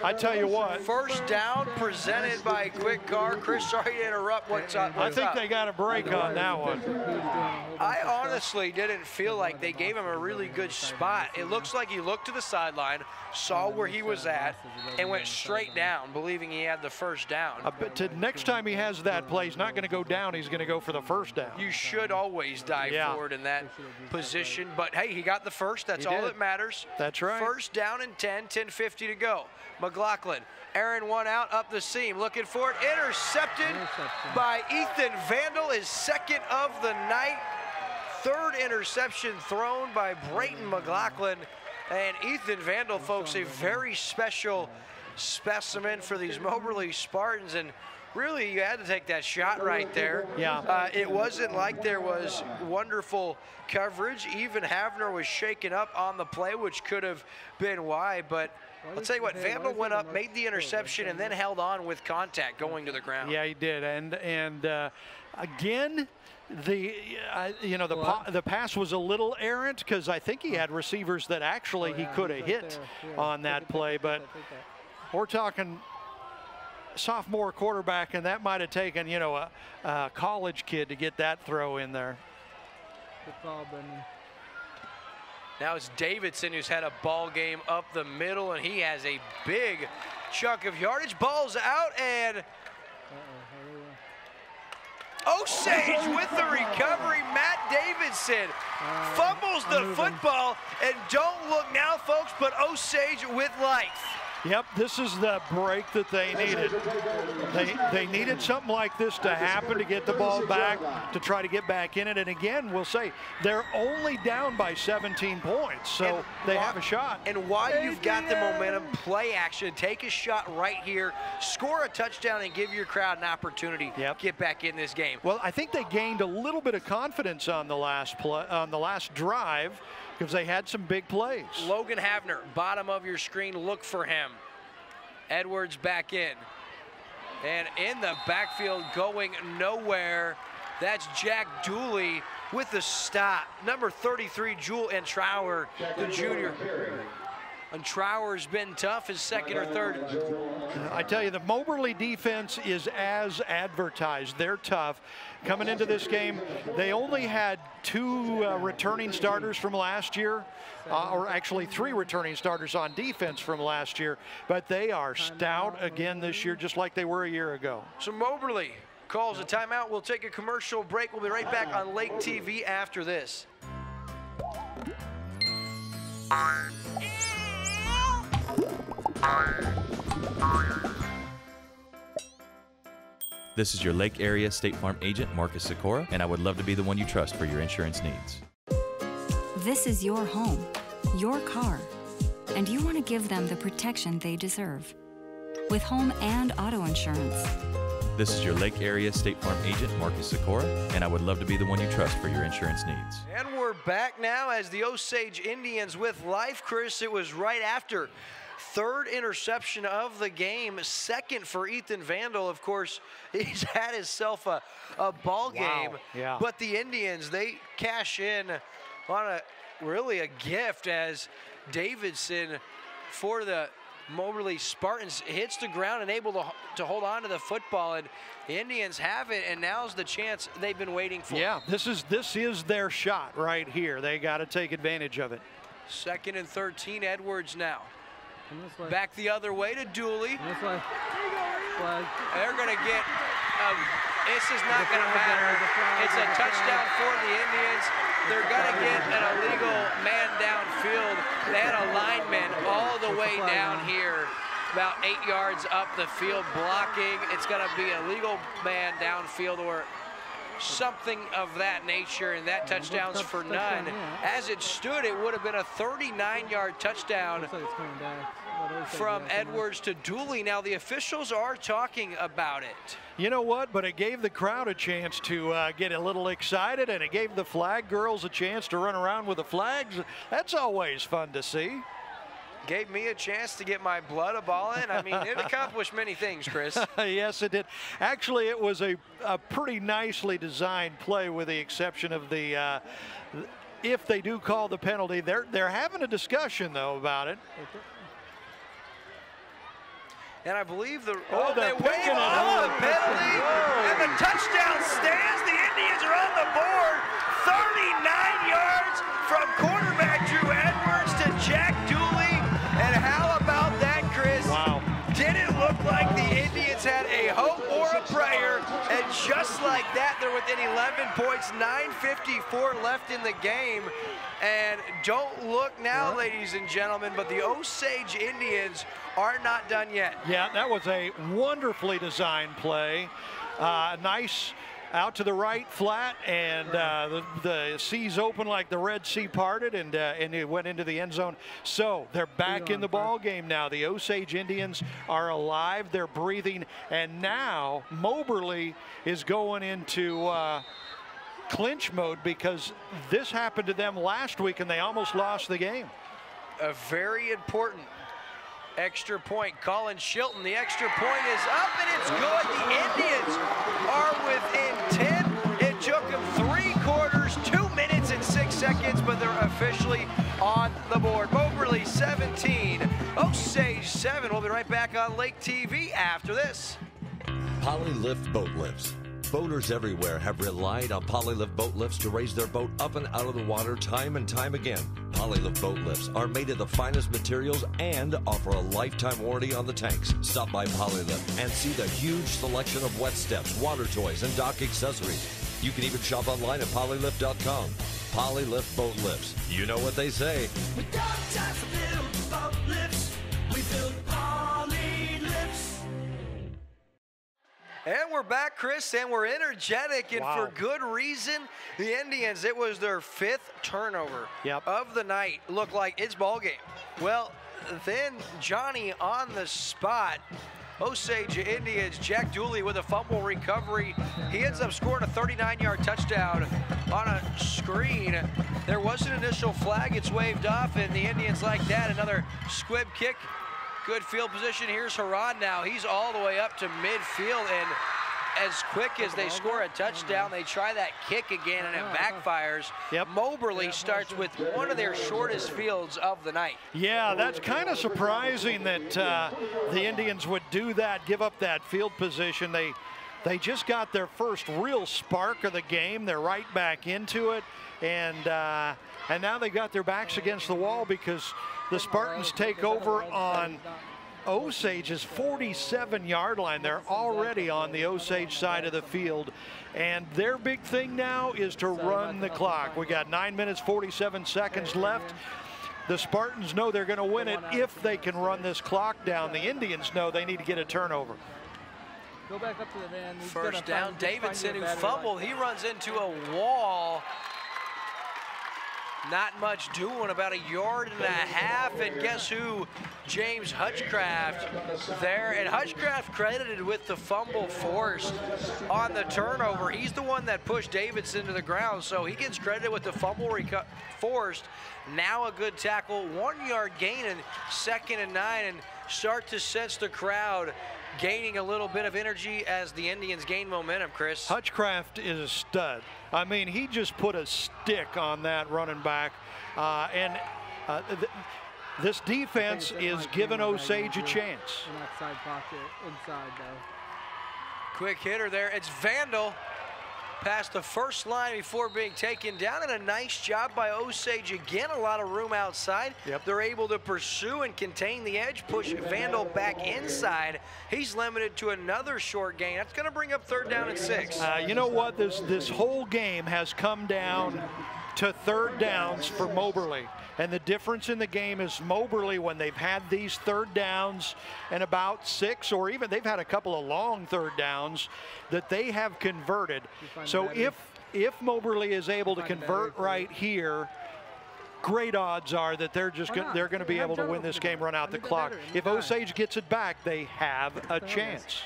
I tell you what. 1st down presented by Quick Car. Chris, sorry to interrupt. What's up? I think they got a break on that one. I honestly didn't feel like they gave him a really good spot. It looks like he looked to the sideline, saw where he was at, and went straight down, believing he had the 1st down. But next time he has that play, he's not going to go down. He's going to go for the 1st down. You should always dive forward in that position. But, hey, he got the 1st. That's all that matters. That's right. 1st down and 10, 10:50 to go. McLaughlin, Aaron one out, up the seam, looking for it. Intercepted by Ethan Vandal, his 2nd of the night. 3rd interception thrown by Brayton McLaughlin. And Ethan Vandal, folks, a very special specimen for these Moberly Spartans. And really, you had to take that shot right there. Yeah. It wasn't like there was wonderful coverage. Even Havner was shaken up on the play, which could have been why. But I'll tell you what, Vandal went up, made the interception, and then held on with contact going to the ground. Yeah, he did. And again, the pass was a little errant because I think he had receivers that actually he could have hit on that play. But we're talking sophomore quarterback, and that might have taken, a college kid to get that throw in there. Good call, Brendan. Now it's Davidson who's had a ball game up the middle, and he has a big chunk of yardage. Ball's out, and Osage with the recovery. Matt Davidson fumbles the football, and don't look now, folks, but Osage with life. Yep, this is the break that they needed. They needed something like this to happen to get the ball back, to try to get back in it. And again, we'll say they're only down by 17 points, so they have a shot. And while you've got the momentum, play action, take a shot right here, score a touchdown, and give your crowd an opportunity to get back in this game. Well, I think they gained a little bit of confidence on the last drive, because they had some big plays. Logan Havner, bottom of your screen, look for him. Edwards back in. And in the backfield going nowhere, that's Jack Dooley with the stop. Number 33, Jewel Entrower, the junior. And Trower's been tough, his second or third. I tell you, the Moberly defense is as advertised. They're tough. Coming into this game, they only had 2 returning starters from last year, or actually 3 returning starters on defense from last year, but they are stout again this year, just like they were a year ago. So Moberly calls a timeout. We'll take a commercial break. We'll be right back on Lake TV after this. This is your Lake Area State Farm agent, Marcus Sikora, and I would love to be the one you trust for your insurance needs. This is your home, your car, and you want to give them the protection they deserve. With home and auto insurance. This is your Lake Area State Farm agent, Marcus Sikora, and I would love to be the one you trust for your insurance needs. And we're back now as the Osage Indians with life. Chris, it was right after third interception of the game, second for Ethan Vandal. Of course, he's had himself a ball game. Yeah. But the Indians, they cash in on really a gift as Davidson for the Moberly Spartans hits the ground and able to hold on to the football, and the Indians have it, and now's the chance they've been waiting for. Yeah, this is their shot right here. They got to take advantage of it. 2nd and 13, Edwards now. Back the other way to Dooley. They're going to get, this is not going to matter. It's a touchdown for the Indians. They're going to get an illegal man downfield. They had a lineman all the way down here, about 8 yards up the field blocking. It's going to be an illegal man downfield or something of that nature, and that touchdown's for none. As it stood, it would have been a 39-yard touchdown from Edwards to Dooley. Now the officials are talking about it. You know what? But it gave the crowd a chance to get a little excited, and it gave the flag girls a chance to run around with the flags. That's always fun to see. Gave me a chance to get my blood a-ballin'. I mean, it accomplished many things, Chris. Yes, it did. Actually, it was a pretty nicely designed play, with the exception of the if they do call the penalty. They're having a discussion, though, about it. And I believe they they're wave off the penalty, and the touchdown stands. The Indians are on the board. 39 yards from quarterback Drew Edwards to Jack Dooley. And how about that, Chris? Wow. Didn't look like the Indians had a hope or a prayer. And just like that, they're within 11 points, 9:54 left in the game. And don't look now, ladies and gentlemen, but the Osage Indians are not done yet. Yeah, that was a wonderfully designed play. Nice out to the right flat, and the seas open like the Red Sea parted, and it went into the end zone. So they're back in the ball game now. The Osage Indians are alive, they're breathing, and now Moberly is going into clinch mode, because this happened to them last week and they almost lost the game. A very important extra point. Colin Shilton, the extra point is up, and it's good. The Indians are within 10. It took them 3 quarters, 2 minutes and 6 seconds, but they're officially on the board. Moberly 17, Osage 7. We'll be right back on Lake TV after this. Poly Lift Boat Lifts. Boaters everywhere have relied on Polylift boat lifts to raise their boat up and out of the water time and time again. Polylift boat lifts are made of the finest materials and offer a lifetime warranty on the tanks. Stop by Polylift and see the huge selection of wet steps, water toys, and dock accessories. You can even shop online at polylift.com. Polylift boat lifts. You know what they say. We don't just build boat lifts, we build Polylifts. And we're back, Chris, and we're energetic, and for good reason. The Indians, it was their 5th turnover of the night. Looked like it's ball game. Well, then Johnny on the spot. Osage Indians, Jack Dooley with a fumble recovery. He ends up scoring a 39-yard touchdown on a screen. There was an initial flag. It's waved off, and the Indians like that. Another squib kick. Good field position. Here's Haran now. He's all the way up to midfield, and as quick as they score a touchdown, they try that kick again, and it backfires. Moberly starts with one of their shortest fields of the night. Yeah, that's kind of surprising that the Indians would do that, give up that field position. They just got their first real spark of the game. They're right back into it, and now they got their backs against the wall because the Spartans take over on Osage's 47-yard line. They're already on the Osage side of the field, and their big thing now is to run the clock. We got 9 minutes, 47 seconds left. The Spartans know they're going to win it if they can run this clock down. The Indians know they need to get a turnover. Go back up to the van. First down, Davidson, who fumbled. He runs into a wall. Not much doing, about 1.5 yards. And guess who? James Hutchcraft there. And Hutchcraft credited with the fumble forced on the turnover. He's the one that pushed Davidson to the ground, so he gets credited with the fumble forced. Now a good tackle, 1 yard gain, and 2nd and 9, and start to sense the crowd gaining a little bit of energy as the Indians gain momentum, Chris. Hutchcraft is a stud. I mean, he just put a stick on that running back. This defense is giving Osage a chance. Outside pocket, inside though. Quick hitter there. It's Vandal. Past the first line before being taken down, and a nice job by Osage. Again, a lot of room outside. They're able to pursue and contain the edge, push Vandal back inside. He's limited to another short gain. That's going to bring up 3rd down and 6. You know what? This whole game has come down to 3rd downs for Moberly. And the difference in the game is Moberly, when they've had these 3rd downs and about 6, or even they've had a couple of long 3rd downs, that they have converted. So if Moberly is able to convert right here, great odds are that they're going to be able to win this game, run out the clock. If Osage gets it back, they have a chance.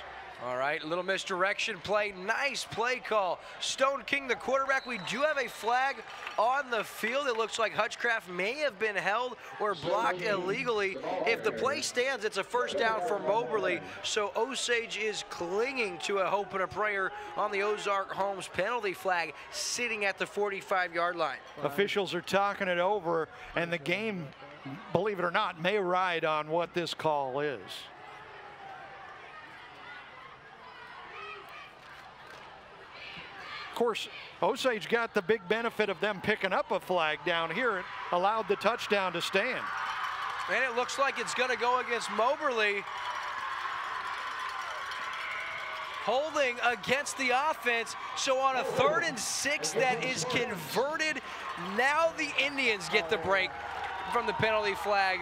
All right, a little misdirection play. Nice play call. Stone King, the quarterback. We do have a flag on the field. It looks like Hutchcraft may have been held or blocked illegally. If the play stands, it's a 1st down for Moberly. So Osage is clinging to a hope and a prayer on the Ozark Homes penalty flag, sitting at the 45-yard line. Officials are talking it over, and the game, believe it or not, may ride on what this call is. Of course, Osage got the big benefit of them picking up a flag down here. It allowed the touchdown to stand. And it looks like it's going to go against Moberly. Holding against the offense. So on a 3rd and 6 that is converted, now the Indians get the break from the penalty flag.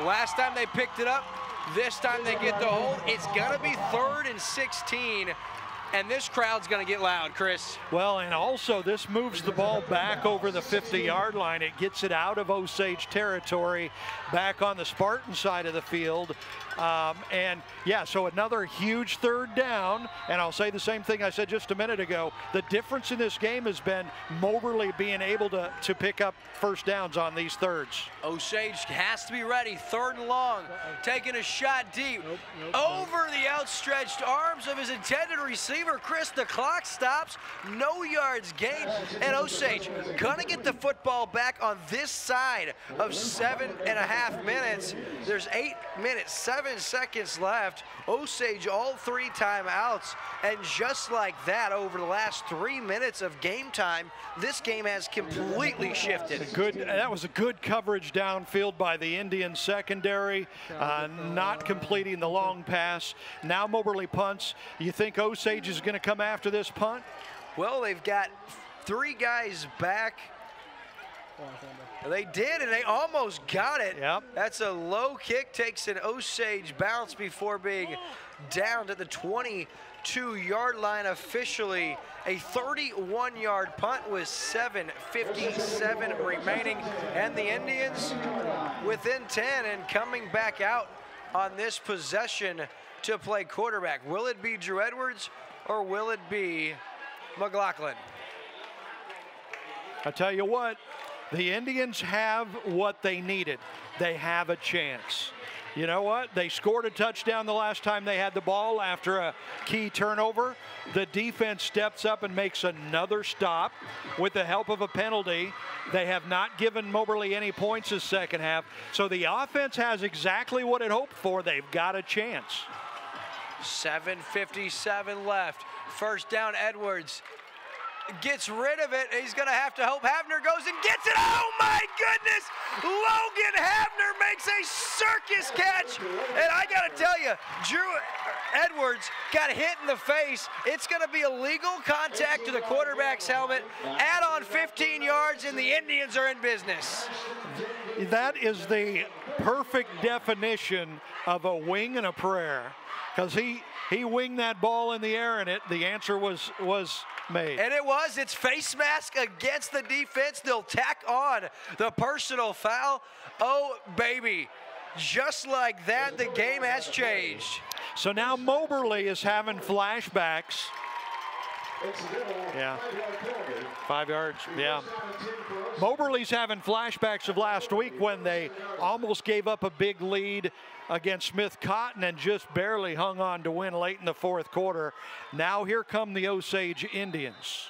Last time they picked it up, this time they get the hold. It's going to be 3rd and 16. And this crowd's going to get loud, Chris. Well, and also this moves the ball back over the 50-yard line. It gets it out of Osage territory, back on the Spartan side of the field. And yeah, so another huge 3rd down. And I'll say the same thing I said just a minute ago. The difference in this game has been Moberly being able to pick up 1st downs on these 3rds. Osage has to be ready. 3rd and long. Taking a shot deep. Over the outstretched arms of his intended receiver. receiver. Chris, the clock stops. No yards gained. And Osage gonna get the football back on this side of 7.5 minutes. There's 8 minutes, 7 seconds left. Osage all 3 timeouts. And just like that, over the last 3 minutes of game time, this game has completely shifted. That was a good coverage downfield by the Indian secondary, not completing the long pass. Now Moberly punts. You think Osage is going to come after this punt? Well, they've got 3 guys back. They did, and they almost got it. Yep. That's a low kick, takes an Osage bounce before being downed at the 22-yard line officially. A 31-yard punt with 7:57 remaining, and the Indians within 10 and coming back out on this possession to play quarterback. Will it be Drew Edwards or will it be McLaughlin? I tell you what, the Indians have what they needed. They have a chance. You know what? They scored a touchdown the last time they had the ball after a key turnover. The defense steps up and makes another stop with the help of a penalty. They have not given Moberly any points this second half. So the offense has exactly what it hoped for. They've got a chance. 7:57 left. First down, Edwards gets rid of it. He's going to have to hope Havner goes and gets it. Oh, my goodness. Logan Havner makes a circus catch. And I got to tell you, Drew Edwards got hit in the face. It's going to be illegal contact to the quarterback's helmet. Add on 15 yards, and the Indians are in business. That is the perfect definition of a wing and a prayer, because he winged that ball in the air, and the answer was made. And it was. It's face mask against the defense. They'll tack on the personal foul. Oh, baby. Just like that, the game has changed. So now Moberly is having flashbacks. Yeah. 5 yards. Yeah. Moberly's having flashbacks of last week when they almost gave up a big lead against Smith Cotton and just barely hung on to win late in the fourth quarter. Now here come the Osage Indians.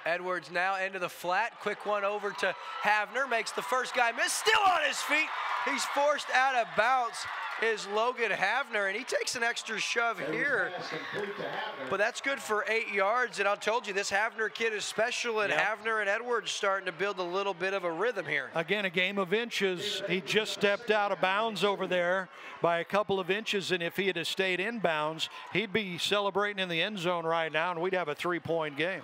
Edwards now into the flat. Quick one over to Havner. Makes the first guy miss. Still on his feet. He's forced out of bounds. Is Logan Havner, and he takes an extra shove here, but that's good for 8 yards. And I told you, this Havner kid is special, and Havner and Edwards starting to build a little bit of a rhythm here. Again, a game of inches. He just stepped out of bounds over there by a couple of inches, and if he had stayed in bounds, he'd be celebrating in the end zone right now, and we'd have a 3-point game.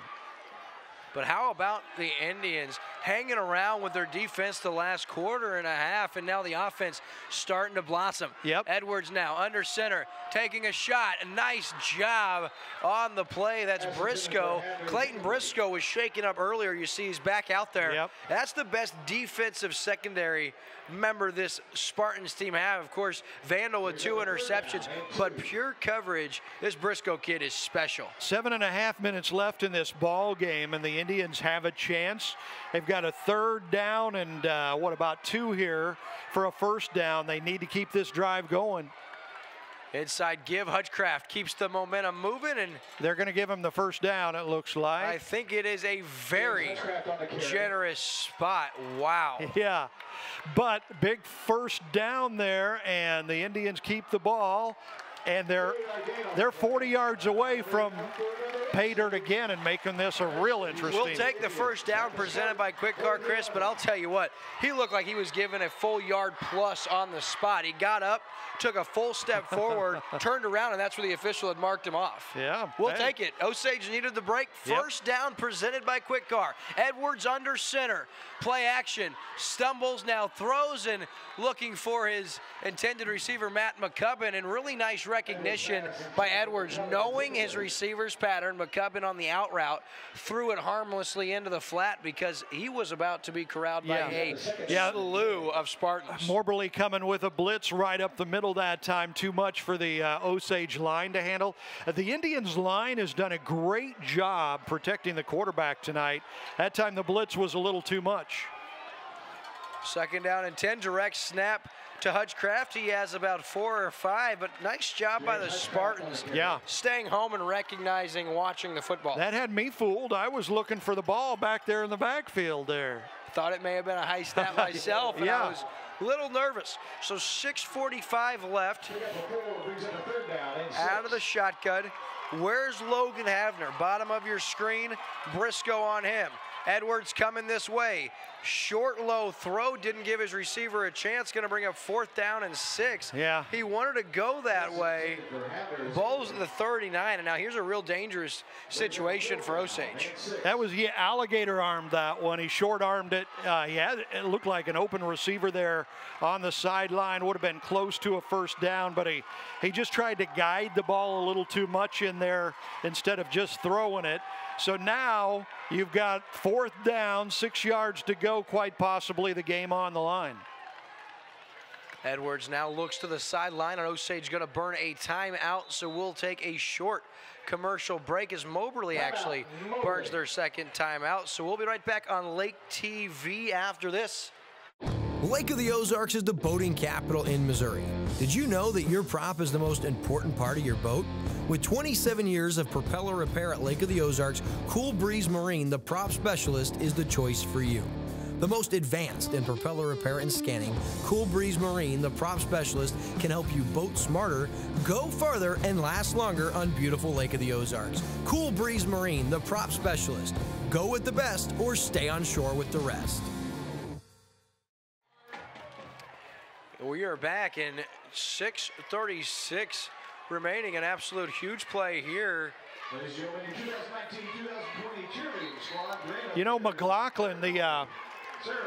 But how about the Indians hanging around with their defense the last quarter and a half, and now the offense starting to blossom. Yep. Edwards now under center, taking a shot. A nice job on the play. That's Briscoe. Clayton Briscoe was shaken up earlier. You see he's back out there. Yep. That's the best defensive secondary member this Spartans team have. Of course, Vandal with 2 interceptions, but pure coverage. This Briscoe kid is special. 7.5 minutes left in this ball game, and the Indians have a chance. They've got a 3rd down and what about 2 here for a 1st down. They need to keep this drive going. Inside give, Hutchcraft keeps the momentum moving, and they're going to give him the 1st down, it looks like. I think it is a very generous spot. Wow. Yeah, but big 1st down there, and the Indians keep the ball, and they're 40 yards away from pay dirt again and making this a real interesting. We'll take the 1st down presented by Quick Car Chris, but I'll tell you what, he looked like he was given a full yard plus on the spot. He got up, took a full step forward, turned around, and that's where the official had marked him off. Yeah. We'll take it. Osage needed the break. 1st down presented by Quick Car. Edwards under center. Play action. Stumbles, now throws, and looking for his intended receiver, Matt McCubbin, and really nice recognition by Edwards, knowing his receiver's pattern. McCubbin on the out route threw it harmlessly into the flat because he was about to be corralled by a slew of Spartans. Moberly coming with a blitz right up the middle that time. Too much for the Osage line to handle. The Indians line has done a great job protecting the quarterback tonight. That time the blitz was a little too much. 2nd down and 10, direct snap to Hutchcraft. He has about 4 or 5, but nice job by the Spartans. Yeah. Staying home and recognizing, watching the football. That had me fooled. I was looking for the ball back there in the backfield there. Thought it may have been a high snap myself, and I was a little nervous. So 6:45 left. Out of the shotgun. Where's Logan Havner? Bottom of your screen, Briscoe on him. Edwards coming this way. Short, low throw, didn't give his receiver a chance. Going to bring up 4th down and 6. Yeah. He wanted to go that way. Ball's at the 39, and now here's a real dangerous situation for Osage. That was, he alligator armed that one. He short armed it. It looked like an open receiver there on the sideline. Would have been close to a 1st down, but he just tried to guide the ball a little too much in there instead of just throwing it. So now you've got 4th down, 6 yards to go, quite possibly the game on the line. Edwards now looks to the sideline, and Osage going to burn a timeout, so we'll take a short commercial break as Moberly actually burns their 2nd timeout. So we'll be right back on Lake TV after this. Lake of the Ozarks is the boating capital in Missouri. Did you know that your prop is the most important part of your boat? With 27 years of propeller repair at Lake of the Ozarks, Cool Breeze Marine, the prop specialist, is the choice for you. The most advanced in propeller repair and scanning, Cool Breeze Marine, the prop specialist, can help you boat smarter, go farther, and last longer on beautiful Lake of the Ozarks. Cool Breeze Marine, the prop specialist. Go with the best or stay on shore with the rest. We are back in 6:36 remaining. An absolute huge play here. You know, McLaughlin, the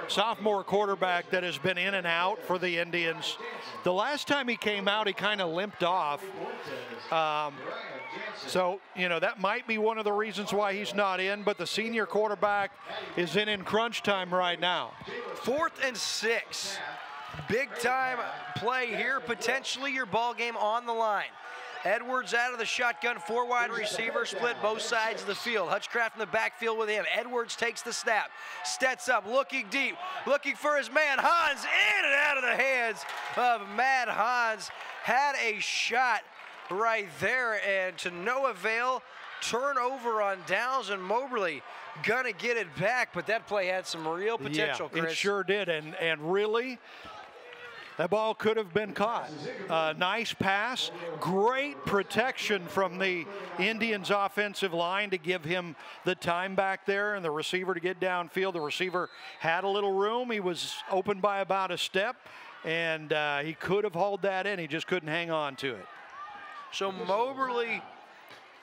sophomore quarterback that has been in and out for the Indians, the last time he came out, he kind of limped off. So, you know, that might be one of the reasons why he's not in, but the senior quarterback is in crunch time right now. 4th and 6. Big time play here, potentially your ball game on the line. Edwards out of the shotgun, 4 wide receiver, split both sides of the field. Hutchcraft in the backfield with him. Edwards takes the snap, steps up, looking deep, looking for his man Hans, in and out of the hands of Matt Hans. Had a shot right there, and to no avail. Turnover on downs, and Moberly gonna get it back, but that play had some real potential, yeah, Chris. It sure did, and really, that ball could have been caught. Nice pass, great protection from the Indians' offensive line to give him the time back there and the receiver to get downfield. The receiver had a little room. He was open by about a step, and he could have hauled that in. He just couldn't hang on to it. So Moberly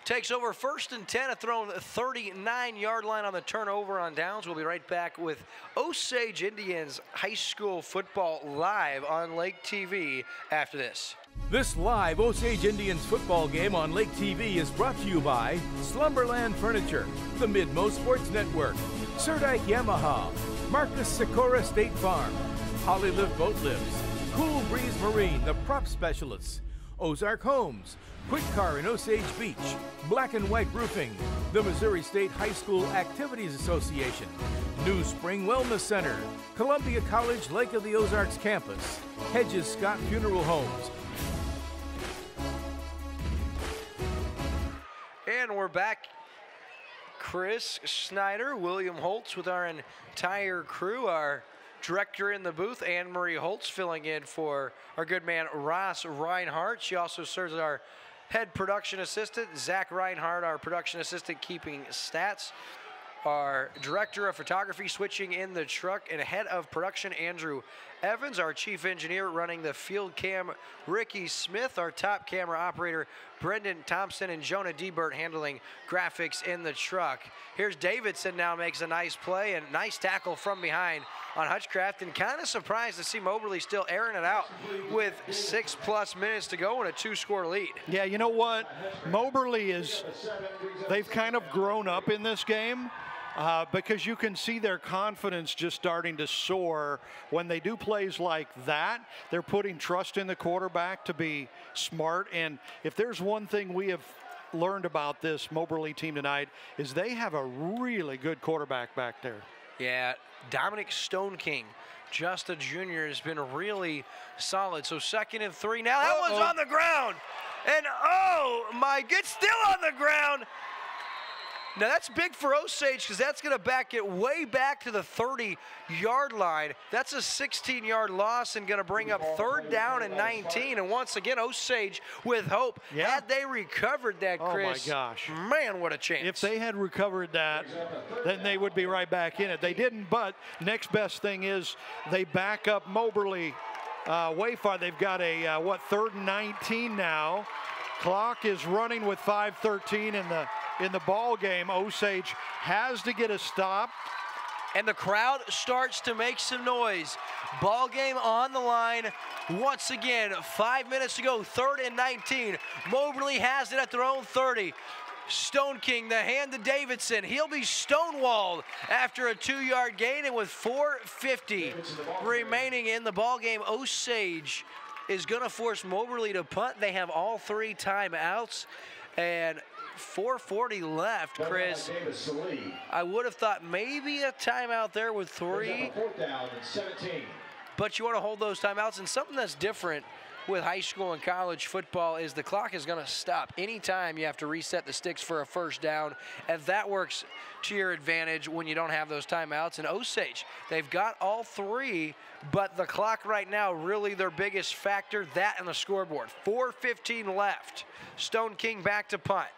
takes over 1st and 10, a thrown 39-yard line on the turnover on downs. We'll be right back with Osage Indians High School football live on Lake TV after this. This live Osage Indians football game on Lake TV is brought to you by Slumberland Furniture, the Midmo Sports Network, Surdike Yamaha, Marcus Sikora State Farm, Hollylift Boat Lifts, Cool Breeze Marine, the prop specialists, Ozark Homes, Quick Car in Osage Beach, Black and White Roofing, the Missouri State High School Activities Association, New Spring Wellness Center, Columbia College Lake of the Ozarks Campus, Hedges Scott Funeral Homes. And we're back. Chris Snyder, William Holtz with our entire crew, our director in the booth, Anne-Marie Holtz, filling in for our good man Ross Reinhardt. She also serves as our head production assistant. Zach Reinhardt, our production assistant, keeping stats. Our director of photography switching in the truck, and head of production Andrew Evans, our chief engineer running the field cam Ricky Smith, our top camera operator Brendan Thompson, and Jonah Debert handling graphics in the truck. Here's Davidson now makes a nice play, and nice tackle from behind on Hutchcraft, and kind of surprised to see Moberly still airing it out with 6+ minutes to go and a 2-score lead. Yeah, you know what? Moberly they've kind of grown up in this game. Because you can see their confidence just starting to soar when they do plays like that. They're putting trust in the quarterback to be smart. And if there's one thing we have learned about this Moberly team tonight, is they have a really good quarterback back there. Yeah, Dominic Stoneking Justa Jr. has been really solid. So 2nd and 3 now. That one's on the ground. And oh my, it's still on the ground. Now that's big for Osage because that's going to back it way back to the 30-yard line. That's a 16-yard loss and going to bring up 3rd down and 19. And once again, Osage with hope. Yeah. Had they recovered that, Chris, oh my gosh, man, what a chance. If they had recovered that, then they would be right back in it. They didn't, but next best thing is they back up Moberly way far. They've got a, 3rd and 19 now. Clock is running with 5:13 in the ball game. Osage has to get a stop. And the crowd starts to make some noise. Ball game on the line. Once again, 5 minutes to go, 3rd and 19. Moberly has it at their own 30. Stone King, the hand to Davidson. He'll be stonewalled after a 2-yard gain, and with 4:50 remaining in the ball game, Osage is going to force Moberly to punt. They have all 3 timeouts, and 4:40 left, Chris. I would have thought maybe a timeout there with 3. But you want to hold those timeouts, and something that's different with high school and college football is the clock is going to stop. Anytime you have to reset the sticks for a 1st down, and that works to your advantage when you don't have those timeouts. And Osage, they've got all 3, but the clock right now, really their biggest factor, that and the scoreboard. 4:15 left. Stone King back to punt.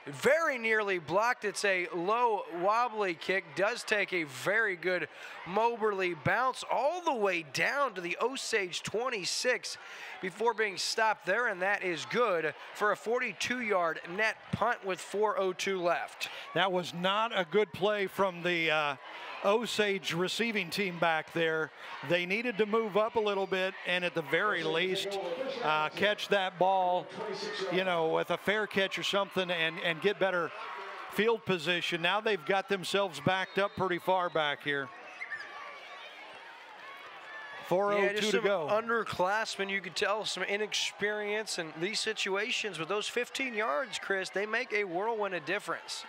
Very nearly blocked. It's a low, wobbly kick. Does take a very good Moberly bounce all the way down to the Osage 26 before being stopped there, and that is good for a 42-yard net punt with 4:02 left. That was not a good play from the Osage receiving team back there. They needed to move up a little bit and at the very least catch that ball, with a fair catch or something and get better field position. Now they've got themselves backed up pretty far back here. 4:02 to go. Underclassmen, you could tell, some inexperience in these situations. With those 15 yards, Chris, they make a whirlwind of difference.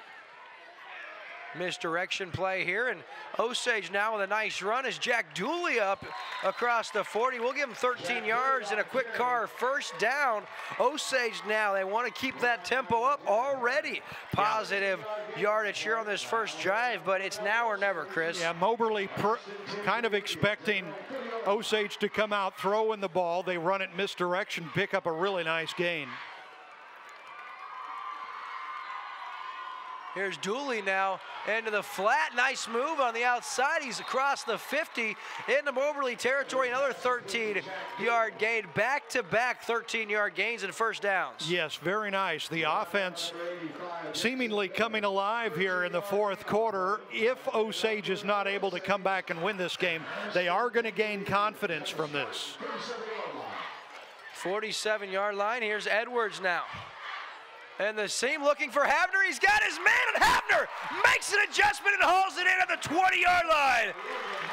Misdirection play here, and Osage now with a nice run as Jack Dooley up across the 40. We'll give him 13 yards and a quick car 1st down. Osage now, they want to keep that tempo up already. Positive yardage here on this first drive, but it's now or never, Chris. Yeah, Moberly kind of expecting Osage to come out throwing the ball. They run it misdirection, pick up a really nice gain. Here's Dooley now into the flat. Nice move on the outside. He's across the 50 into Moberly territory. Another 13-yard gain. Back-to-back 13-yard gains and 1st downs. Yes, very nice. The offense seemingly coming alive here in the 4th quarter. If Osage is not able to come back and win this game, they are going to gain confidence from this. 47-yard line. Here's Edwards now. And the seam looking for Havner. He's got his man, and Havner makes an adjustment and hauls it in at the 20-yard line.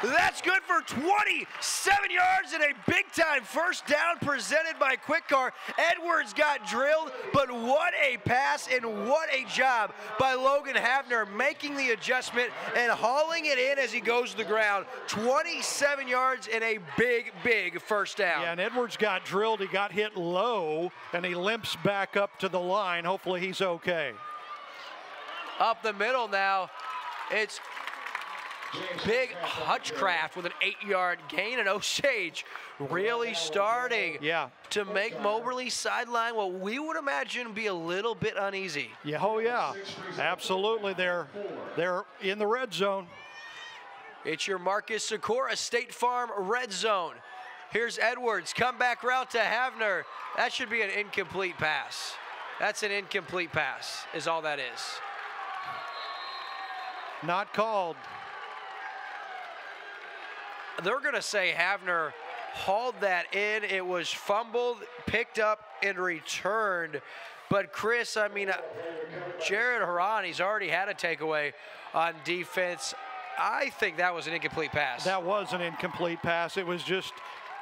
That's good for 27 yards and a big-time 1st down presented by Quick Car. Edwards got drilled, but what a pass and what a job by Logan Havner making the adjustment and hauling it in as he goes to the ground. 27 yards and a big, big 1st down. Yeah, and Edwards got drilled. He got hit low, and he limps back up to the line. Hopefully he's okay. Up the middle now, it's Big Hutchcraft with an 8-yard gain, and Osage really starting to make Moberly sideline what we would imagine be a little bit uneasy. Yeah, oh yeah, absolutely. They're in the red zone. It's your Marcus Sikora State Farm red zone. Here's Edwards, comeback route to Havner. That should be an incomplete pass. That's an incomplete pass, is all that is. Not called. They're going to say Havner hauled that in. It was fumbled, picked up, and returned. But Chris, I mean, Jared Haran, he's already had a takeaway on defense. I think that was an incomplete pass. That was an incomplete pass. It was just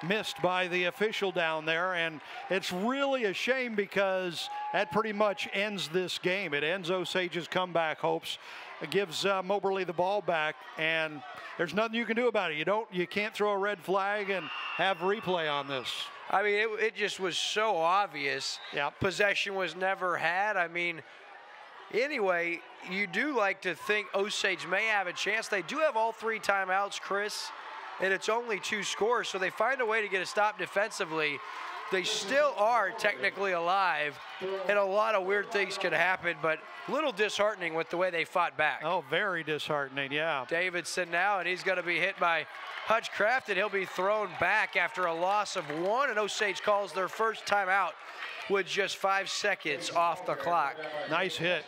missed by the official down there, and it's really a shame because that pretty much ends this game. It ends Osage's comeback hopes. It gives Moberly the ball back, and there's nothing you can do about it. You can't throw a red flag and have replay on this. I mean, it just was so obvious. Yep. Possession was never had. I mean, anyway, you do like to think Osage may have a chance. They do have all 3 timeouts, Chris, and it's only 2 scores, so they find a way to get a stop defensively. They still are technically alive, and a lot of weird things can happen, but a little disheartening with the way they fought back. Oh, very disheartening, yeah. Davidson now, and he's going to be hit by Hutchcraft, and he'll be thrown back after a loss of 1, and Osage calls their first timeout with just 5 seconds off the clock. Nice hit.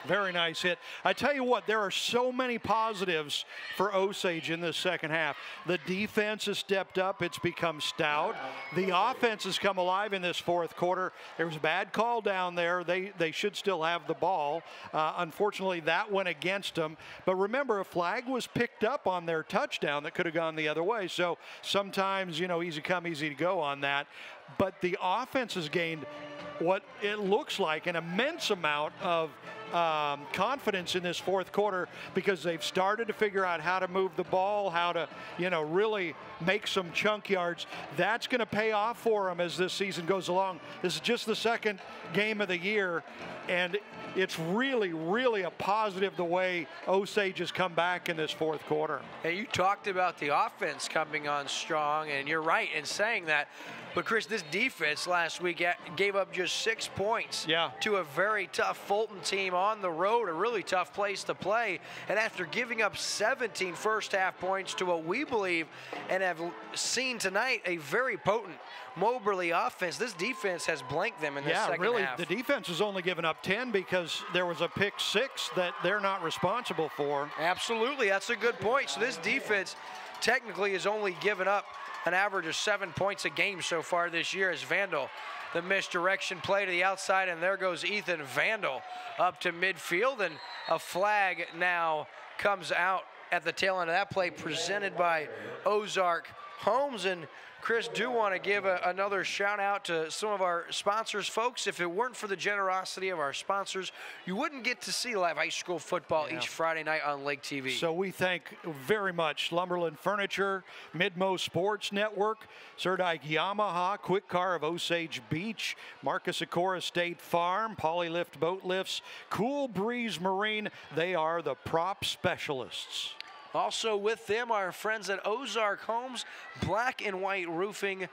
Very nice hit. I tell you what, there are so many positives for Osage in this second half. The defense has stepped up. It's become stout. The offense has come alive in this fourth quarter. There was a bad call down there. They should still have the ball. Unfortunately, that went against them. But remember, a flag was picked up on their touchdown that could have gone the other way. So sometimes, easy come, easy to go on that. But the offense has gained what it looks like an immense amount of confidence in this fourth quarter because they've started to figure out how to move the ball, how to, really make some chunk yards. That's going to pay off for them as this season goes along. This is just the second game of the year, and it's really, really a positive the way Osage has come back in this fourth quarter. And you talked about the offense coming on strong, and you're right in saying that. But, Chris, this defense last week gave up just 6 points to a very tough Fulton team on the road, a really tough place to play. And after giving up 17 first-half points to what we believe and have seen tonight, a very potent Moberly offense, this defense has blanked them in the second really, half. The defense has only given up 10 because there was a pick 6 that they're not responsible for. Absolutely, that's a good point. So this defense technically has only given up an average of 7 points a game so far this year as Vandal, the misdirection play to the outside, and there goes Ethan Vandal up to midfield, and a flag now comes out at the tail end of that play presented by Ozark Homes. And Chris, do want to give another shout out to some of our sponsors, folks. If it weren't for the generosity of our sponsors, you wouldn't get to see live high school football each Friday night on Lake TV. So we thank very much Lumberland Furniture, Midmo Sports Network, Surdike Yamaha, Quick Car of Osage Beach, Marcus Sikora State Farm, Polylift Boat Lifts, Cool Breeze Marine. They are the prop specialists. Also with them, our friends at Ozark Homes, Black and White Roofing,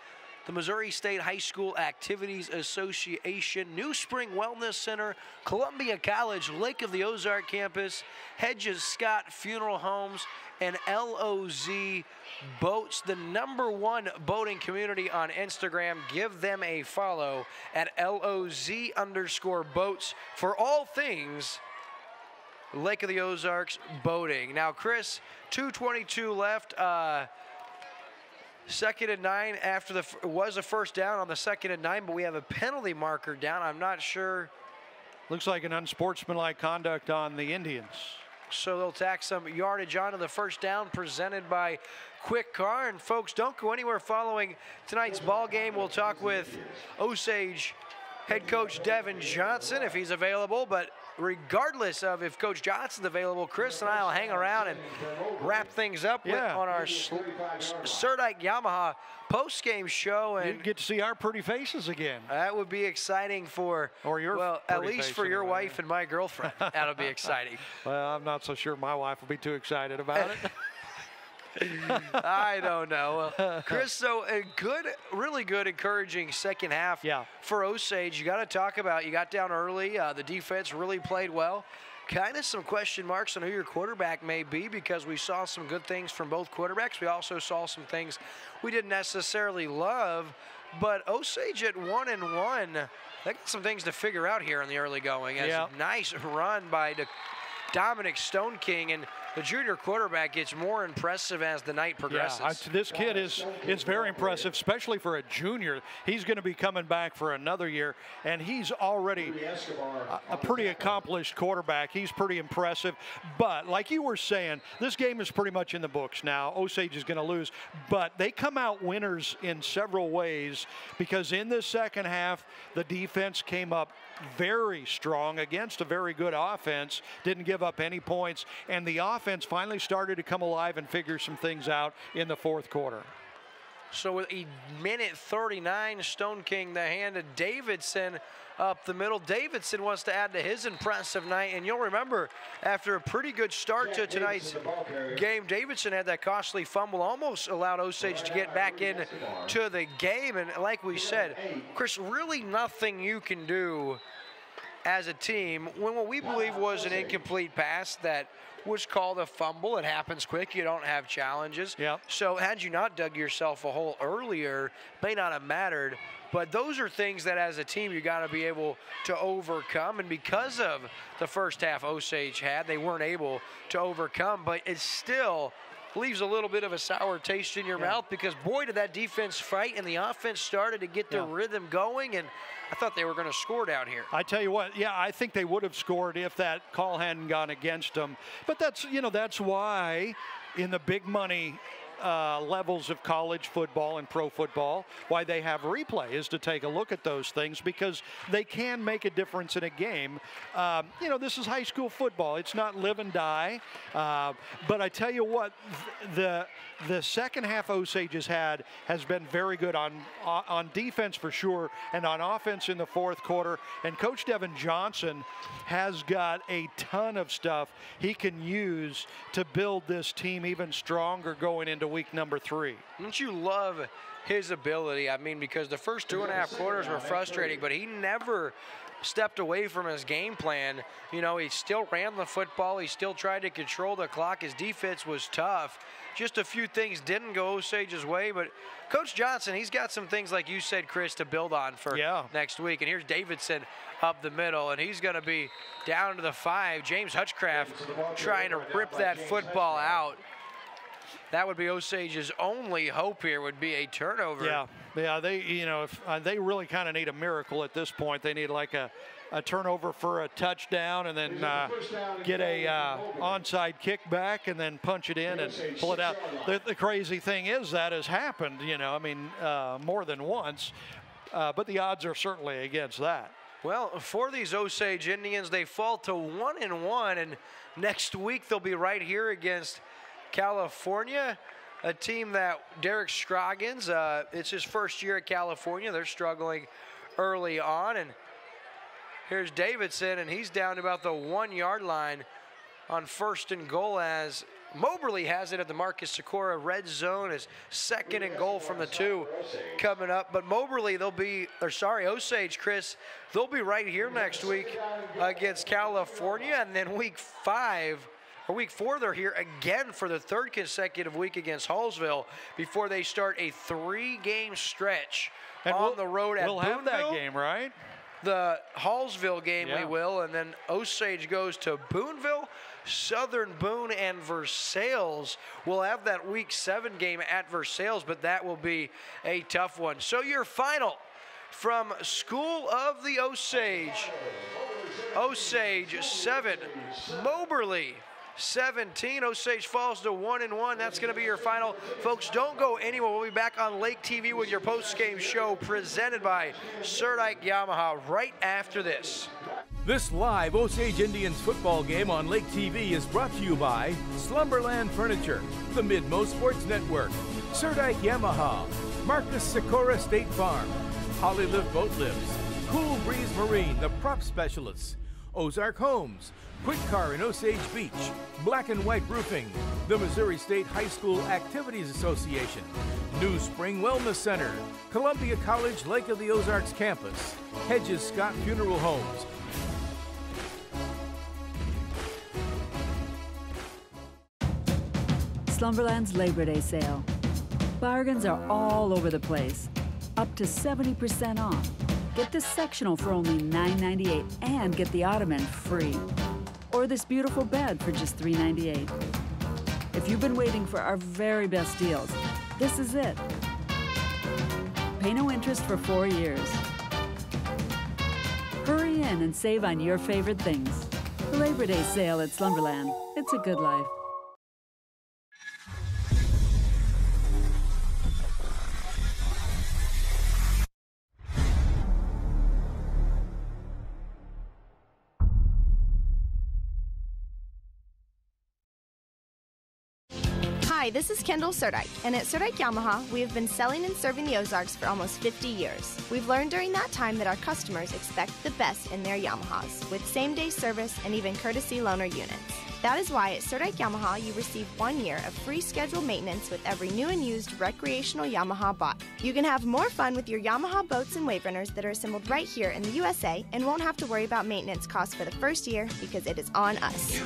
the Missouri State High School Activities Association, New Spring Wellness Center, Columbia College, Lake of the Ozark Campus, Hedges Scott Funeral Homes, and LOZ Boats, the #1 boating community on Instagram. Give them a follow at LOZ_boats for all things Lake of the Ozarks boating. Now, Chris, 2:22 left. 2nd and 9 after was a first down on the 2nd and 9, but we have a penalty marker down. I'm not sure. Looks like an unsportsmanlike conduct on the Indians. So they'll tack some yardage onto the first down presented by Quick Car. And folks, don't go anywhere following tonight's ball game. We'll talk with Osage head coach Devin Johnson if he's available, but regardless of if Coach Johnson's available, Chris and I will hang around and wrap things up on our Surdike Yamaha post-game show. And you'd get to see our pretty faces again. That would be exciting for, at least for your wife and my girlfriend. That'll be exciting. Well, I'm not so sure my wife will be too excited about it. I don't know. Well, Chris, so a really good, encouraging second half for Osage. You got to talk about, you got down early. The defense really played well. Kind of some question marks on who your quarterback may be because we saw some good things from both quarterbacks. We also saw some things we didn't necessarily love. But Osage at 1-1, they got some things to figure out here in the early going. As a nice run by Dominic Stone King, and the junior quarterback gets more impressive as the night progresses. Yeah, this kid is very impressive, especially for a junior. He's going to be coming back for another year, and he's already a pretty accomplished quarterback. He's pretty impressive. But like you were saying, this game is pretty much in the books now. Osage is going to lose, but they come out winners in several ways, because in the second half, the defense came up very strong against a very good offense, didn't give up any points, and the offense finally started to come alive and figure some things out in the fourth quarter. So with a minute 39, Stone King the hand to Davidson up the middle. Davidson wants to add to his impressive night, and you'll remember after a pretty good start to tonight's game, Davidson had that costly fumble, almost allowed Osage to get back into the game. And like we said, Chris, really nothing you can do as a team when what we believe was an incomplete pass that was called a fumble. It happens quick. You don't have challenges. Yep. So had you not dug yourself a hole earlier, may not have mattered. But those are things that as a team you got to be able to overcome. And because of the first half Osage had, they weren't able to overcome. But it still leaves a little bit of a sour taste in your mouth, because boy, did that defense fight, and the offense started to get their rhythm going. And I thought they were going to score down here. I tell you what, yeah, I think they would have scored if that call hadn't gone against them. But that's, that's why in the big money levels of college football and pro football, why they have replay is to take a look at those things, because they can make a difference in a game. This is high school football. It's not live and die. But I tell you what, the second half Osage has been very good on defense for sure, and on offense in the fourth quarter. And Coach Devin Johnson has got a ton of stuff he can use to build this team even stronger going into week number 3. Don't you love his ability? I mean, because the first 2.5 quarters were frustrating, but he never stepped away from his game plan. He still ran the football. He still tried to control the clock. His defense was tough. Just a few things didn't go Osage's way, but Coach Johnson, he's got some things, like you said, Chris, to build on for next week. And here's Davidson up the middle, and he's going to be down to the 5. James Hutchcraft trying to rip that football out. That would be Osage's only hope here, would be a turnover. Yeah. They, if they really kind of need a miracle at this point. They need like a turnover for a touchdown, and then get a onside kickback, and then punch it in and pull it out. The crazy thing is that has happened, more than once, but the odds are certainly against that. Well, for these Osage Indians, they fall to 1-1, and next week they'll be right here against California, a team that Derek Scroggins, it's his first year at California. They're struggling early on, and here's Davidson, and he's down to about the 1-yard line on 1st and goal, as Moberly has it at the Marcus Sikora red zone. Is 2nd and goal from the 2 coming up. But Moberly, Osage, Chris, they'll be right here next week against California, and then week 4, they're here again for the 3rd consecutive week against Hallsville before they start a 3-game stretch on the road at Boonville. We'll have that game, right? The Hallsville game we will, and then Osage goes to Boonville, Southern Boone, and Versailles. We'll have that week 7 game at Versailles, but that will be a tough one. So your final from School of the Osage. Osage 7, Moberly 17. Osage falls to 1-1. That's going to be your final. Folks, don't go anywhere. We'll be back on Lake TV with your post-game show presented by Surdike Yamaha right after this. This live Osage Indians football game on Lake TV is brought to you by Slumberland Furniture, the Mid-Mo Sports Network, Surdike Yamaha, Marcus Sikora State Farm, Hollylift Boat Lifts, Cool Breeze Marine, the prop specialists, Ozark Homes, Quick Car in Osage Beach, Black and White Roofing, the Missouri State High School Activities Association, New Spring Wellness Center, Columbia College Lake of the Ozarks Campus, Hedges Scott Funeral Homes. Slumberland's Labor Day sale. Bargains are all over the place. Up to 70% off. Get this sectional for only $9.98 and get the ottoman free. Or or this beautiful bed for just $398. If you've been waiting for our very best deals, this is it. Pay no interest for 4 years. Hurry in and save on your favorite things. The Labor Day sale at Slumberland. It's a good life. Hi, this is Kendall Surdike, and at Surdike Yamaha, we have been selling and serving the Ozarks for almost 50 years. We've learned during that time that our customers expect the best in their Yamahas, with same-day service and even courtesy loaner units. That is why at Surdike Yamaha, you receive 1 year of free scheduled maintenance with every new and used recreational Yamaha bought. You can have more fun with your Yamaha boats and wave runners that are assembled right here in the USA and won't have to worry about maintenance costs for the first year because it is on us.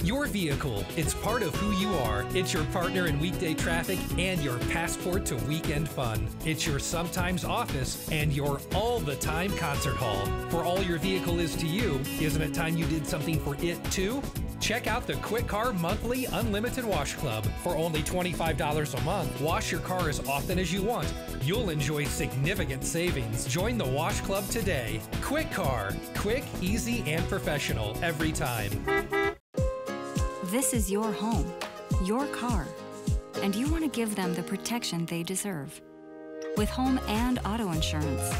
Your vehicle, it's part of who you are. It's your partner in weekday traffic and your passport to weekend fun. It's your sometimes office and your all-the-time concert hall. For all your vehicle is to you, isn't it time you did something for it too? Check out the Quick Car Monthly Unlimited Wash Club. For only $25 a month, wash your car as often as you want. You'll enjoy significant savings. Join the Wash Club today. Quick Car. Quick, easy, and professional every time. This is your home, your car, and you want to give them the protection they deserve. With home and auto insurance.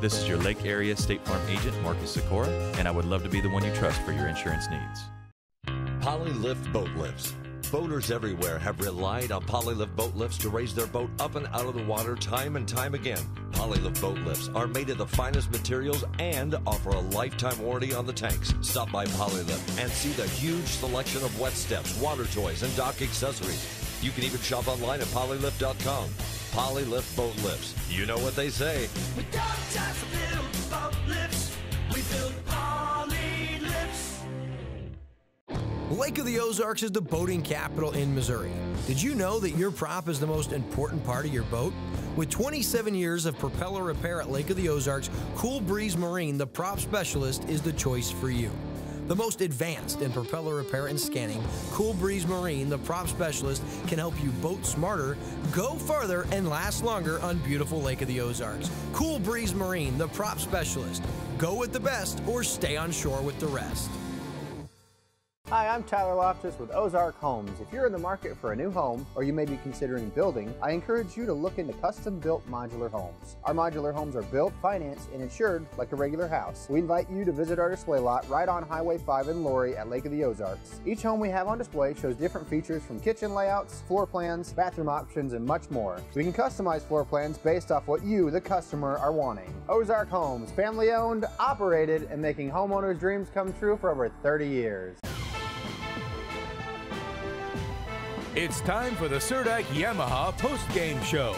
This is your Lake Area State Farm agent, Marcus Sikora, and I would love to be the one you trust for your insurance needs. Polylift boat lifts. Boaters everywhere have relied on Polylift boat lifts to raise their boat up and out of the water time and time again. Polylift boat lifts are made of the finest materials and offer a lifetime warranty on the tanks. Stop by Polylift and see the huge selection of wet steps, water toys, and dock accessories. You can even shop online at polylift.com. Polylift boat lifts. You know what they say. We don't just build boat lifts, we build poly lifts. Lake of the Ozarks is the boating capital in Missouri. Did you know that your prop is the most important part of your boat? With 27 years of propeller repair at Lake of the Ozarks, Cool Breeze Marine, the prop specialist, is the choice for you. The most advanced in propeller repair and scanning, Cool Breeze Marine, the prop specialist, can help you boat smarter, go further, and last longer on beautiful Lake of the Ozarks. Cool Breeze Marine, the prop specialist. Go with the best or stay on shore with the rest. Hi, I'm Tyler Loftus with Ozark Homes. If you're in the market for a new home, or you may be considering building, I encourage you to look into custom-built modular homes. Our modular homes are built, financed, and insured like a regular house. We invite you to visit our display lot right on Highway 5 in Laurie at Lake of the Ozarks. Each home we have on display shows different features from kitchen layouts, floor plans, bathroom options, and much more. We can customize floor plans based off what you, the customer, are wanting. Ozark Homes, family-owned, operated, and making homeowners' dreams come true for over 30 years. It's time for the Surdike Yamaha post-game show.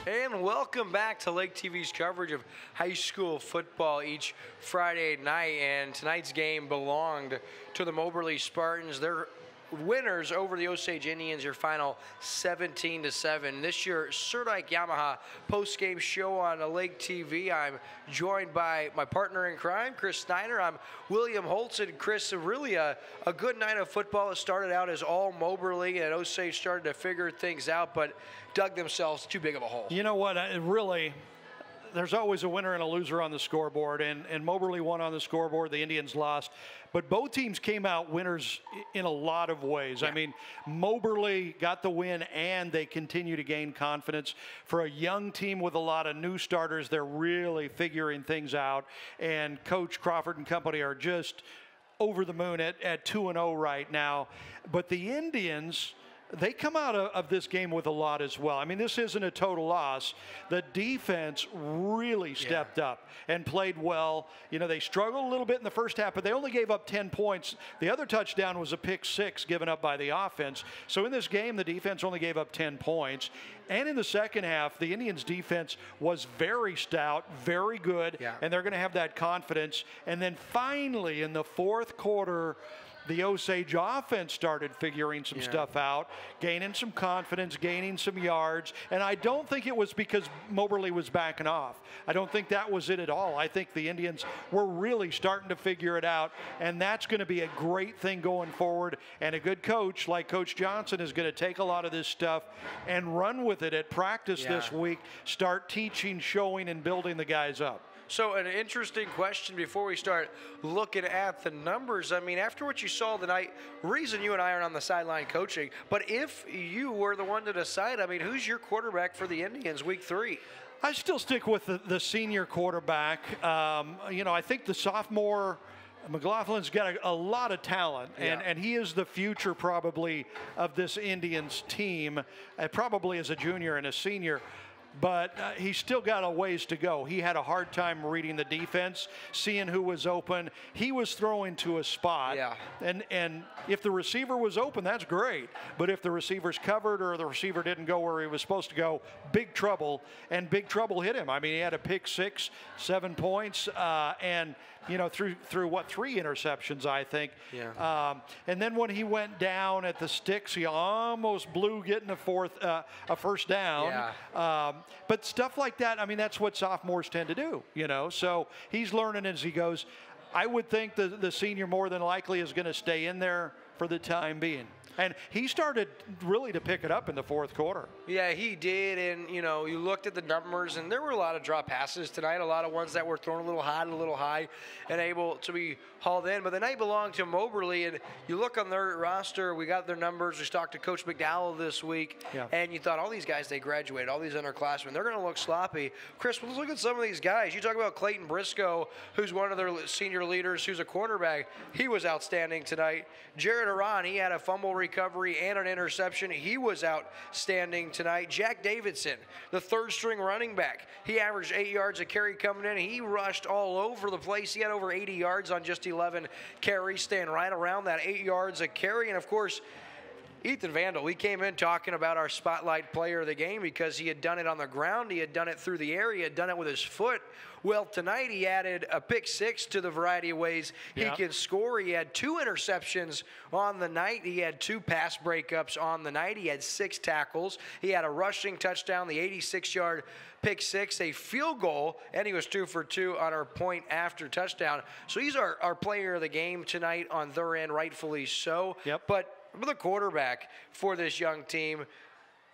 And welcome back to Lake TV's coverage of high school football each Friday night. And tonight's game belonged to the Moberly Spartans. They're winners over the Osage Indians, your final 17-7. This year, Surdike Yamaha post-game show on Lake TV. I'm joined by my partner in crime, Chris Snyder. I'm William Holtzen. Chris, really a good night of football. It started out as all Moberly, and Osage started to figure things out, but dug themselves too big of a hole. You know what? Really, there's always a winner and a loser on the scoreboard, and Moberly won on the scoreboard. The Indians lost. But both teams came out winners in a lot of ways. Yeah. I mean, Moberly got the win, and they continue to gain confidence. For a young team with a lot of new starters, they're really figuring things out. And Coach Crawford and company are just over the moon at 2-0 right now. But the Indians, they come out of this game with a lot as well. I mean, this isn't a total loss. The defense really stepped up and played well. You know, they struggled a little bit in the first half, but they only gave up 10 points. The other touchdown was a pick six given up by the offense. So in this game, the defense only gave up 10 points. And in the second half, the Indians' defense was very stout, very good, and they're going to have that confidence. And then finally, in the fourth quarter, the Osage offense started figuring some stuff out, gaining some confidence, gaining some yards. And I don't think it was because Moberly was backing off. I don't think that was it at all. I think the Indians were really starting to figure it out, and that's going to be a great thing going forward. And a good coach like Coach Johnson is going to take a lot of this stuff and run with it at practice this week, start teaching, showing, and building the guys up. So an interesting question before we start looking at the numbers. I mean, after what you saw tonight, reason you and I aren't on the sideline coaching, but if you were the one to decide, I mean, who's your quarterback for the Indians week 3? I still stick with the senior quarterback. You know, I think the sophomore McLaughlin's got a lot of talent, and he is the future probably of this Indians team, probably as a junior and a senior. But he's still got a ways to go. He had a hard time reading the defense, seeing who was open. He was throwing to a spot. And if the receiver was open, that's great. But if the receiver's covered or the receiver didn't go where he was supposed to go, big trouble. And big trouble hit him. I mean, he had a pick 6, 7 points, and you know, through what, 3 interceptions, I think. And then when he went down at the sticks, he almost blew getting a first down. But stuff like that, I mean, that's what sophomores tend to do, you know. So he's learning as he goes. I would think the senior more than likely is going to stay in there for the time being. And he started really to pick it up in the fourth quarter. Yeah, he did. And, you know, you looked at the numbers, and there were a lot of drop passes tonight, a lot of ones that were thrown a little high and able to be hauled in. But the night belonged to Moberly, and you look on their roster, we got their numbers. We talked to Coach McDowell this week, and you thought all these guys, they graduated, all these underclassmen, they're going to look sloppy. Chris, let's look at some of these guys. You talk about Clayton Briscoe, who's one of their senior leaders, who's a quarterback. He was outstanding tonight. Jared Aran, he had a fumble recovery and an interception. He was outstanding tonight. Jack Davidson, the third-string running back, he averaged 8 yards a carry coming in. He rushed all over the place. He had over 80 yards on just 11 carries, staying right around that 8 yards a carry. And, of course, Ethan Vandal, we came in talking about our spotlight player of the game because he had done it on the ground, he had done it through the air, he had done it with his foot. Well, tonight he added a pick 6 to the variety of ways he can score. He had 2 interceptions on the night. He had 2 pass breakups on the night. He had 6 tackles. He had a rushing touchdown, the 86-yard pick 6, a field goal, and he was 2 for 2 on our point after touchdown. So he's our player of the game tonight on their end, rightfully so. But the quarterback for this young team,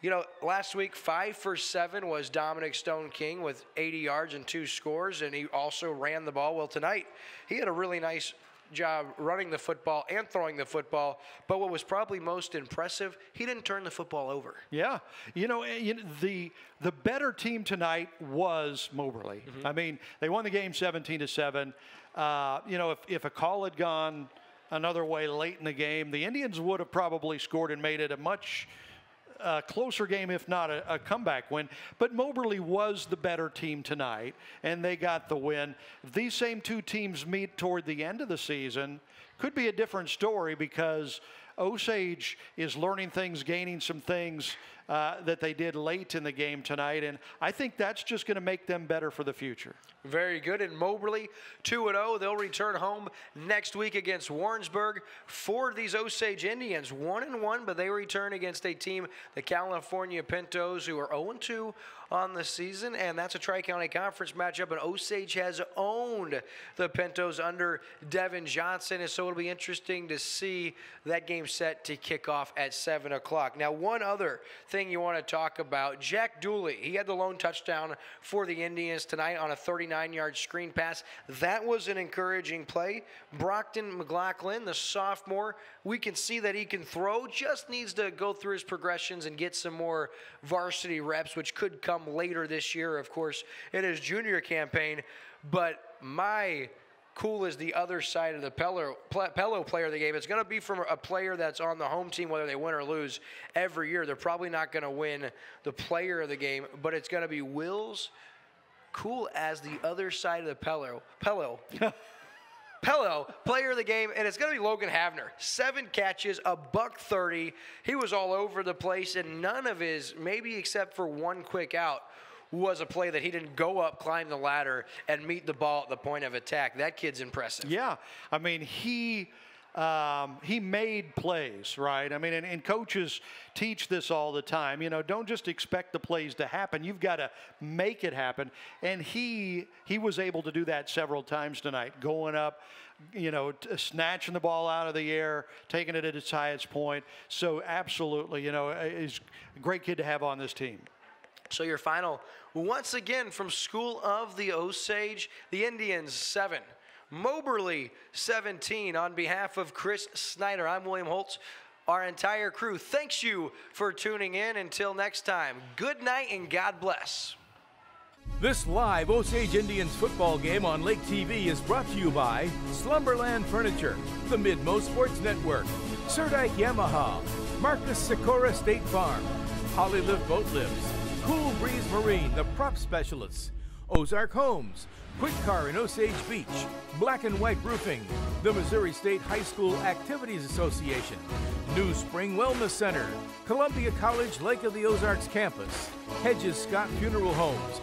you know, last week 5 for 7 was Dominic Stone King with 80 yards and 2 scores, and he also ran the ball. Well, tonight he had a really nice job running the football and throwing the football, but what was probably most impressive, he didn't turn the football over. Yeah, you know the better team tonight was Moberly. I mean, they won the game 17-7. You know, if a call had gone another way late in the game, the Indians would have probably scored and made it a much closer game, if not a comeback win. But Moberly was the better team tonight, and they got the win. If these same 2 teams meet toward the end of the season, could be a different story because Osage is learning things, gaining some things that they did late in the game tonight, and I think that's just going to make them better for the future. Very good. And Moberly, 2-0. They'll return home next week against Warrensburg. For these Osage Indians, 1-1, but they return against a team, the California Pintos, who are 0-2 on the season, and that's a Tri-County Conference matchup, and Osage has owned the Pintos under Devin Johnson, and so it'll be interesting to see that game set to kick off at 7 o'clock. Now, one other thing you want to talk about, Jack Dooley, he had the lone touchdown for the Indians tonight on a 39-yard screen pass. That was an encouraging play. Brockton McLaughlin, the sophomore, we can see that he can throw, just needs to go through his progressions and get some more varsity reps, which could come later this year, of course, in his junior campaign. But my cool is the other side of the Pello player of the game. It's going to be from a player that's on the home team, whether they win or lose every year. They're probably not going to win the player of the game, but it's going to be Will's cool as the other side of the Pello player of the game, and it's going to be Logan Havner. 7 catches, $130. He was all over the place, and none of his, maybe except for one quick out, was a play that he didn't go up, climb the ladder, and meet the ball at the point of attack. That kid's impressive. Yeah. I mean, he he made plays, right? I mean, and coaches teach this all the time. You know, don't just expect the plays to happen. You've got to make it happen. And he was able to do that several times tonight, going up, you know, snatching the ball out of the air, taking it at its highest point. So absolutely, you know, he's a great kid to have on this team. So your final, once again, from School of the Osage, the Indians 7. Moberly 17. On behalf of Chris Snyder, I'm William Holtz. Our entire crew thanks you for tuning in. Until next time, good night and God bless. This live Osage Indians football game on Lake TV is brought to you by Slumberland Furniture, the Mid-Mo Sports Network, Surdike Yamaha, Marcus Sikora State Farm, Hollylift Boat Lifts, Cool Breeze Marine, the prop specialists, Ozark Homes, Quick Car in Osage Beach, Black and White Roofing, the Missouri State High School Activities Association, New Spring Wellness Center, Columbia College Lake of the Ozarks Campus, Hedges Scott Funeral Homes,